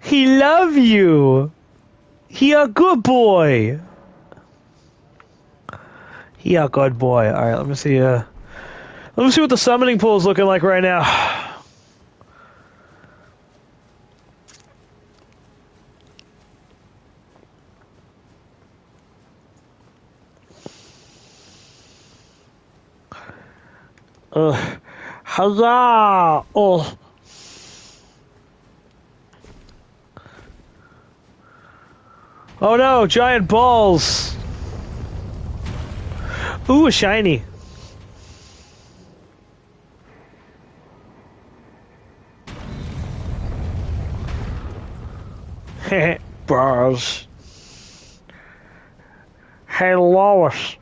S1: He love you. He a good boy. He a good boy. All right, let me see. Let me see what the summoning pool is looking like right now. Huzzah! Oh. Oh no, giant balls. Ooh, a shiny. Heh, balls. Hey, Lois.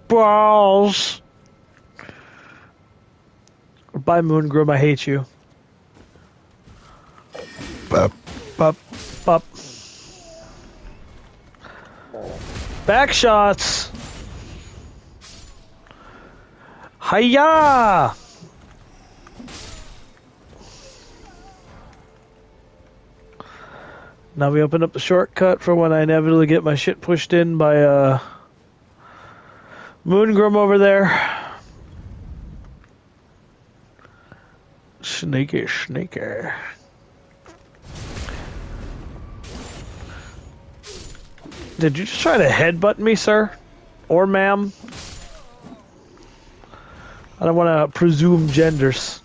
S1: Balls. Bye, Moongroom, I hate you. Bup, bup, bup. Back shots. Hiya! Now we open up the shortcut for when I inevitably get my shit pushed in by Moongroom over there. Sneaky, sneaky. Did you just try to headbutt me, sir? Or ma'am? I don't want to presume genders.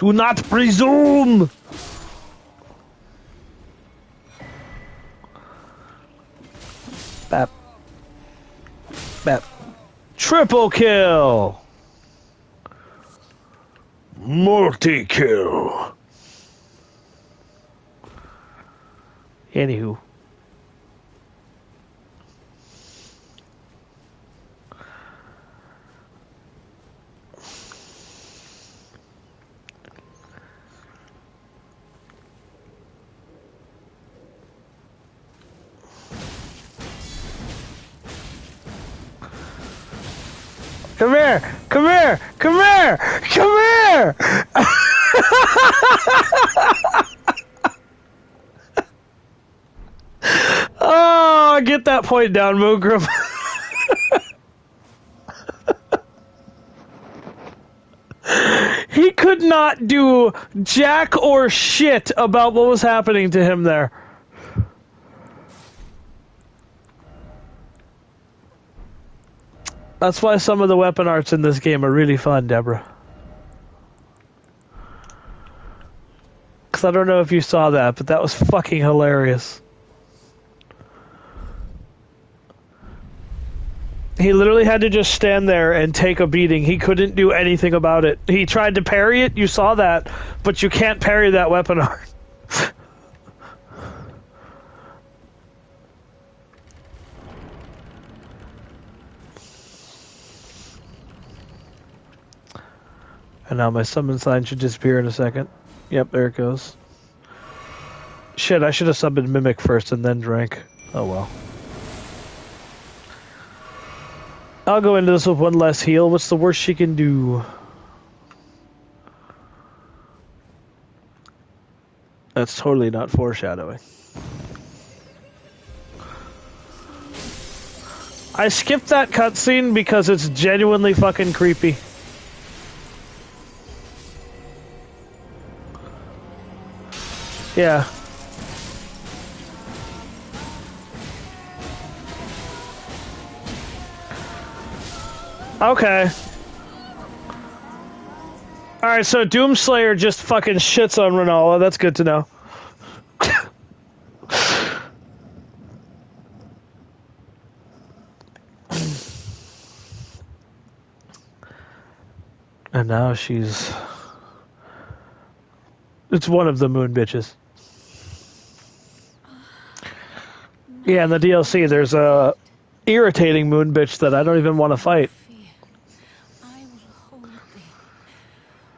S1: Do not presume! Bap. Bap. Triple kill! Multi-kill! Anywho. Come here! Come here! Come here! Come here! Oh, get that point down, Moogram. He could not do jack or shit about what was happening to him there. That's why some of the weapon arts in this game are really fun, Deborah. Because I don't know if you saw that, but that was fucking hilarious. He literally had to just stand there and take a beating. He couldn't do anything about it. He tried to parry it, you saw that, but you can't parry that weapon art. And now my summon sign should disappear in a second. Yep, there it goes. Shit, I should have summoned Mimic first and then drank. Oh well. I'll go into this with one less heal. What's the worst she can do? That's totally not foreshadowing. I skipped that cutscene because it's genuinely fucking creepy. Yeah. Okay. Alright, so Doomslayer just fucking shits on Renala. That's good to know. And now she's... It's one of the moon bitches. Yeah, in the DLC, there's a irritating moon bitch that I don't even want to fight.
S2: I will hold thee.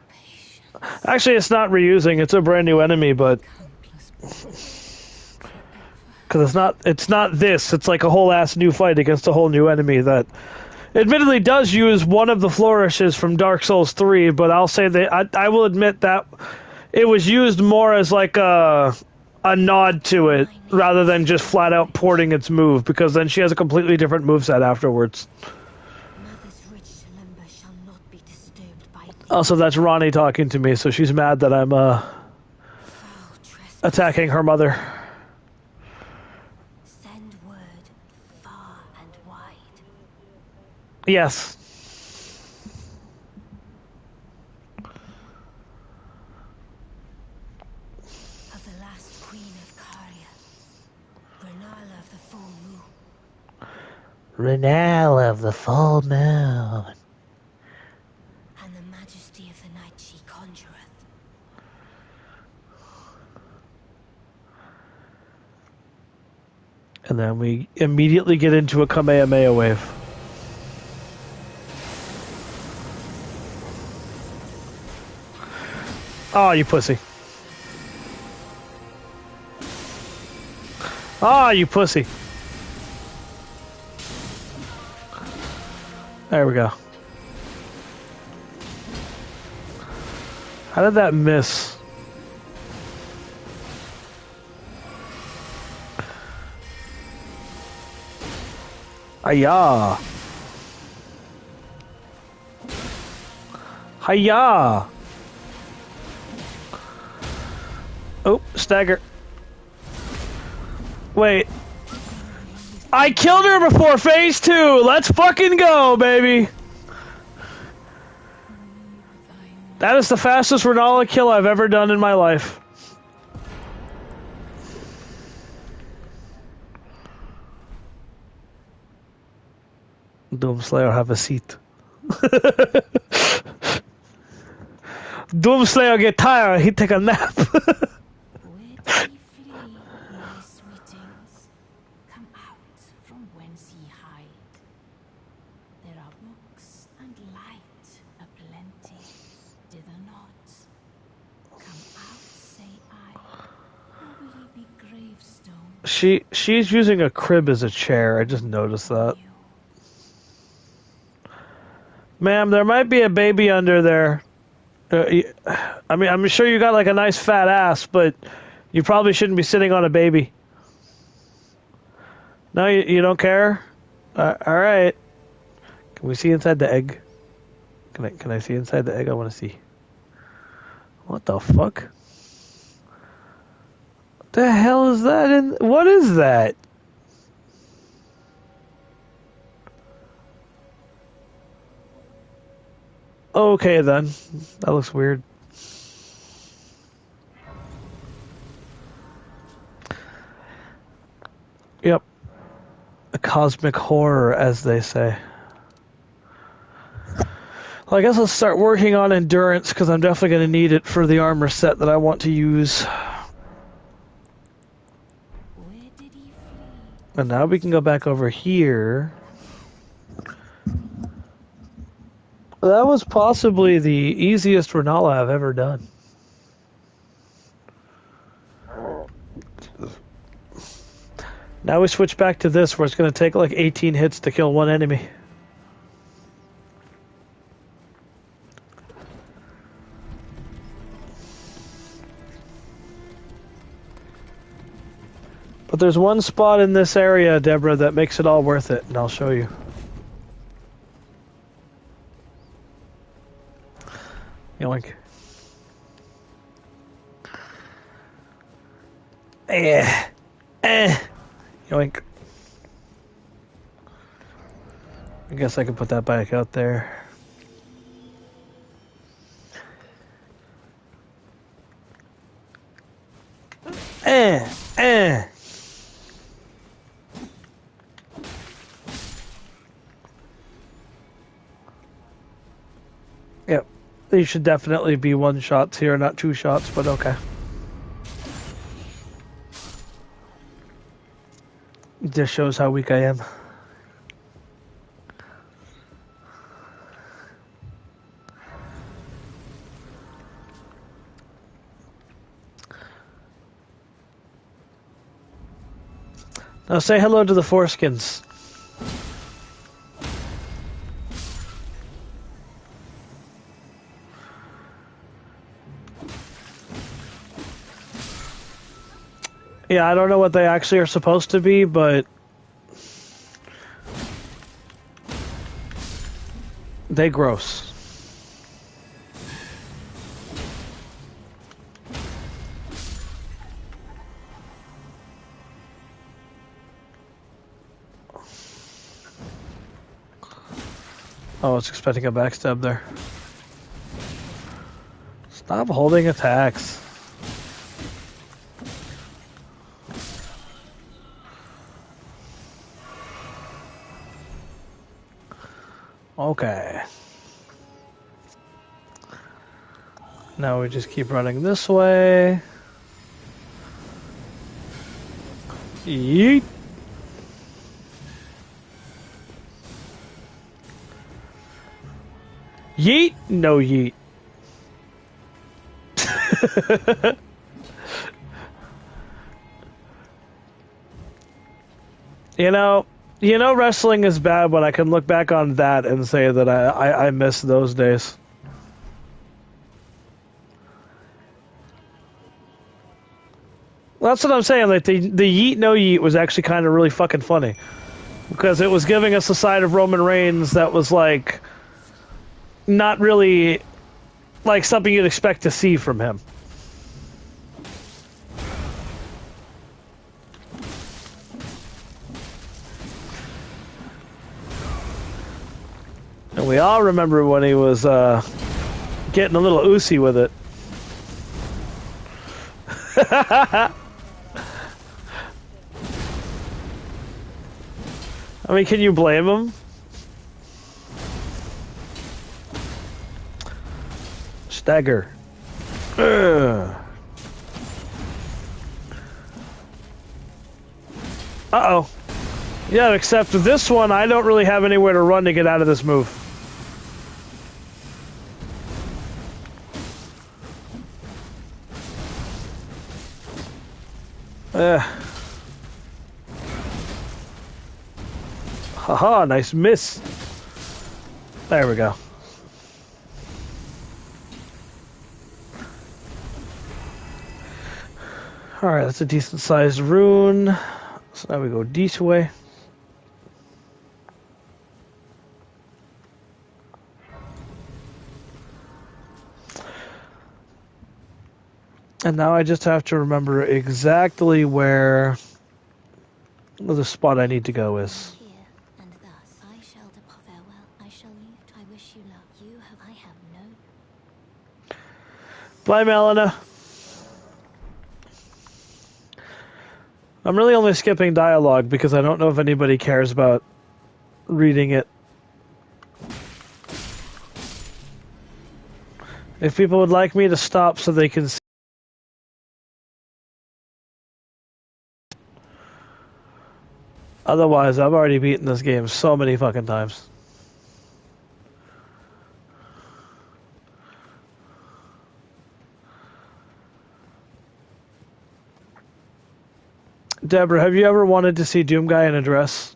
S2: Patience.
S1: Actually, it's not reusing. It's a brand new enemy, but because it's not this. It's like a whole ass new fight against a whole new enemy that, admittedly, does use one of the flourishes from Dark Souls 3. But I'll say that I will admit that it was used more as like a nod to it rather than just flat out porting its move, because then she has a completely different moveset afterwards.
S2: Mother's rich slumber shall not be disturbed by thee.
S1: Also, that's Ronnie talking to me, so she's mad that I'm
S2: Foul trespass.
S1: attacking her mother.
S2: Send word far and wide.
S1: Yes.
S2: Of the last queen of Caria, Renala of the full moon,
S1: Renal of the full moon.
S2: and the majesty of the night she conjureth.
S1: And then we immediately get into a Kamehameha wave. Oh, you pussy. Oh, you pussy. There we go. How did that miss? Hiya. Hiya. Oh, stagger. Wait. I killed her before phase 2. Let's fucking go, baby. That is the fastest Renala kill I've ever done in my life. Doomslayer, have a seat. Doomslayer get tired, he take a nap.
S2: Where did ye flee, my sweetings? Come out from whence ye hide. There are books and light aplenty. Dither not. Come out, say I. Or will ye be gravestone?
S1: She's using a crib as a chair. I just noticed that.
S2: You.
S1: Ma'am, there might be a baby under there. I mean, I'm sure you got like a nice fat ass, but you probably shouldn't be sitting on a baby. No, you don't care? All right. Can we see inside the egg? Can I see inside the egg? I want to see. What the fuck? What the hell is that? What is that? Okay then. That looks weird. Yep. A cosmic horror, as they say. Well, I guess I'll start working on endurance, because I'm definitely going to need it for the armor set that I want to use.
S2: Where did ye flee?
S1: And now we can go back over here. That was possibly the easiest Renala I've ever done. Now we switch back to this, where it's going to take like 18 hits to kill one enemy. But there's one spot in this area, Deborah, that makes it all worth it, and I'll show you. Yoink. Yoink. I guess I can put that back out there. Eh. Yep. These should definitely be one shots here, not two shots, but okay. It just shows how weak I am. Now say hello to the foreskins. Yeah, I don't know what they actually are supposed to be, but they gross. Oh, I was expecting a backstab there. Stop holding attacks. Okay. Now we just keep running this way. Yeet. Yeet? No yeet. You know wrestling is bad when I can look back on that and say that I miss those days. That's what I'm saying. Like the yeet no yeet was actually kind of really fucking funny because it was giving us a side of Roman Reigns that was like not really like something you'd expect to see from him. And we all remember when he was getting a little oozy with it. I mean, can you blame him? Stagger. Ugh. Uh-oh. Yeah, except this one, I don't really have anywhere to run to get out of this move. Haha, nice miss. There we go. Alright, that's a decent sized rune. So now we go this way. And now I just have to remember exactly where the spot I need to go is.
S2: Here and thus I shall depart. Farewell. I shall leave. I wish you luck. You have. I have no.
S1: Bye, Melina. I'm really only skipping dialogue because I don't know if anybody cares about reading it. If people would like me to stop so they can see. Otherwise, I've already beaten this game so many fucking times. Deborah, have you ever wanted to see Doom Guy in a dress?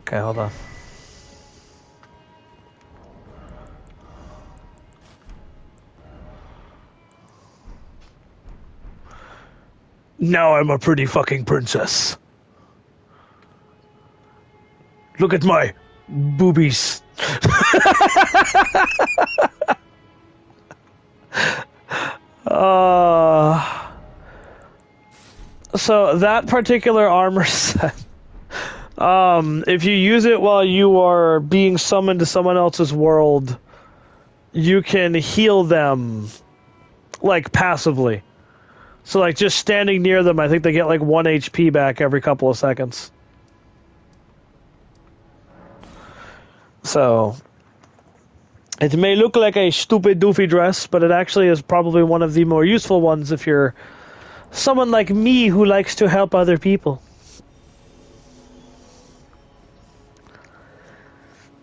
S1: Okay, hold on. Now I'm a pretty fucking princess. Look at my boobies. So that particular armor set, if you use it while you are being summoned to someone else's world, you can heal them, like, passively. So, like, just standing near them, I think they get, like, 1 HP back every couple of seconds. So, it may look like a stupid, doofy dress, but it actually is probably one of the more useful ones if you're someone like me who likes to help other people.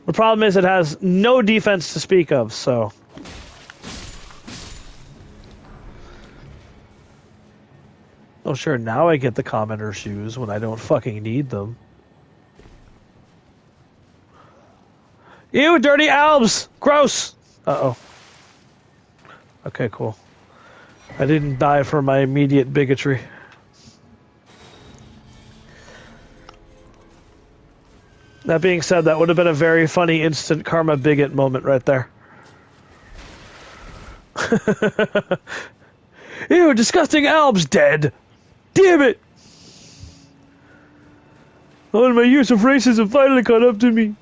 S1: The problem is it has no defense to speak of, so... Oh, sure, now I get the commoner shoes when I don't fucking need them. Ew, dirty albs! Gross! Uh-oh. Okay, cool. I didn't die for my immediate bigotry. That being said, that would have been a very funny instant karma bigot moment right there. Ew, disgusting albs dead! Damn it! Oh, my years of racism finally caught up to me.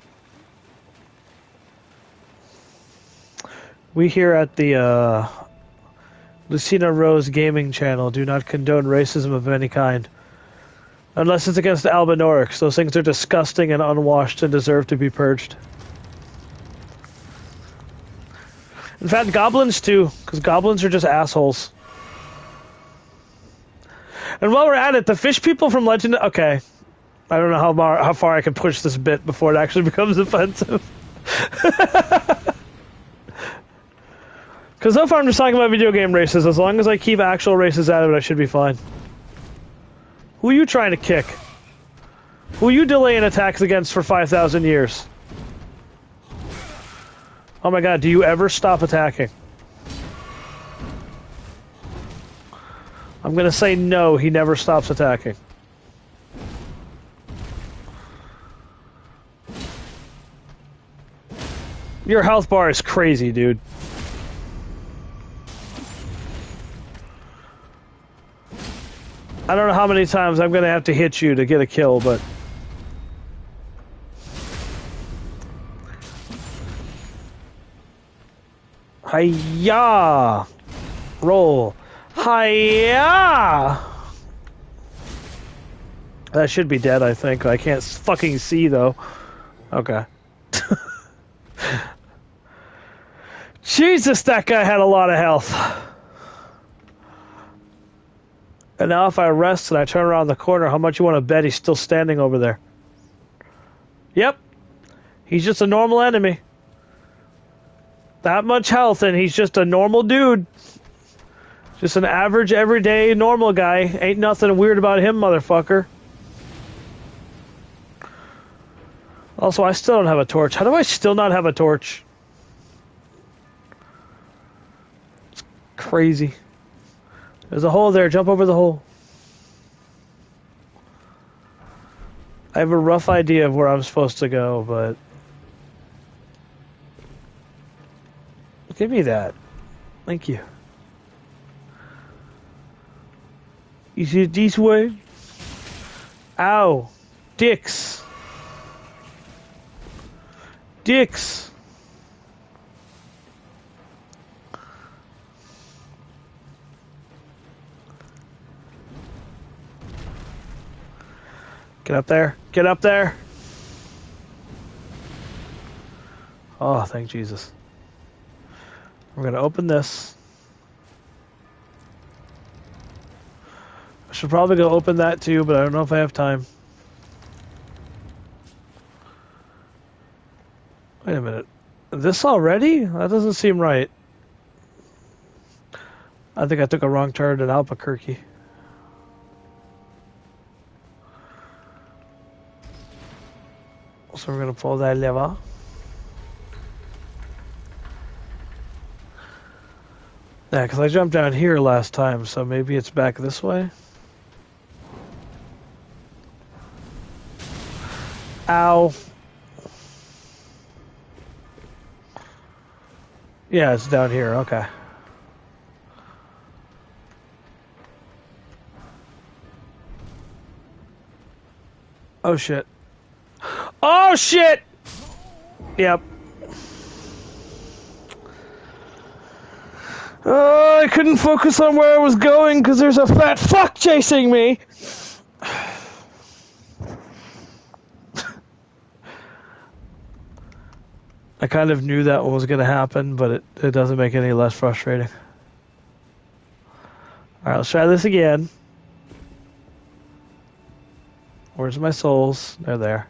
S1: We here at the Lucina Rose Gaming channel do not condone racism of any kind. Unless it's against Albinorics. Those things are disgusting and unwashed and deserve to be purged. In fact, goblins too, because goblins are just assholes. And while we're at it, the fish people from Legend... Okay. I don't know how far I can push this bit before it actually becomes offensive. Because so far I'm just talking about video game races. As long as I keep actual races out of it, I should be fine. Who are you trying to kick? Who are you delaying attacks against for 5,000 years? Oh my god, do you ever stop attacking? I'm gonna say no, he never stops attacking. Your health bar is crazy, dude. I don't know how many times I'm gonna have to hit you to get a kill, but... Hi-ya! Roll. Hi-ya! That should be dead, I think. I can't fucking see, though. Okay. Jesus, that guy had a lot of health. And now if I rest and I turn around the corner, how much you want to bet he's still standing over there? Yep. He's just a normal enemy. That much health and he's just a normal dude. Just an average, everyday, normal guy. Ain't nothing weird about him, motherfucker. Also, I still don't have a torch. How do I still not have a torch? It's crazy. There's a hole there. Jump over the hole. I have a rough idea of where I'm supposed to go, but... Give me that. Thank you. Is it this way? Ow. Dicks. Dicks. Get up there. Get up there. Oh, thank Jesus. We're going to open this. I should probably go open that too, but I don't know if I have time. Wait a minute. This already? That doesn't seem right. I think I took a wrong turn in Albuquerque. So we're going to pull that lever. Yeah, because I jumped down here last time, so maybe it's back this way. Ow. Yeah, it's down here, okay. Oh shit. Oh shit! Yep. I couldn't focus on where I was going because there's a fat fuck chasing me! I kind of knew that was going to happen, but it doesn't make it any less frustrating. Alright, let's try this again. Where's my souls? They're there.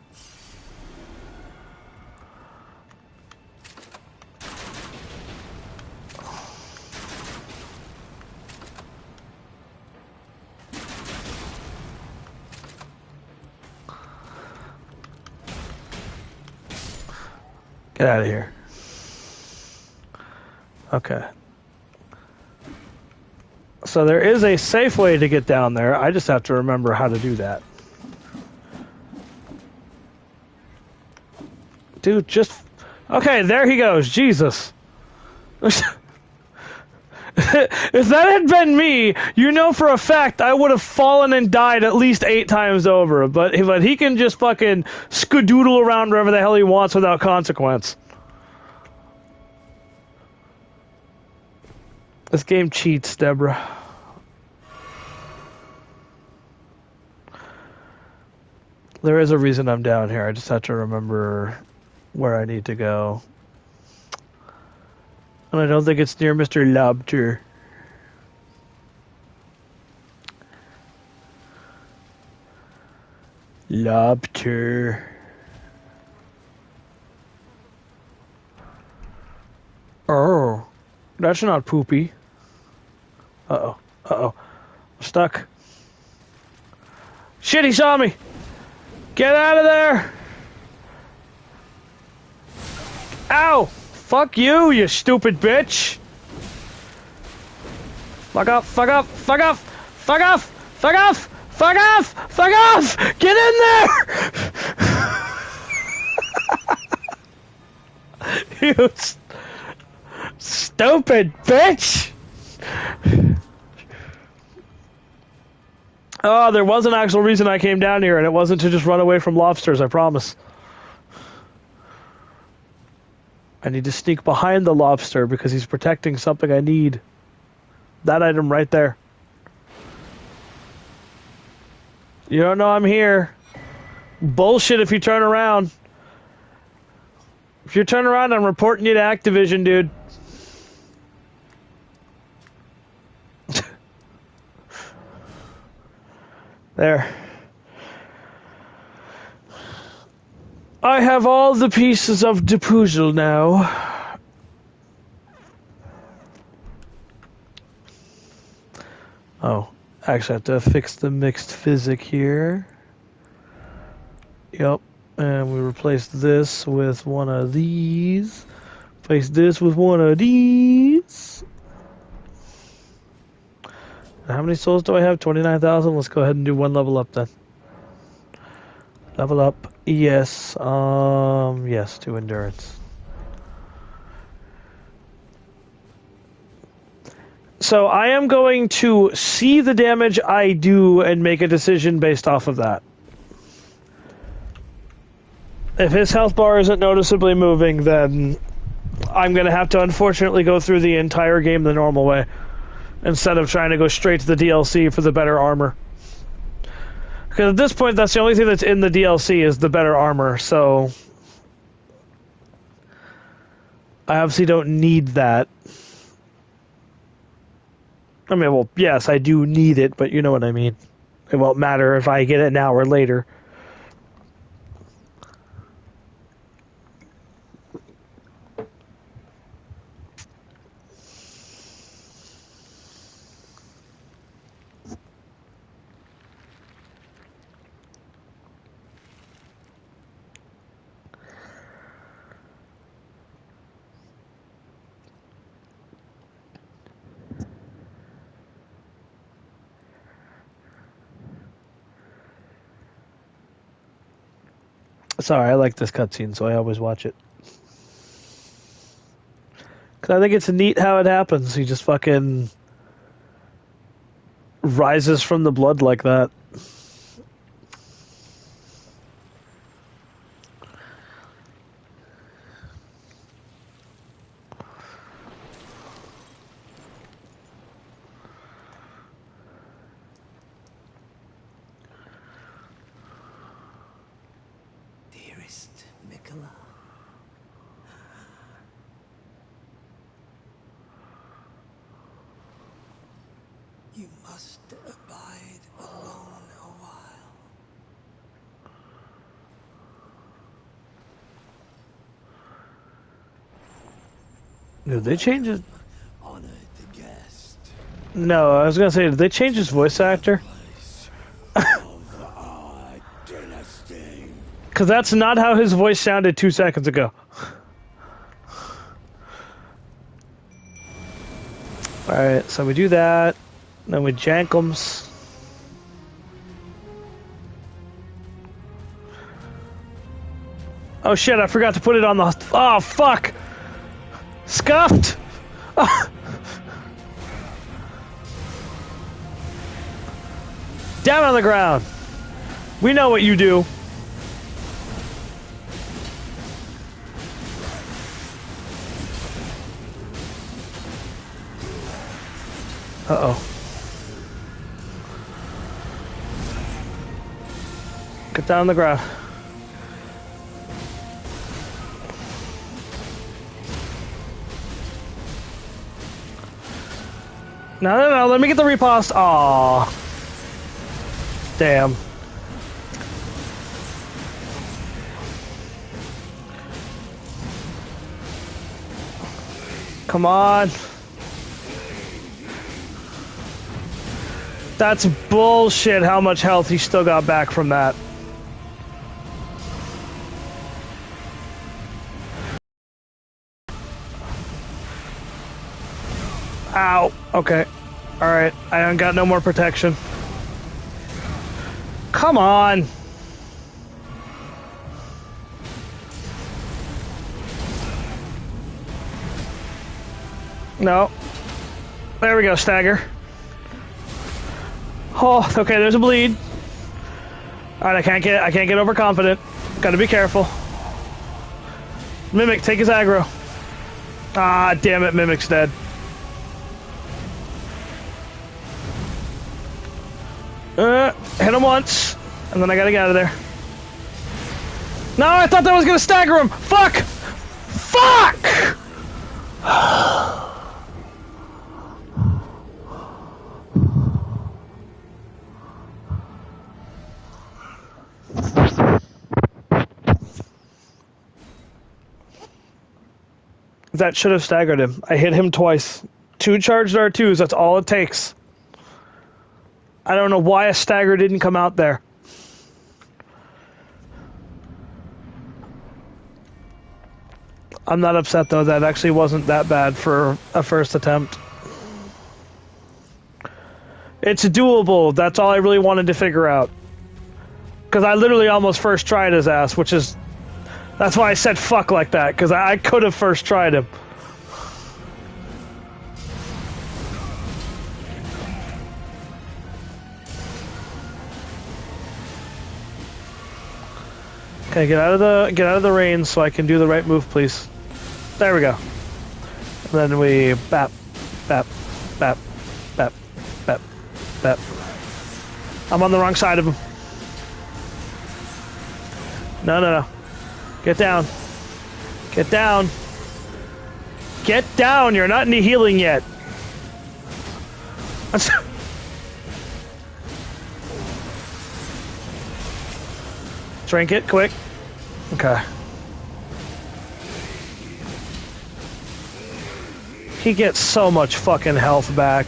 S1: Get out of here. Okay. So there is a safe way to get down there. I just have to remember how to do that. Dude, just... Okay, there he goes. Jesus. If that had been me, you know for a fact I would have fallen and died at least 8 times over. But he can just fucking skadoodle around wherever the hell he wants without consequence. This game cheats, Deborah. There is a reason I'm down here. I just have to remember where I need to go. And I don't think it's near Mr. Lobter. Lobter. Oh, that's not poopy. Uh-oh. Uh-oh. I'm stuck. Shit, he saw me! Get out of there! Ow! Fuck you, you stupid bitch! Fuck off, fuck off, fuck off! Fuck off! Fuck off! Fuck off! Fuck off! Get in there! You stupid bitch! Oh, there was an actual reason I came down here, and it wasn't to just run away from lobsters, I promise. I need to sneak behind the lobster because he's protecting something I need. That item right there. You don't know I'm here. Bullshit if you turn around. If you turn around, I'm reporting you to Activision, dude. There. I have all the pieces of the puzzle now. Oh, actually I have to fix the mixed physic here. Yep, and we replace this with one of these. Replace this with one of these. How many souls do I have? 29,000. Let's go ahead and do one level up then. Level up. Yes. Yes, to endurance. So I am going to see the damage I do and make a decision based off of that. If his health bar isn't noticeably moving, then I'm going to have to unfortunately go through the entire game the normal way, instead of trying to go straight to the DLC for the better armor. Because at this point, that's the only thing that's in the DLC is the better armor, so I obviously don't need that. I mean, well, yes, I do need it, but you know what I mean. It won't matter if I get it now or later. Sorry, I like this cutscene, so I always watch it. Because I think it's neat how it happens. He just fucking rises from the blood like that.
S3: You must abide alone a while.
S1: Did they change his...
S3: Honor the guest.
S1: No, I was gonna say, did they change his voice actor?
S3: Place of our dynasty.
S1: Because that's not how his voice sounded 2 seconds ago. Alright, so we do that. Then we jankums. Oh shit, I forgot to put it on the... Oh, fuck! Scuffed! Down on the ground! We know what you do. Uh-oh. Get down on the ground. No, let me get the repost. Aww. Damn. Come on. That's bullshit how much health he still got back from that. Ow. Okay. Alright. I don't got no more protection. Come on. No. There we go, stagger. Oh, okay, there's a bleed. Alright, I can't get overconfident. Gotta be careful. Mimic, take his aggro. Ah, damn it, Mimic's dead. Hit him once, and then I gotta get out of there. No, I thought that was gonna stagger him! Fuck! Fuck! That should have staggered him. I hit him twice. 2 charged R2s, that's all it takes. I don't know why a stagger didn't come out there. I'm not upset though, that actually wasn't that bad for a first attempt. It's doable, that's all I really wanted to figure out. Because I literally almost first tried his ass, which is... That's why I said fuck like that, because I could have first tried him. Okay, get out of the rain so I can do the right move, please. There we go. And then we bap, bap, bap, bap, bap, bap. I'm on the wrong side of him. No. Get down. Get down. Get down! You're not any healing yet. Drink it, quick. Okay. He gets so much fucking health back.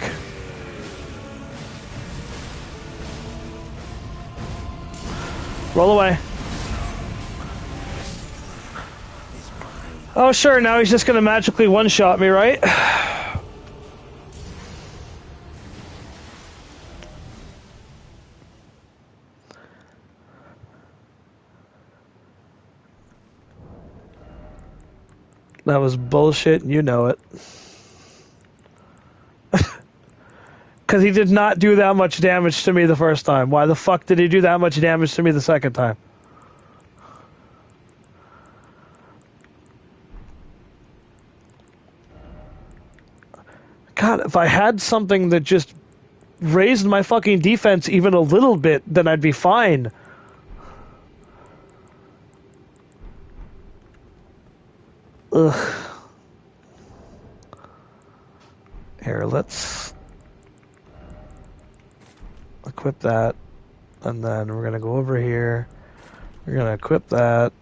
S1: Roll away. Oh, sure, now he's just gonna magically one-shot me, right? That was bullshit, and you know it. Because he did not do that much damage to me the first time. Why the fuck did he do that much damage to me the second time? God, if I had something that just raised my fucking defense even a little bit, then I'd be fine. Ugh. Here, let's... equip that. And then we're going to go over here. We're going to equip that.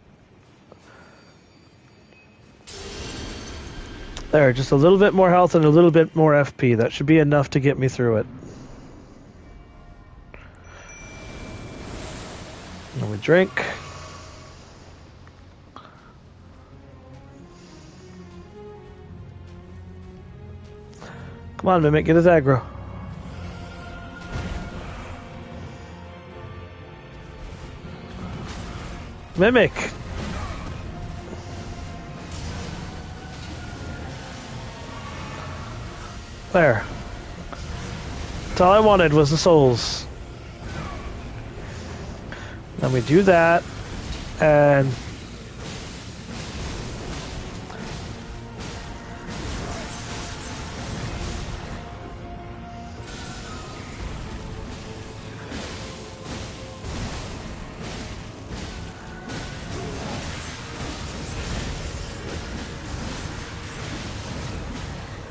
S1: There, just a little bit more health and a little bit more FP. That should be enough to get me through it. And we drink. Come on, Mimic, get his aggro. Mimic! There. That's all I wanted was the souls. Then we do that, and...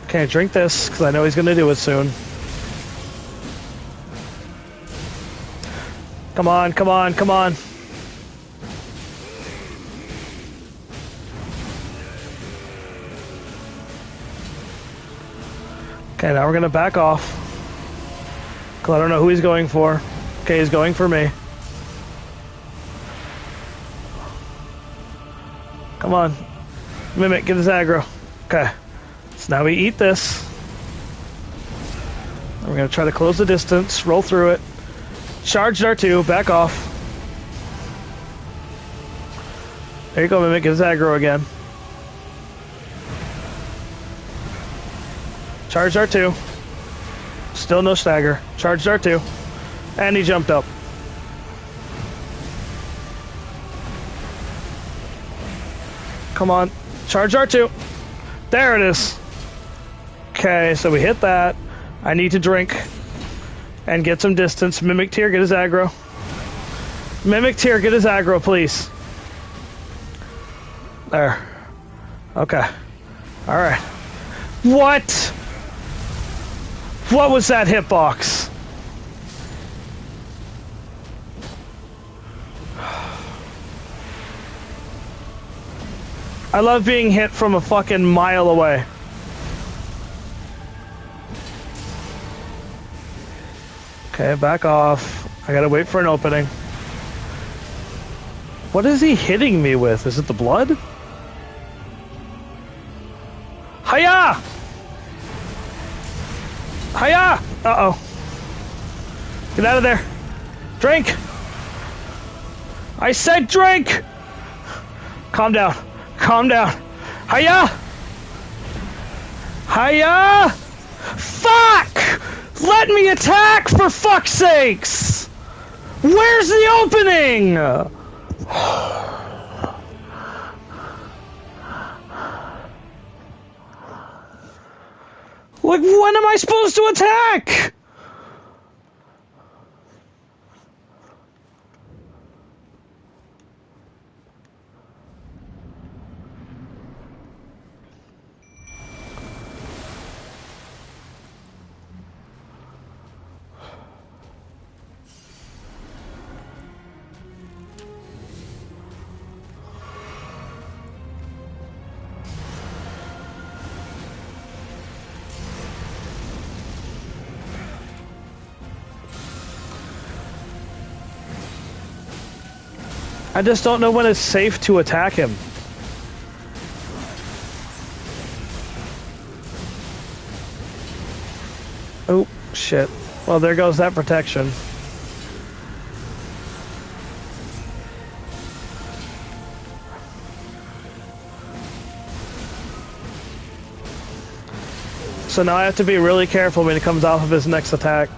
S1: Okay, drink this, because I know he's going to do it soon. Come on, come on, come on. Okay, now we're going to back off. Because I don't know who he's going for. Okay, he's going for me. Come on. Mimic, get his aggro. Okay. So now we eat this. And we're going to try to close the distance, roll through it. Charged R2, back off. There you go, Mimic, get his aggro again. Charged R2. Still no stagger. Charged R2. And he jumped up. Come on. Charge R2. There it is. Okay, so we hit that. I need to drink and get some distance. Mimic Tier, get his aggro. Mimic Tier, get his aggro, please. There. Okay. Alright. What? What was that hitbox? I love being hit from a fucking mile away. Okay, back off. I gotta wait for an opening. What is he hitting me with? Is it the blood? Hiya! Hiya! Uh-oh. Get out of there. Drink! I said drink! Calm down. Calm down. Hiya! Hiya! Fuck! Let me attack, for fuck's sakes! Where's the opening? Like, when am I supposed to attack? I just don't know when it's safe to attack him. Oh, shit. Well, there goes that protection. So now I have to be really careful when he comes off of his next attack.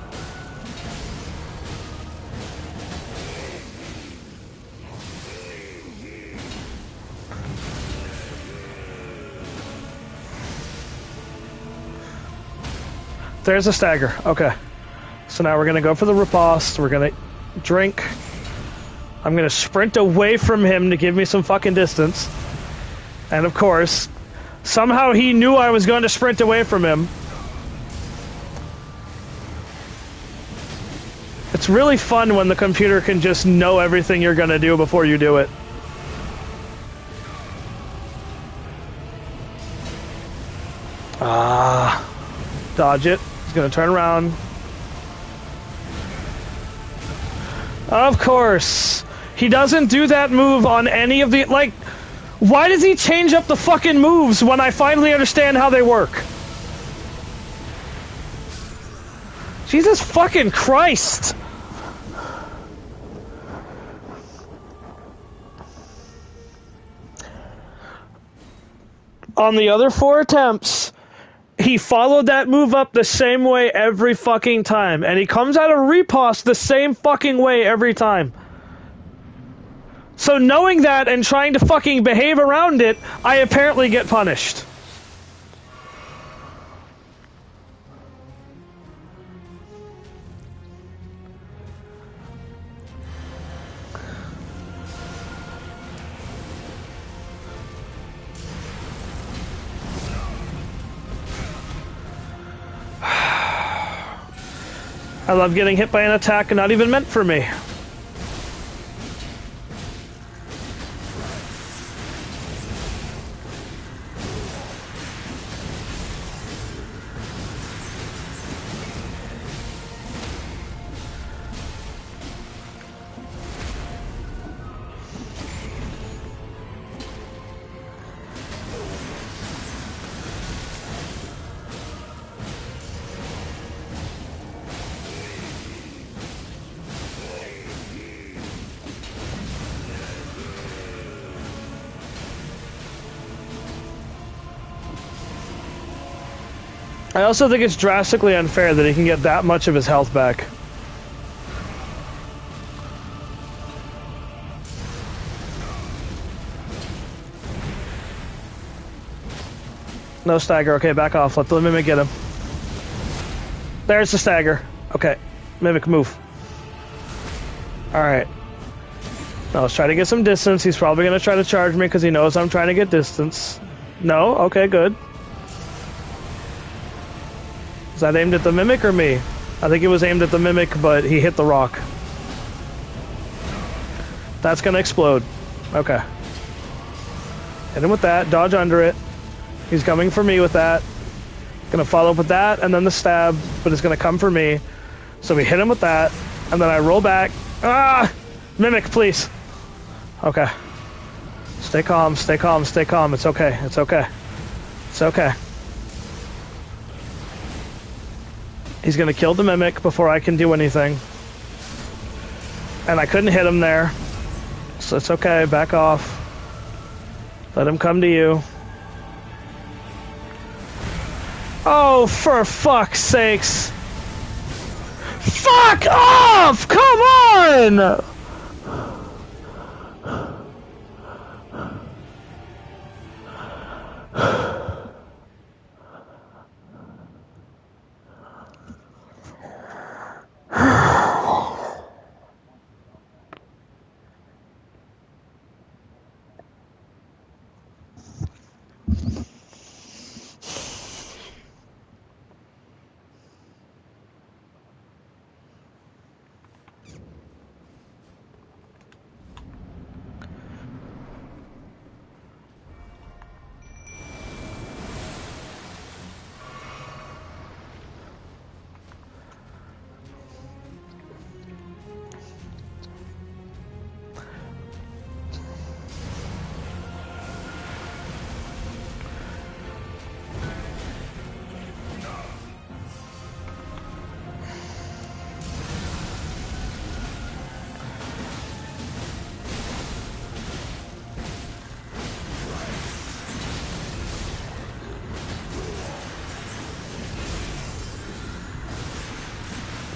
S1: There's a stagger. Okay. So now we're going to go for the riposte. We're going to drink. I'm going to sprint away from him to give me some fucking distance. And of course, somehow he knew I was going to sprint away from him. It's really fun when the computer can just know everything you're gonna do before you do it. Ah, dodge it. He's gonna turn around. Of course. He doesn't do that move on any of the... Like, why does he change up the fucking moves when I finally understand how they work? Jesus fucking Christ! On the other 4 attempts, he followed that move up the same way every fucking time. And he comes out of riposte the same fucking way every time. So knowing that and trying to fucking behave around it, I apparently get punished. I love getting hit by an attack not even meant for me. I also think it's drastically unfair that he can get that much of his health back. No stagger. Okay, back off. Let the Mimic get him. There's the stagger. Okay. Mimic, move. Alright. Now let's try to get some distance. He's probably going to try to charge me because he knows I'm trying to get distance. No? Okay, good. Is that aimed at the Mimic or me? I think it was aimed at the Mimic, but he hit the rock. That's gonna explode. Okay. Hit him with that, dodge under it. He's coming for me with that. Gonna follow up with that, and then the stab, but it's gonna come for me. So we hit him with that, and then I roll back. Ah! Mimic, please. Okay. Stay calm, stay calm, stay calm. It's okay, it's okay. It's okay. He's gonna kill the Mimic before I can do anything. And I couldn't hit him there. So it's okay, back off. Let him come to you. Oh, for fuck's sakes. Fuck off! Come on!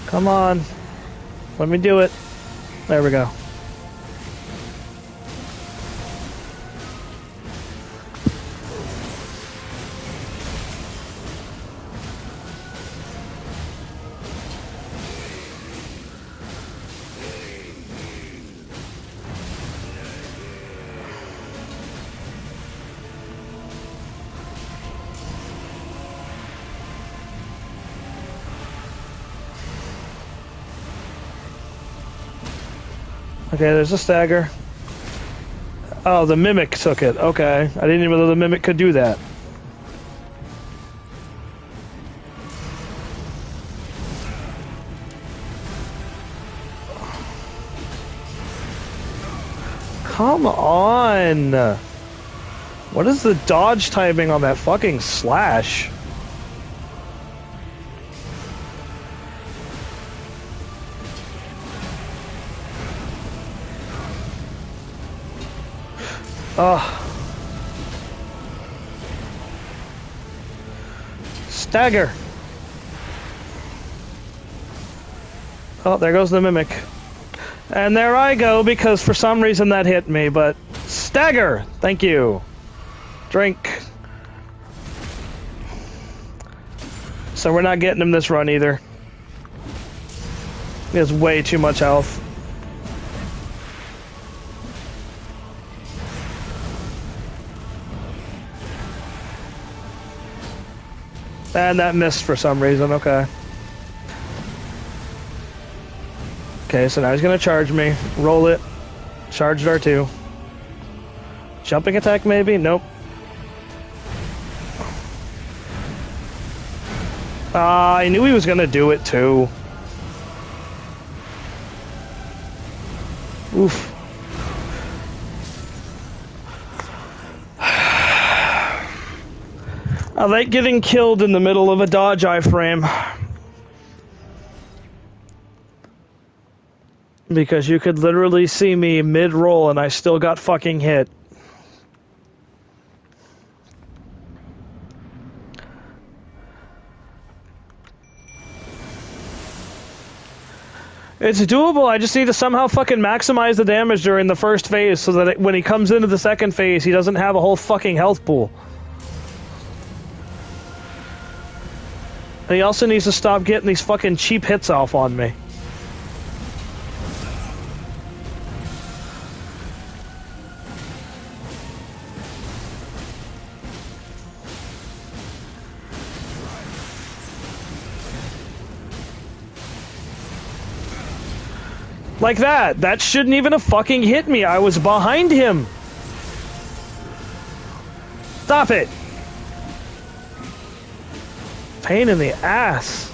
S1: Come on. Let me do it. There we go. Okay, there's a stagger. Oh, the mimic took it. Okay. I didn't even know the mimic could do that. Come on! What is the dodge timing on that fucking slash? Ugh. Stagger! Oh, there goes the mimic. And there I go, because for some reason that hit me, but... Stagger! Thank you. Drink. So we're not getting him this run either. He has way too much health. And that missed for some reason, okay. Okay, so now he's gonna charge me. Roll it. Charged R2. Jumping attack maybe? Nope. I knew he was gonna do it too. Oof. I like getting killed in the middle of a dodge iframe. Because you could literally see me mid-roll and I still got fucking hit. It's doable, I just need to somehow fucking maximize the damage during the first phase so that when he comes into the second phase, he doesn't have a whole fucking health pool. And he also needs to stop getting these fucking cheap hits off on me. Like that. That shouldn't even have fucking hit me. I was behind him. Stop it. Pain in the ass.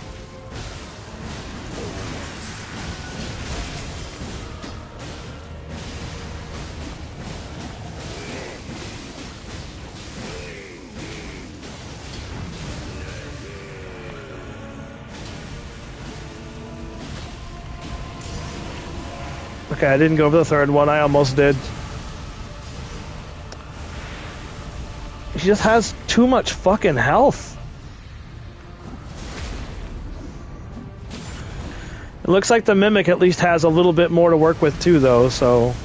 S1: Okay, I didn't go for the third one. I almost did. She just has too much fucking health. It looks like the Mimic at least has a little bit more to work with too, though, so...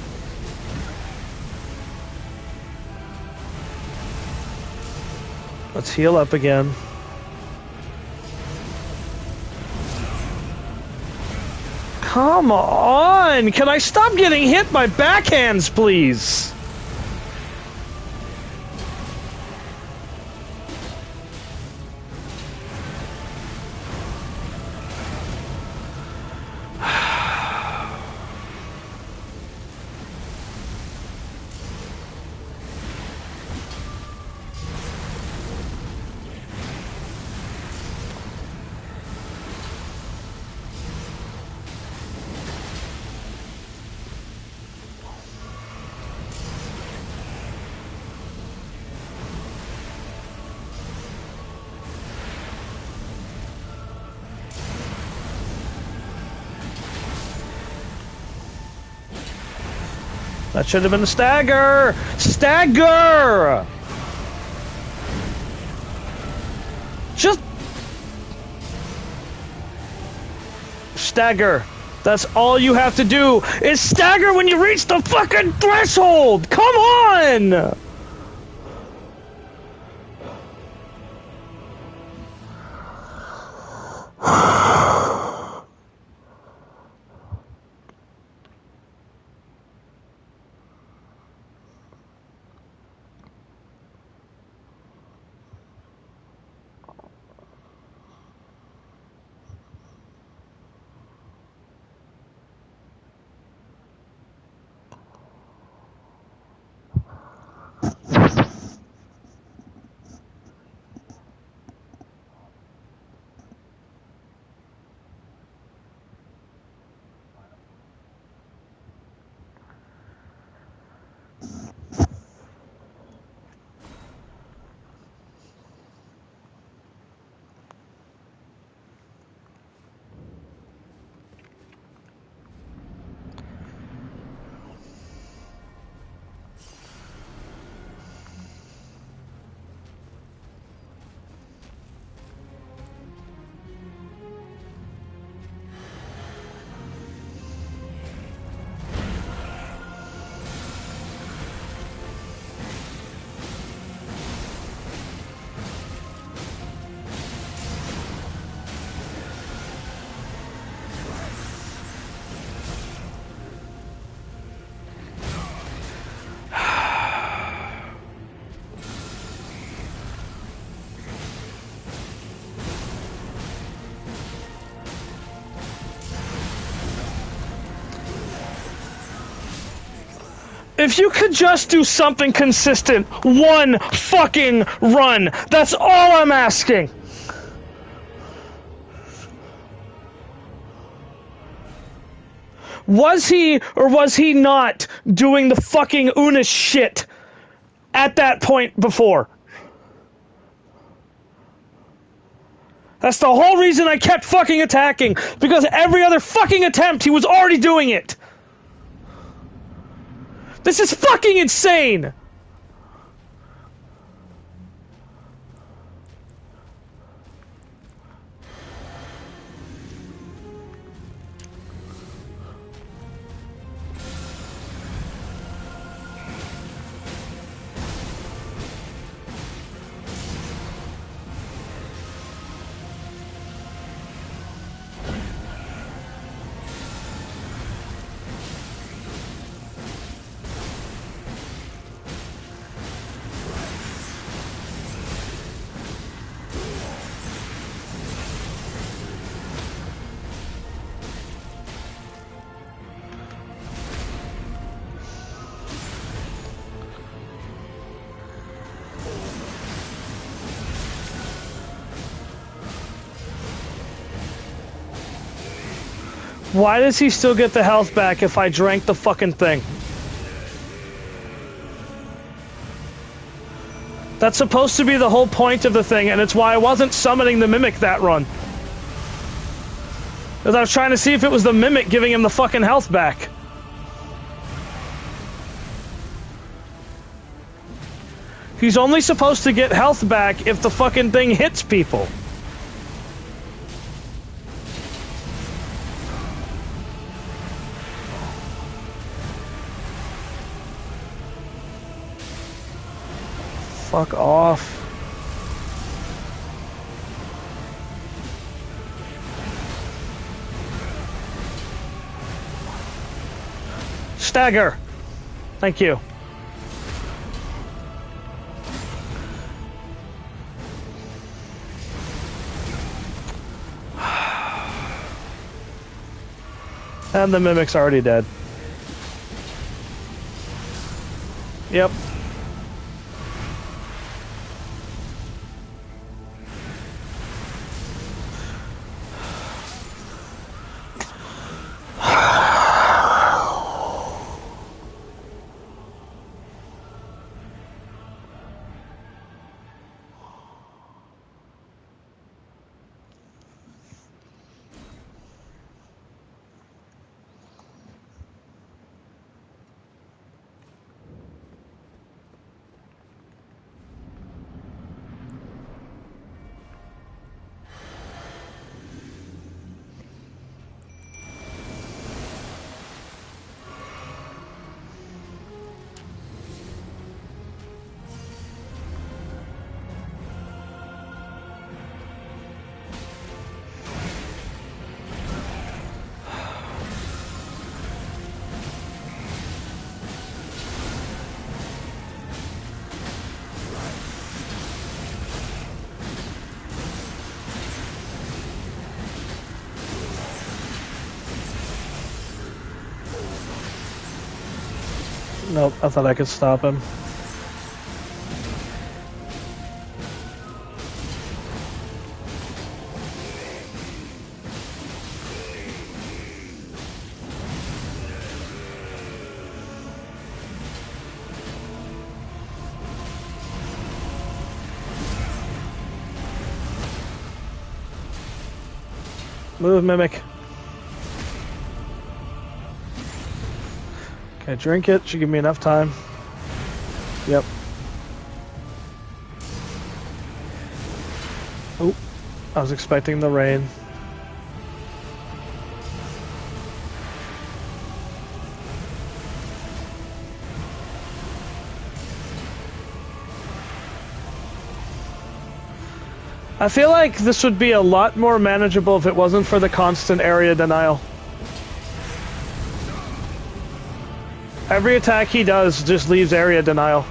S1: Let's heal up again. Come on! Can I stop getting hit by backhands, please? That should have been a stagger! Stagger! Just... Stagger. That's all you have to do, is stagger when you reach the fucking threshold! Come on! If you could just do something consistent, one fucking run. That's all I'm asking. Was he or was he not doing the fucking Una shit at that point before? That's the whole reason I kept fucking attacking, because every other fucking attempt he was already doing it. This is fucking insane! Why does he still get the health back if I drank the fucking thing? That's supposed to be the whole point of the thing, and it's why I wasn't summoning the Mimic that run. Because I was trying to see if it was the Mimic giving him the fucking health back. He's only supposed to get health back if the fucking thing hits people. Fuck off. Stagger. Thank you. And the Mimic's already dead. Yep. Nope, I thought I could stop him. Move, Mimic. Okay, drink it. Should give me enough time. Yep. Oh, I was expecting the rain. I feel like this would be a lot more manageable if it wasn't for the constant area denial. Every attack he does just leaves area denial.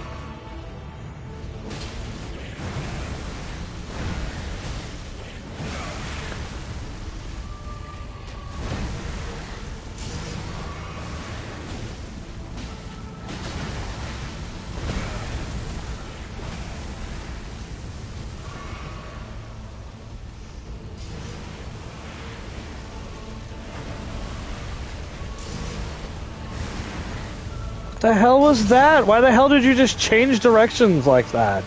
S1: The hell was that? Why the hell did you just change directions like that?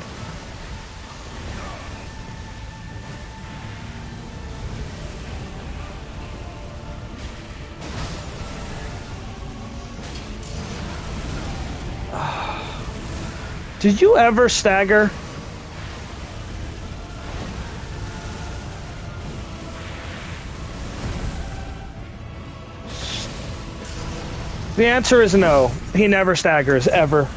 S1: Did you ever stagger? The answer is no. He never staggers, ever.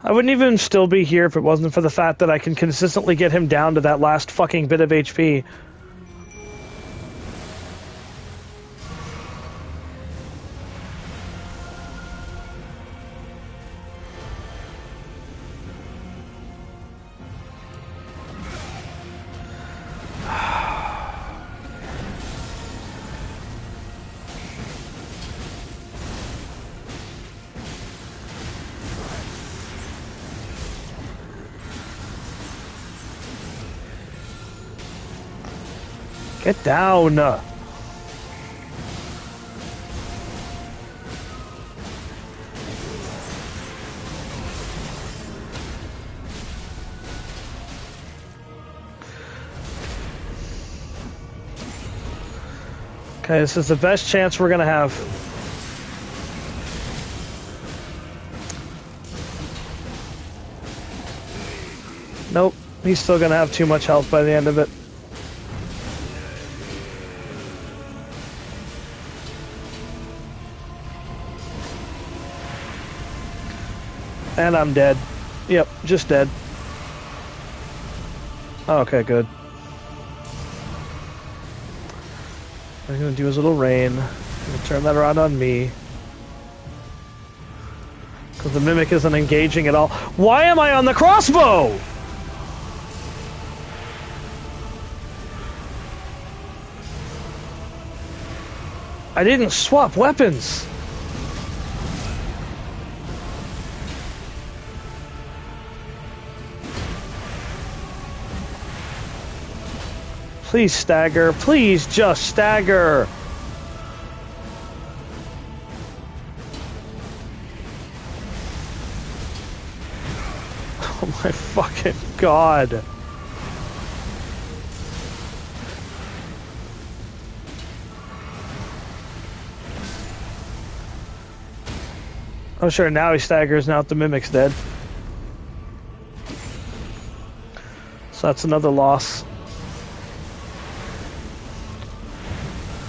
S1: I wouldn't even still be here if it wasn't for the fact that I can consistently get him down to that last fucking bit of HP. Get down! Okay, this is the best chance we're gonna have. Nope, he's still gonna have too much health by the end of it. And I'm dead. Yep, just dead. Okay, good. I'm gonna do his little rain. I'm gonna turn that around on me. Because the Mimic isn't engaging at all. Why am I on the crossbow? I didn't swap weapons. Please stagger. Please just stagger. Oh my fucking god. Oh sure, now he staggers, now the Mimic's dead. So that's another loss.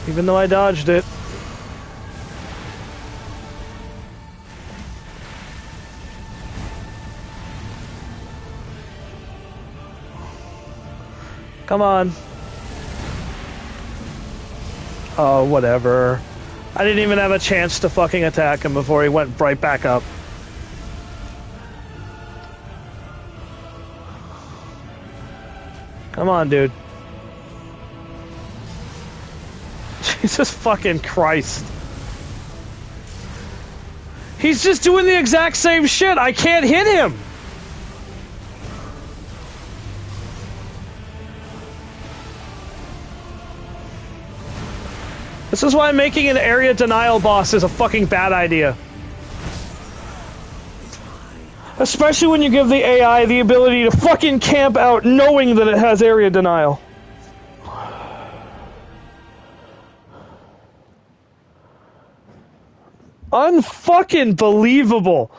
S1: Even though I dodged it. Come on. Oh, whatever. I didn't even have a chance to fucking attack him before he went right back up. Come on, dude. Jesus fucking Christ. He's just doing the exact same shit. I can't hit him. This is why making an area denial boss is a fucking bad idea. Especially when you give the AI the ability to fucking camp out knowing that it has area denial. Unfucking believable.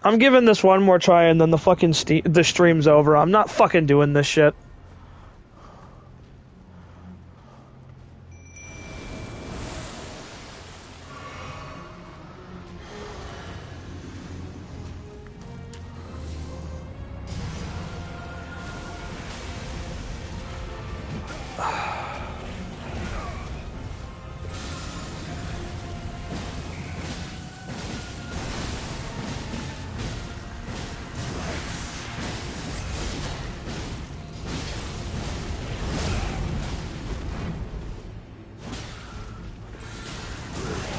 S1: I'm giving this one more try and then the fucking the stream's over. I'm not fucking doing this shit.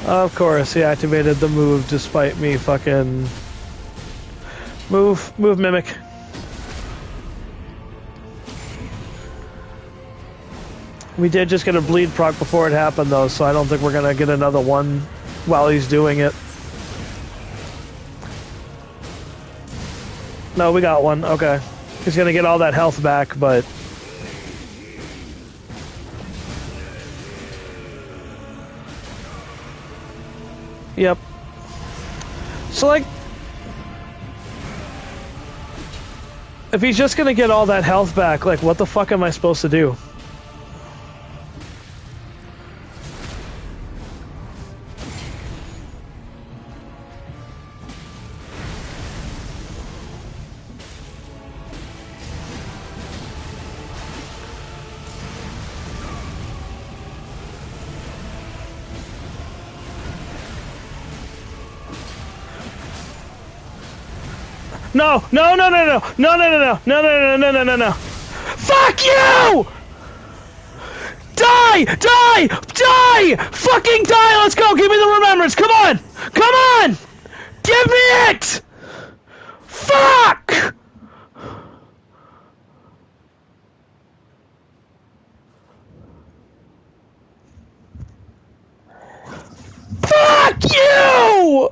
S1: Of course, he activated the move despite me fucking... Move, Mimic. We did just get a bleed proc before it happened though, so I don't think we're gonna get another one while he's doing it. No, we got one, okay. He's gonna get all that health back, but... Yep. So, like... If he's just gonna get all that health back, like, what the fuck am I supposed to do? No! No, no, no, no! No, no, no, no! No, no, no, no, no, no, no! Fuck you! Die! Die! Die! Fucking die! Let's go! Give me the remembrance! Come on! Come on! Give me it! Fuck! Fuck you!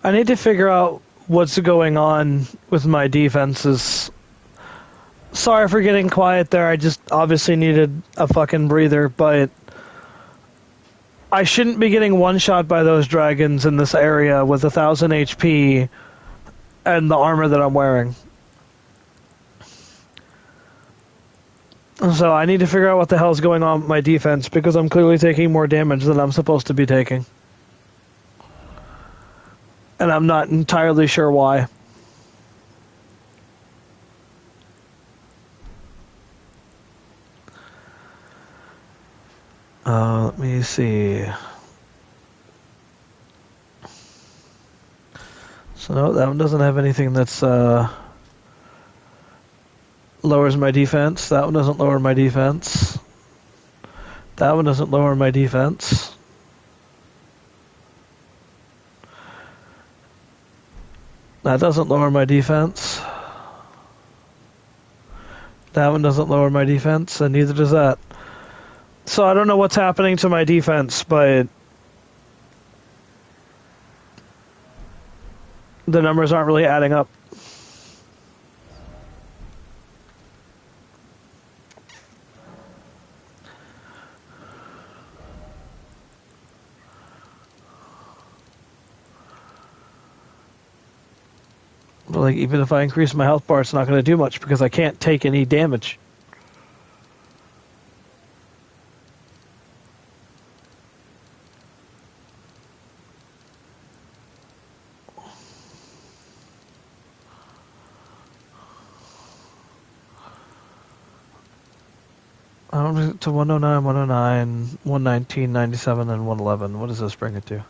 S1: I need to figure out what's going on with my defenses. Sorry for getting quiet there. I just obviously needed a fucking breather, but I shouldn't be getting one-shot by those dragons in this area with 1,000 HP and the armor that I'm wearing. So I need to figure out what the hell's going on with my defense, because I'm clearly taking more damage than I'm supposed to be taking. And I'm not entirely sure why. Let me see. So no, that one doesn't have anything that's lowers my defense. That one doesn't lower my defense. That one doesn't lower my defense. That doesn't lower my defense. That one doesn't lower my defense, and neither does that. So I don't know what's happening to my defense, but the numbers aren't really adding up. But like, even if I increase my health bar, it's not going to do much because I can't take any damage. To 109, 109, 119, 97, and 111. What does this bring it to?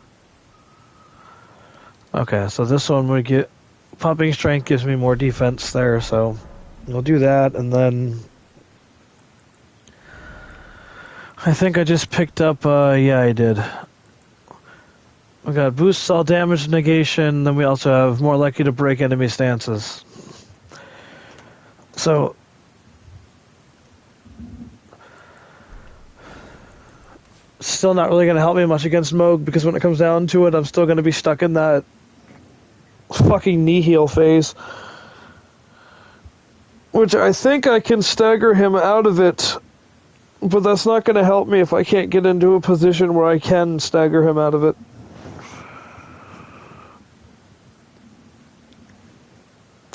S1: Okay, so this one would get... Pumping strength gives me more defense there, so we'll do that, and then... I think I just picked up, yeah, I did. We got boosts all damage negation, then we also have more likely to break enemy stances. So... Still not really going to help me much against Moog, because when it comes down to it, I'm still going to be stuck in that fucking knee heel phase. Which I think I can stagger him out of it, but that's not going to help me if I can't get into a position where I can stagger him out of it.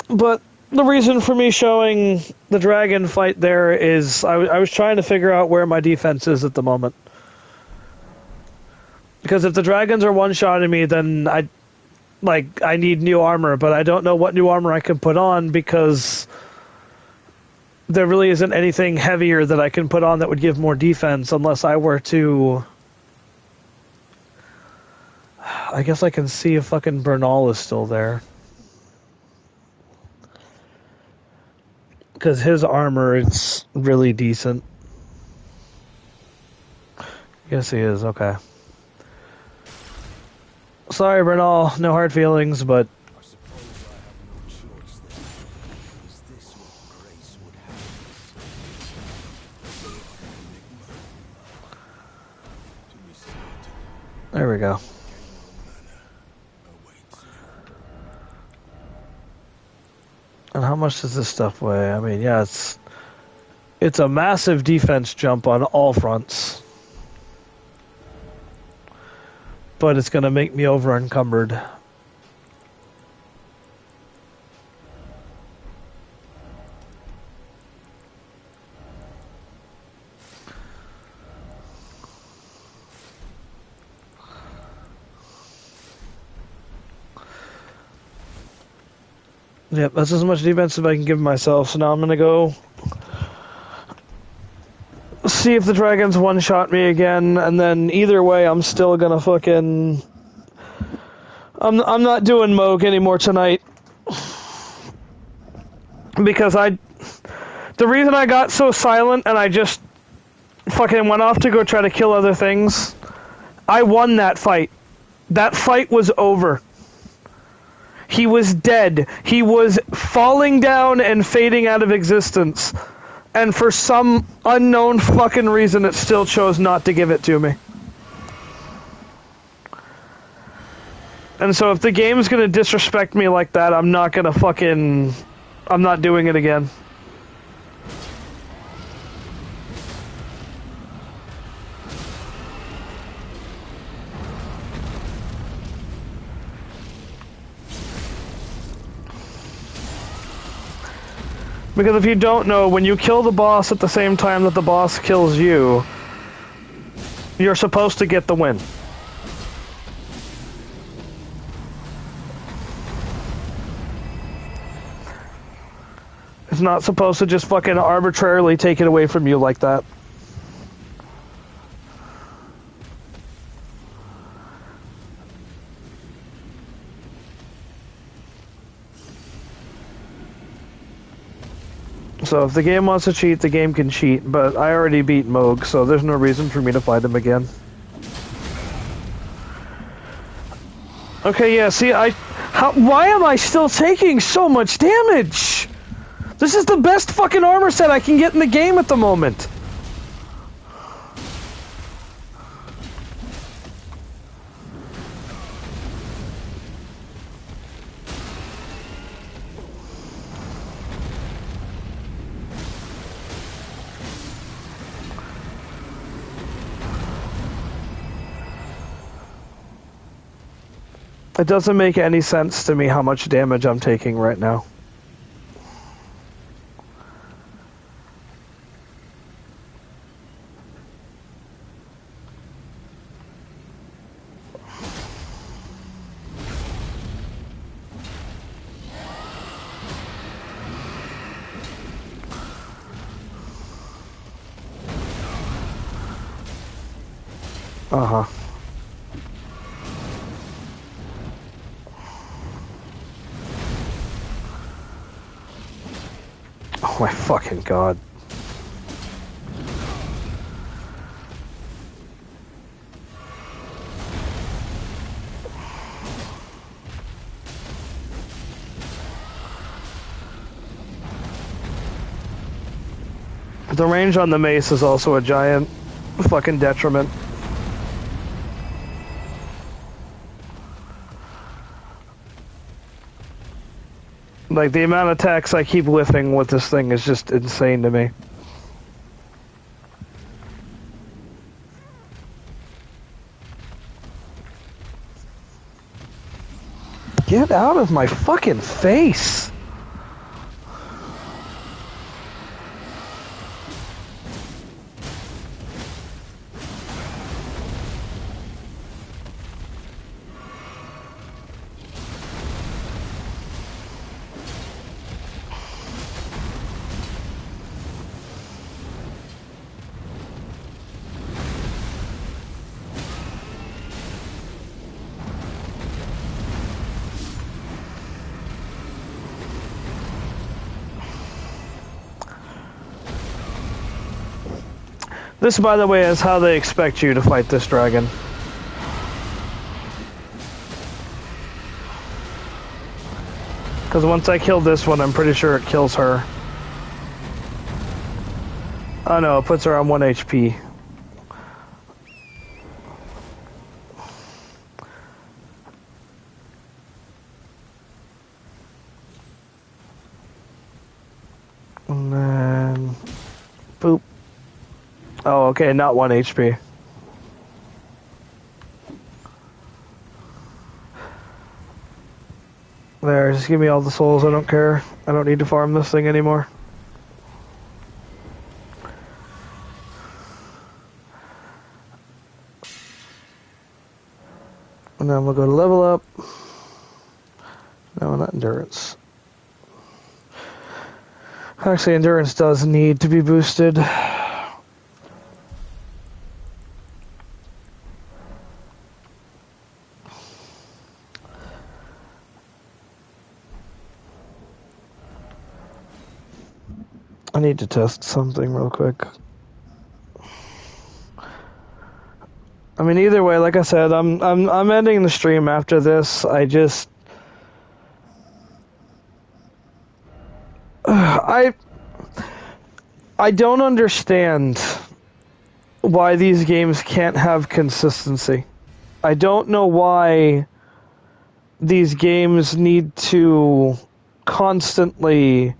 S1: But the reason for me showing the dragon fight there is I was trying to figure out where my defense is at the moment. Because if the dragons are one-shotting me, then I need new armor, but I don't know what new armor I can put on because there really isn't anything heavier that I can put on that would give more defense unless I were to... I guess I can see if fucking Bernal is still there. Because his armor is really decent. Yes, he is, okay. Sorry, Bernal, no hard feelings, but...
S3: I suppose I have no choice then. Is this what grace would have us? To be certain,
S1: There we go.
S3: awaits you.
S1: And how much does this stuff weigh? I mean, yeah, it's a massive defense jump on all fronts. But it's going to make me over encumbered. Yep, that's as much defense as I can give myself. So now I'm going to go see if the dragons one-shot me again, and then either way, I'm still gonna fucking... I'm not doing Moog anymore tonight. Because the reason I got so silent and I just fucking went off to go try to kill other things, I won that fight. That fight was over. He was dead. He was falling down and fading out of existence. And for some unknown fucking reason, it still chose not to give it to me. And so if the game's gonna disrespect me like that, I'm not gonna fucking... I'm not doing it again. Because if you don't know, when you kill the boss at the same time that the boss kills you, you're supposed to get the win. It's not supposed to just fucking arbitrarily take it away from you like that. So if the game wants to cheat, the game can cheat, but I already beat Moog, so there's no reason for me to fight him again. Okay, yeah, see, why am I still taking so much damage? This is the best fucking armor set I can get in the game at the moment. It doesn't make any sense to me how much damage I'm taking right now. Uh-huh. Oh my fucking god. The range on the mace is also a giant fucking detriment. Like, the amount of attacks I keep whiffing with this thing is just insane to me. Get out of my fucking face! This, by the way, is how they expect you to fight this dragon. Because once I kill this one, I'm pretty sure it kills her. Oh no, it puts her on 1 HP. And then... boop. Oh, okay, not 1 HP. There, just give me all the souls, I don't care. I don't need to farm this thing anymore. And then we'll go to level up. No, not endurance. Actually, endurance does need to be boosted. I need to test something real quick. I mean, either way, like I said, I'm ending the stream after this. I just I don't understand why these games can't have consistency. I don't know why these games need to constantly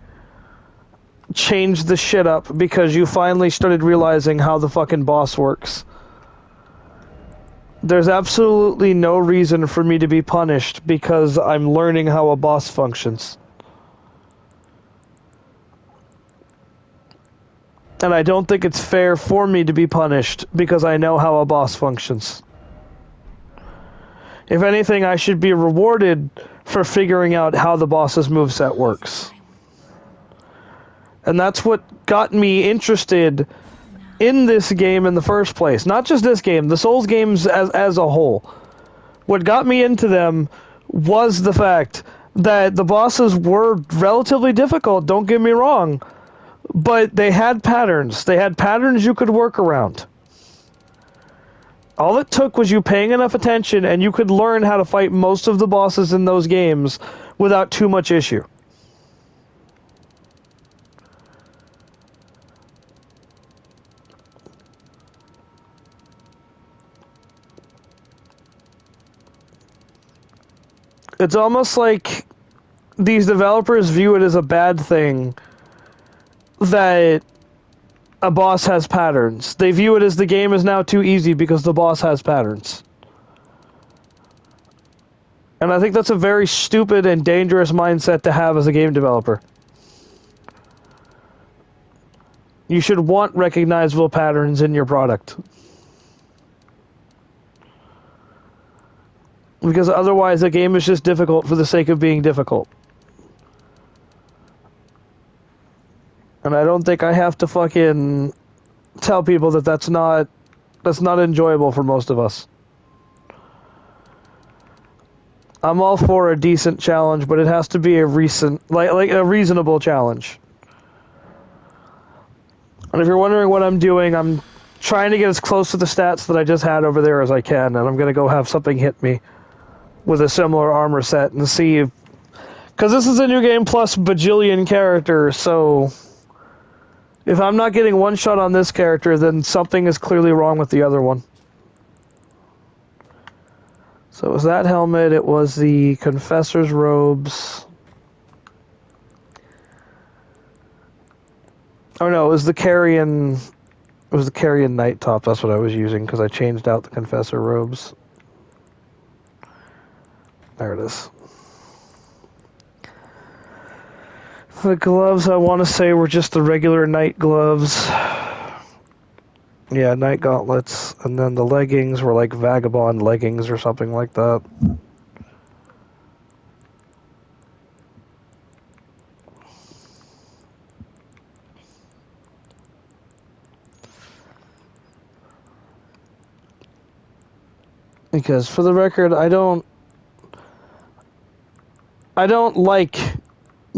S1: change the shit up because you finally started realizing how the fucking boss works. There's absolutely no reason for me to be punished because I'm learning how a boss functions. And I don't think it's fair for me to be punished because I know how a boss functions. If anything, I should be rewarded for figuring out how the boss's moveset works. And that's what got me interested in this game in the first place. Not just this game, the Souls games as a whole. What got me into them was the fact that the bosses were relatively difficult, don't get me wrong, but they had patterns. They had patterns you could work around. All it took was you paying enough attention and you could learn how to fight most of the bosses in those games without too much issue. It's almost like these developers view it as a bad thing that a boss has patterns. They view it as the game is now too easy because the boss has patterns. And I think that's a very stupid and dangerous mindset to have as a game developer. You should want recognizable patterns in your product. Because otherwise the game is just difficult for the sake of being difficult. And I don't think I have to fucking tell people that that's not enjoyable for most of us. I'm all for a decent challenge, but it has to be a reasonable challenge. And if you're wondering what I'm doing, I'm trying to get as close to the stats that I just had over there as I can, and I'm going to go have something hit me with a similar armor set and see if... Because this is a new game plus bajillion characters, so... If I'm not getting one shot on this character, then something is clearly wrong with the other one. So it was that helmet, it was the Confessor's robes. Oh no, it was the Carrion Night Top, that's what I was using, because I changed out the Confessor robes. There it is. The gloves, I want to say, were just the regular night gloves. Yeah, night gauntlets. And then the leggings were like vagabond leggings or something like that. Because, for the record, I don't like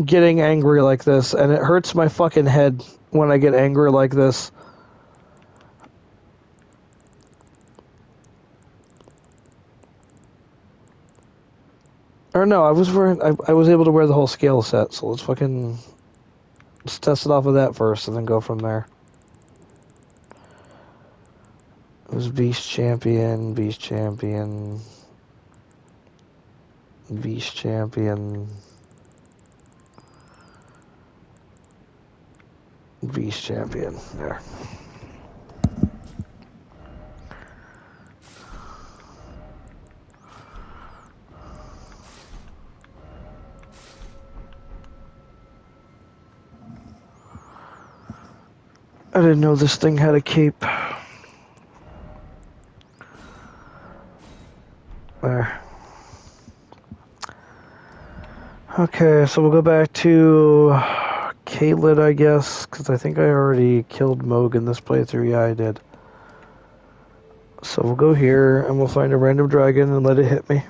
S1: getting angry like this, and it hurts my fucking head when I get angry like this. Or no, I was able to wear the whole scale set, so let's test it off of that first and then go from there. It was Beast Champion, Beast Champion, Beast Champion, Beast Champion. There. I didn't know this thing had a cape. There. Okay, so we'll go back to Caitlyn, I guess, because I think I already killed Moog in this playthrough. Yeah, I did. So we'll go here, and we'll find a random dragon and let it hit me.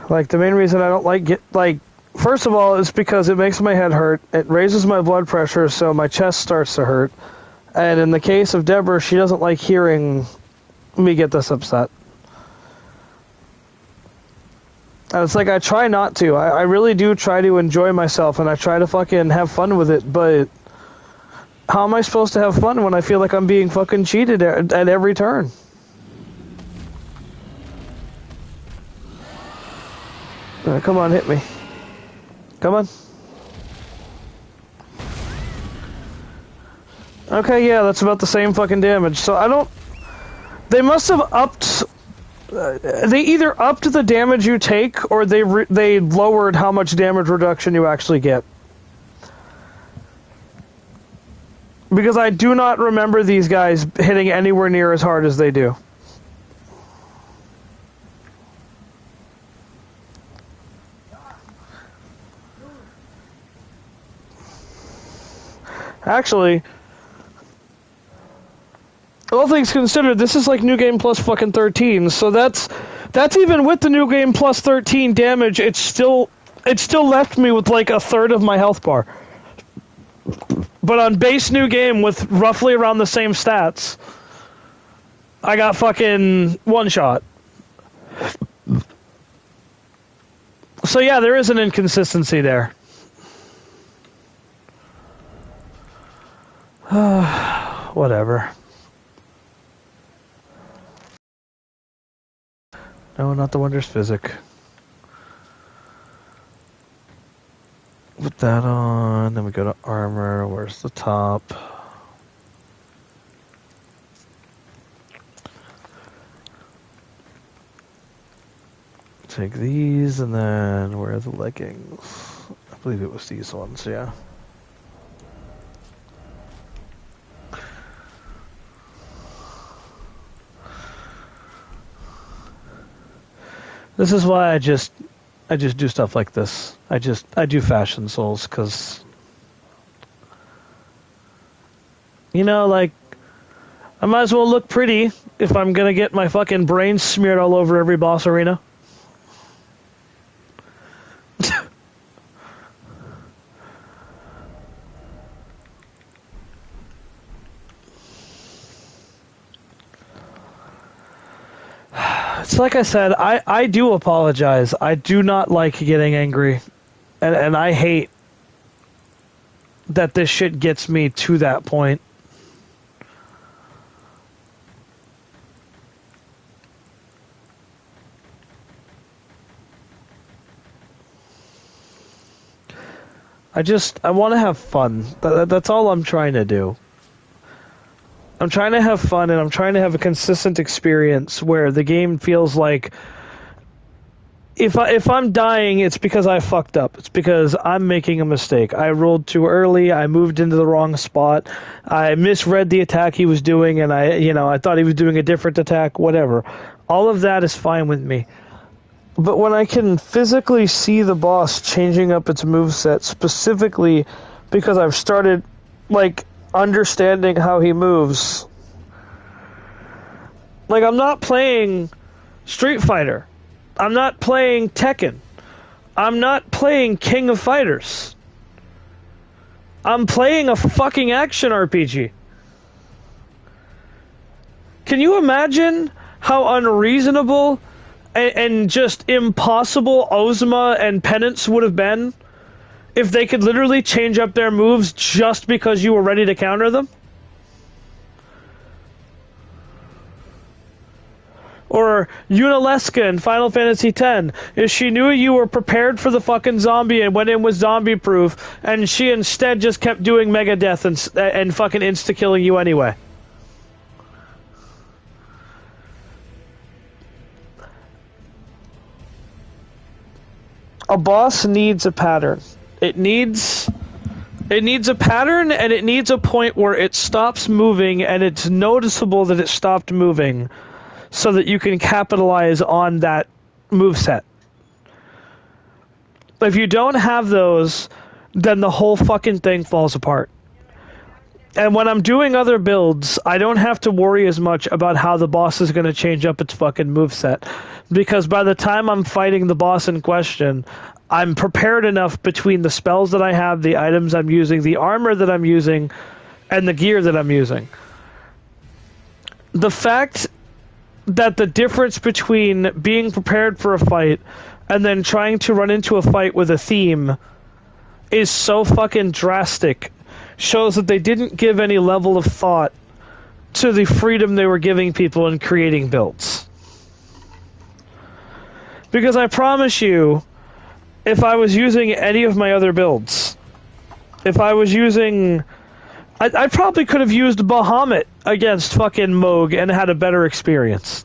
S1: Like, the main reason I don't first of all, it's because it makes my head hurt. It raises my blood pressure, so my chest starts to hurt. And in the case of Deborah, she doesn't like hearing me get this upset. And it's like I try not to. I really do try to enjoy myself, and I try to fucking have fun with it, but how am I supposed to have fun when I feel like I'm being fucking cheated at every turn? Come on, hit me. Come on. Okay, yeah, that's about the same fucking damage. So I don't... They must have upped... they either upped the damage you take, or they lowered how much damage reduction you actually get. Because I do not remember these guys hitting anywhere near as hard as they do. Actually, all things considered, this is like New Game Plus fucking 13, so that's even with the New Game Plus 13 damage, it still left me with like a third of my health bar. But on base New Game with roughly around the same stats, I got fucking one shot. So yeah, there is an inconsistency there. Whatever. No, not the Wondrous Physic. Put that on, then we go to armor. Where's the top? Take these, and then where are the leggings? I believe it was these ones, yeah. This is why I just do stuff like this. I do fashion souls because, you know, like, I might as well look pretty if I'm gonna get my fucking brains smeared all over every boss arena. It's like I said, I do apologize. I do not like getting angry. And I hate that this shit gets me to that point. I want to have fun. That's all I'm trying to do. I'm trying to have fun, and I'm trying to have a consistent experience where the game feels like if I'm dying, it's because I fucked up. It's because I'm making a mistake. I rolled too early. I moved into the wrong spot. I misread the attack he was doing, and I thought he was doing a different attack. Whatever. All of that is fine with me. But when I can physically see the boss changing up its moveset, specifically because I've started, like, understanding how he moves. Like, I'm not playing Street Fighter. I'm not playing Tekken. I'm not playing King of Fighters. I'm playing a fucking action RPG. Can you imagine how unreasonable and just impossible Ozma and Penance would have been if they could literally change up their moves just because you were ready to counter them? Or Unalesca in Final Fantasy X. If she knew you were prepared for the fucking zombie and went in with zombie proof, and she instead just kept doing Mega Death and fucking insta-killing you anyway. A boss needs a pattern. It needs a pattern, and it needs a point where it stops moving and it's noticeable that it stopped moving so that you can capitalize on that moveset. If you don't have those, then the whole fucking thing falls apart. And when I'm doing other builds, I don't have to worry as much about how the boss is going to change up its fucking moveset. Because by the time I'm fighting the boss in question, I'm prepared enough between the spells that I have, the items I'm using, the armor that I'm using, and the gear that I'm using. The fact that the difference between being prepared for a fight and then trying to run into a fight with a theme is so fucking drastic. Shows that they didn't give any level of thought to the freedom they were giving people in creating builds. Because I promise you, if I was using any of my other builds, if I was using... I probably could have used Bahamut against fucking Moog and had a better experience.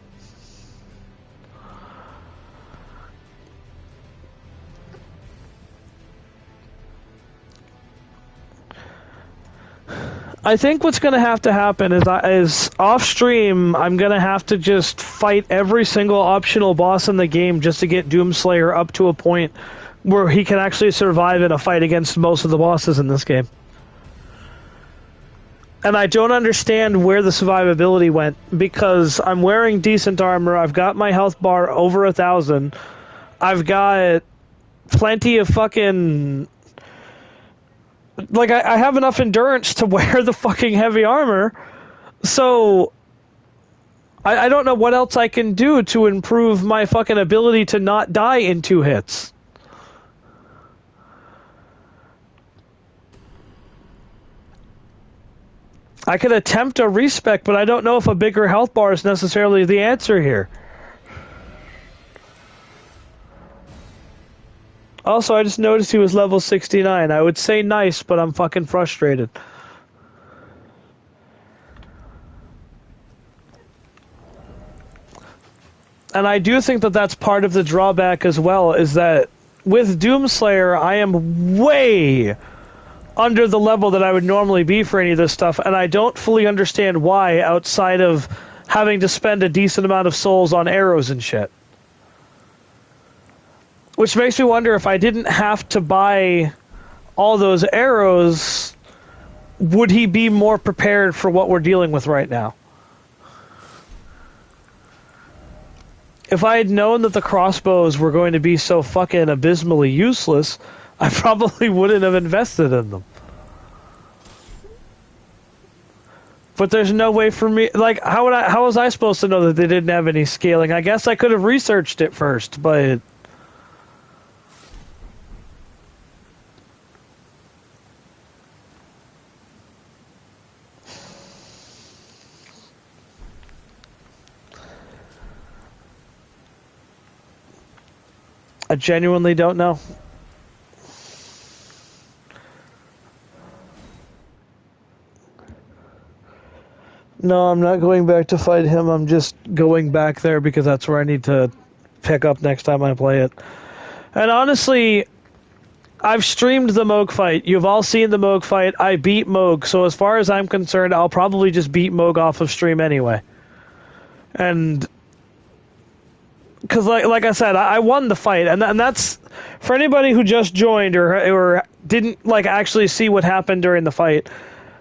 S1: I think what's going to happen is off stream, I'm going to have to just fight every single optional boss in the game just to get Doomslayer up to a point where he can actually survive in a fight against most of the bosses in this game. And I don't understand where the survivability went, because I'm wearing decent armor, I've got my health bar over 1,000, I've got plenty of fucking... Like, I have enough endurance to wear the fucking heavy armor, so I don't know what else I can do to improve my fucking ability to not die in 2 hits. I could attempt a respec, but I don't know if a bigger health bar is necessarily the answer here. Also, I just noticed he was level 69. I would say nice, but I'm fucking frustrated. And I do think that that's part of the drawback as well, is that with Doomslayer, I am way under the level that I would normally be for any of this stuff, and I don't fully understand why, outside of having to spend a decent amount of souls on arrows and shit. Which makes me wonder, if I didn't have to buy all those arrows, would he be more prepared for what we're dealing with right now? If I had known that the crossbows were going to be so fucking abysmally useless, I probably wouldn't have invested in them. But there's no way for me... Like, how was I supposed to know that they didn't have any scaling? I guess I could have researched it first, but... I genuinely don't know. No, I'm not going back to fight him. I'm just going back there because that's where I need to pick up next time I play it. And honestly, I've streamed the Moog fight. You've all seen the Moog fight. I beat Moog, so as far as I'm concerned, I'll probably just beat Moog off of stream anyway. And... because, like I said, I won the fight, and that's for anybody who just joined or didn't actually see what happened during the fight.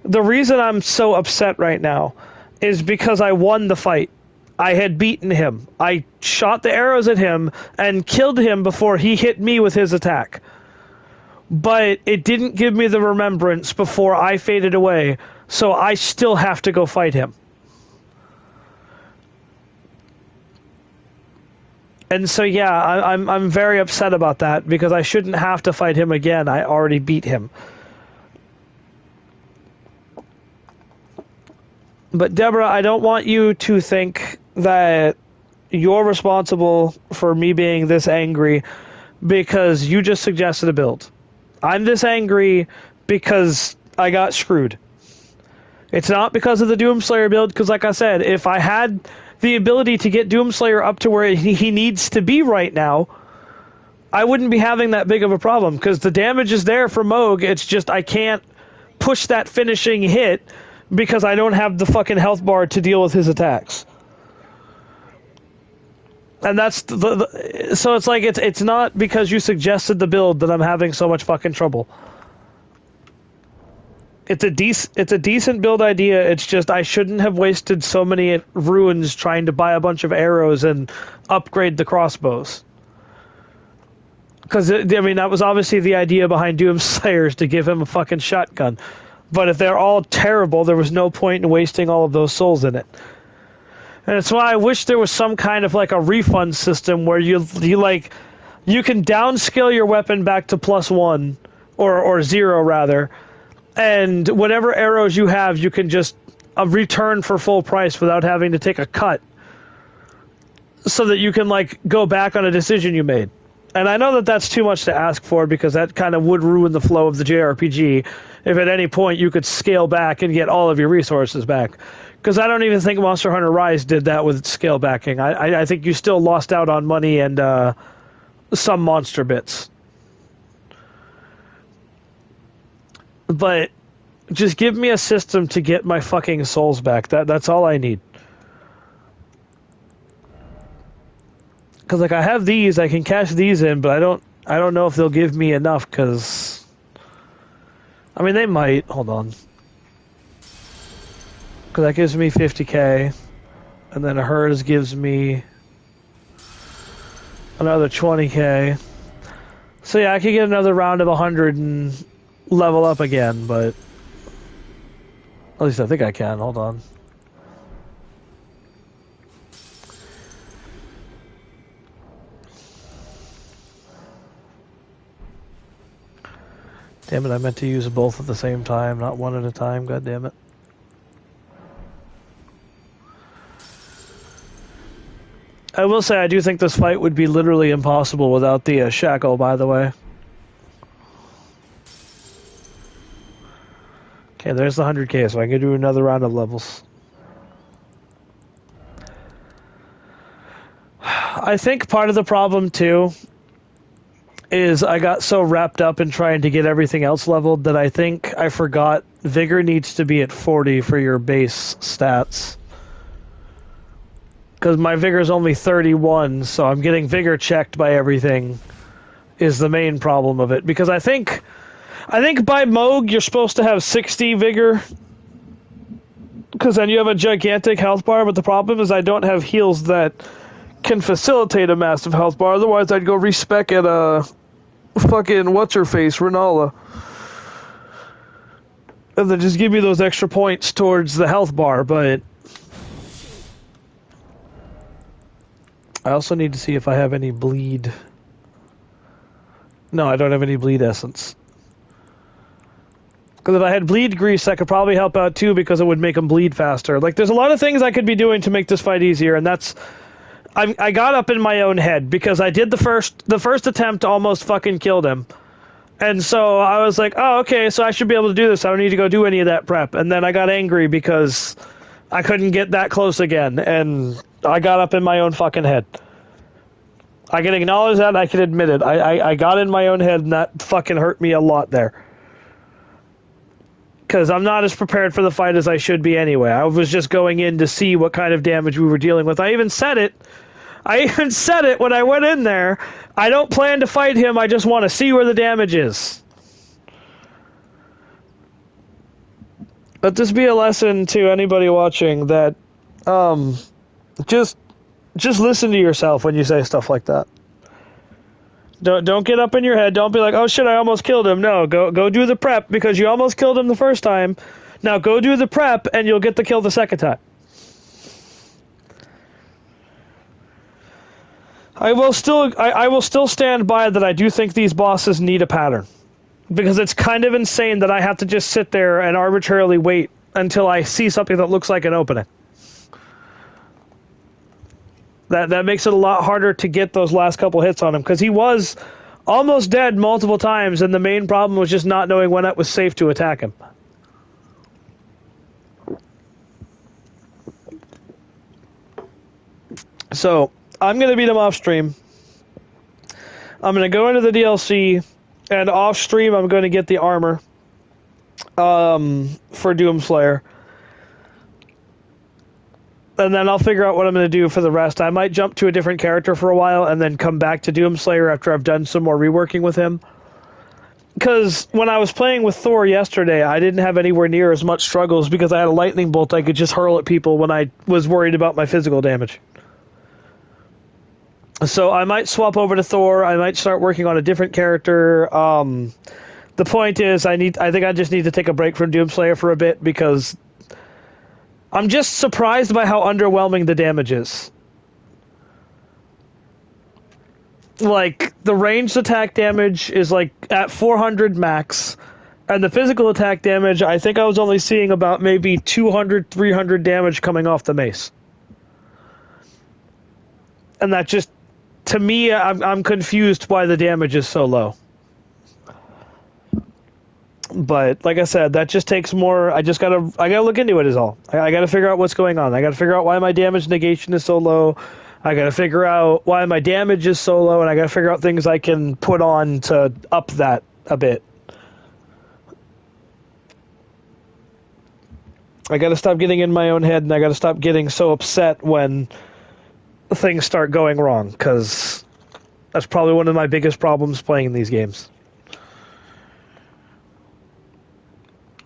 S1: The reason I'm so upset right now is because I won the fight. I had beaten him. I shot the arrows at him and killed him before he hit me with his attack. But it didn't give me the remembrance before I faded away, so I still have to go fight him. And so, yeah, I'm very upset about that, because I shouldn't have to fight him again. I already beat him. But, Deborah, I don't want you to think that you're responsible for me being this angry because you just suggested a build. I'm this angry because I got screwed. It's not because of the Doomslayer build, because, like I said, if I had the ability to get Doomslayer up to where he needs to be right now, I wouldn't be having that big of a problem, because the damage is there for Moog. It's just I can't push that finishing hit because I don't have the fucking health bar to deal with his attacks. And that's so it's like it's not because you suggested the build that I'm having so much fucking trouble. It's a decent build idea. It's just I shouldn't have wasted so many runes trying to buy a bunch of arrows and upgrade the crossbows. Because, I mean, that was obviously the idea behind Doomslayers, to give him a fucking shotgun. But if they're all terrible, there was no point in wasting all of those souls in it. And it's why I wish there was some kind of a refund system where you you can downscale your weapon back to +1, or 0 rather, and whatever arrows you have, you can just return for full price without having to take a cut, so that you can like go back on a decision you made. And I know that that's too much to ask for, because that kind of would ruin the flow of the JRPG if at any point you could scale back and get all of your resources back. Because I don't even think Monster Hunter Rise did that with scale backing. I think you still lost out on money and some monster bits. But just give me a system to get my fucking souls back. That's all I need. Because like I have these, I can cash these in, but I don't know if they'll give me enough. Because I mean, they might. Hold on. Because that gives me 50k, and then hers gives me another 20k. So yeah, I could get another round of 100 and level up again, but at least I think I can. Hold on. Damn it, I meant to use both at the same time, not one at a time. God damn it. I will say I do think this fight would be literally impossible without the shackle, by the way. Okay, there's the 100k, so I can do another round of levels. I think part of the problem, too, is I got so wrapped up in trying to get everything else leveled that I think I forgot Vigor needs to be at 40 for your base stats. Because my Vigor is only 31, so I'm getting Vigor checked by everything is the main problem of it. Because I think by Moog you're supposed to have 60 Vigor, because then you have a gigantic health bar, but the problem is I don't have heals that can facilitate a massive health bar. Otherwise I'd go respec at a fucking what's-her-face, Renala. And then just give me those extra points towards the health bar, but I also need to see if I have any bleed. No, I don't have any bleed essence. Because if I had bleed grease, that could probably help out too, because it would make them bleed faster. Like, there's a lot of things I could be doing to make this fight easier, and that's... I got up in my own head, because I did the first attempt, almost fucking killed him. And so I was like, oh, okay, so I should be able to do this. I don't need to go do any of that prep. And then I got angry because I couldn't get that close again, and I got up in my own fucking head. I can acknowledge that, I can admit it. I got in my own head, and that fucking hurt me a lot there. Because I'm not as prepared for the fight as I should be anyway. I was just going in to see what kind of damage we were dealing with. I even said it when I went in there. I don't plan to fight him, I just want to see where the damage is. Let this be a lesson to anybody watching that just listen to yourself when you say stuff like that. Don't get up in your head. Don't be like, oh shit, I almost killed him. No, go do the prep, because you almost killed him the first time. Now go do the prep and you'll get the kill the second time. I will still stand by that I do think these bosses need a pattern. Because it's kind of insane that I have to just sit there and arbitrarily wait until I see something that looks like an opening. That makes it a lot harder to get those last couple hits on him, because he was almost dead multiple times, and the main problem was just not knowing when it was safe to attack him. So, I'm going to beat him off stream. I'm going to go into the DLC, and off stream I'm going to get the armor for Doomslayer. And then I'll figure out what I'm going to do for the rest. I might jump to a different character for a while and then come back to Doomslayer after I've done some more reworking with him. Because when I was playing with Thor yesterday, I didn't have anywhere near as much struggles because I had a lightning bolt I could just hurl at people when I was worried about my physical damage. So I might swap over to Thor. I might start working on a different character. The point is, I think I just need to take a break from Doomslayer for a bit, because I'm just surprised by how underwhelming the damage is. like, the ranged attack damage is, like, at 400 max, and the physical attack damage, I think I was only seeing about maybe 200, 300 damage coming off the mace. And that just, to me, I'm confused why the damage is so low. But like I said, that just takes more. I gotta look into it. Is all. I gotta figure out what's going on. I gotta figure out why my damage negation is so low. I gotta figure out why my damage is so low, and I gotta figure out things I can put on to up that a bit. I gotta stop getting in my own head, and I gotta stop getting so upset when things start going wrong, because that's probably one of my biggest problems playing these games.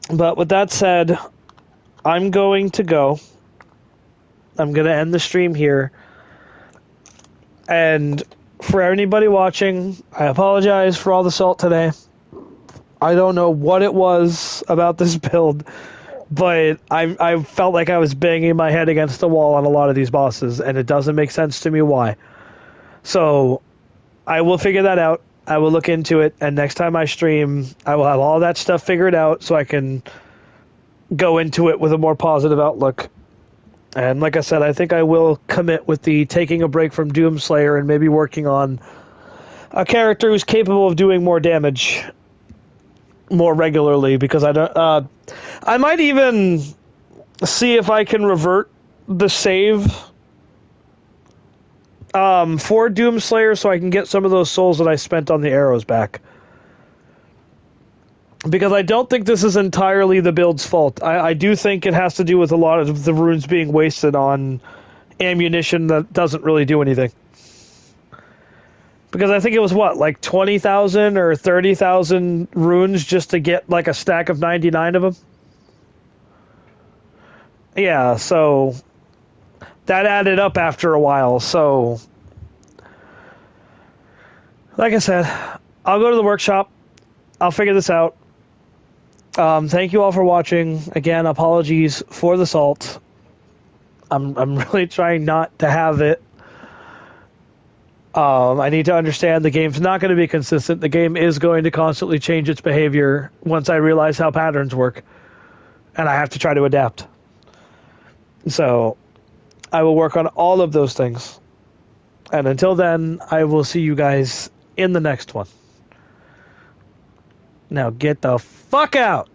S1: But with that said, I'm going to go. I'm going to end the stream here. And for anybody watching, I apologize for all the salt today. I don't know what it was about this build, but I felt like I was banging my head against the wall on a lot of these bosses, and it doesn't make sense to me why. So I will figure that out. I will look into it, and next time I stream, I will have all that stuff figured out so I can go into it with a more positive outlook. And like I said, I think I will commit with the taking a break from Doomslayer and maybe working on a character who's capable of doing more damage more regularly, because I might even see if I can revert the save for Doomslayer so I can get some of those souls that I spent on the arrows back. Because I don't think this is entirely the build's fault. I do think it has to do with a lot of the runes being wasted on ammunition that doesn't really do anything. Because I think it was, like 20,000 or 30,000 runes just to get like a stack of 99 of them? Yeah, so that added up after a while, so like I said, I'll go to the workshop. I'll figure this out. Thank you all for watching. Again, apologies for the salt. I'm really trying not to have it. I need to understand the game's not going to be consistent. The game is going to constantly change its behavior once I realize how patterns work. And I have to try to adapt. So I will work on all of those things. And until then, I will see you guys in the next one. Now get the fuck out!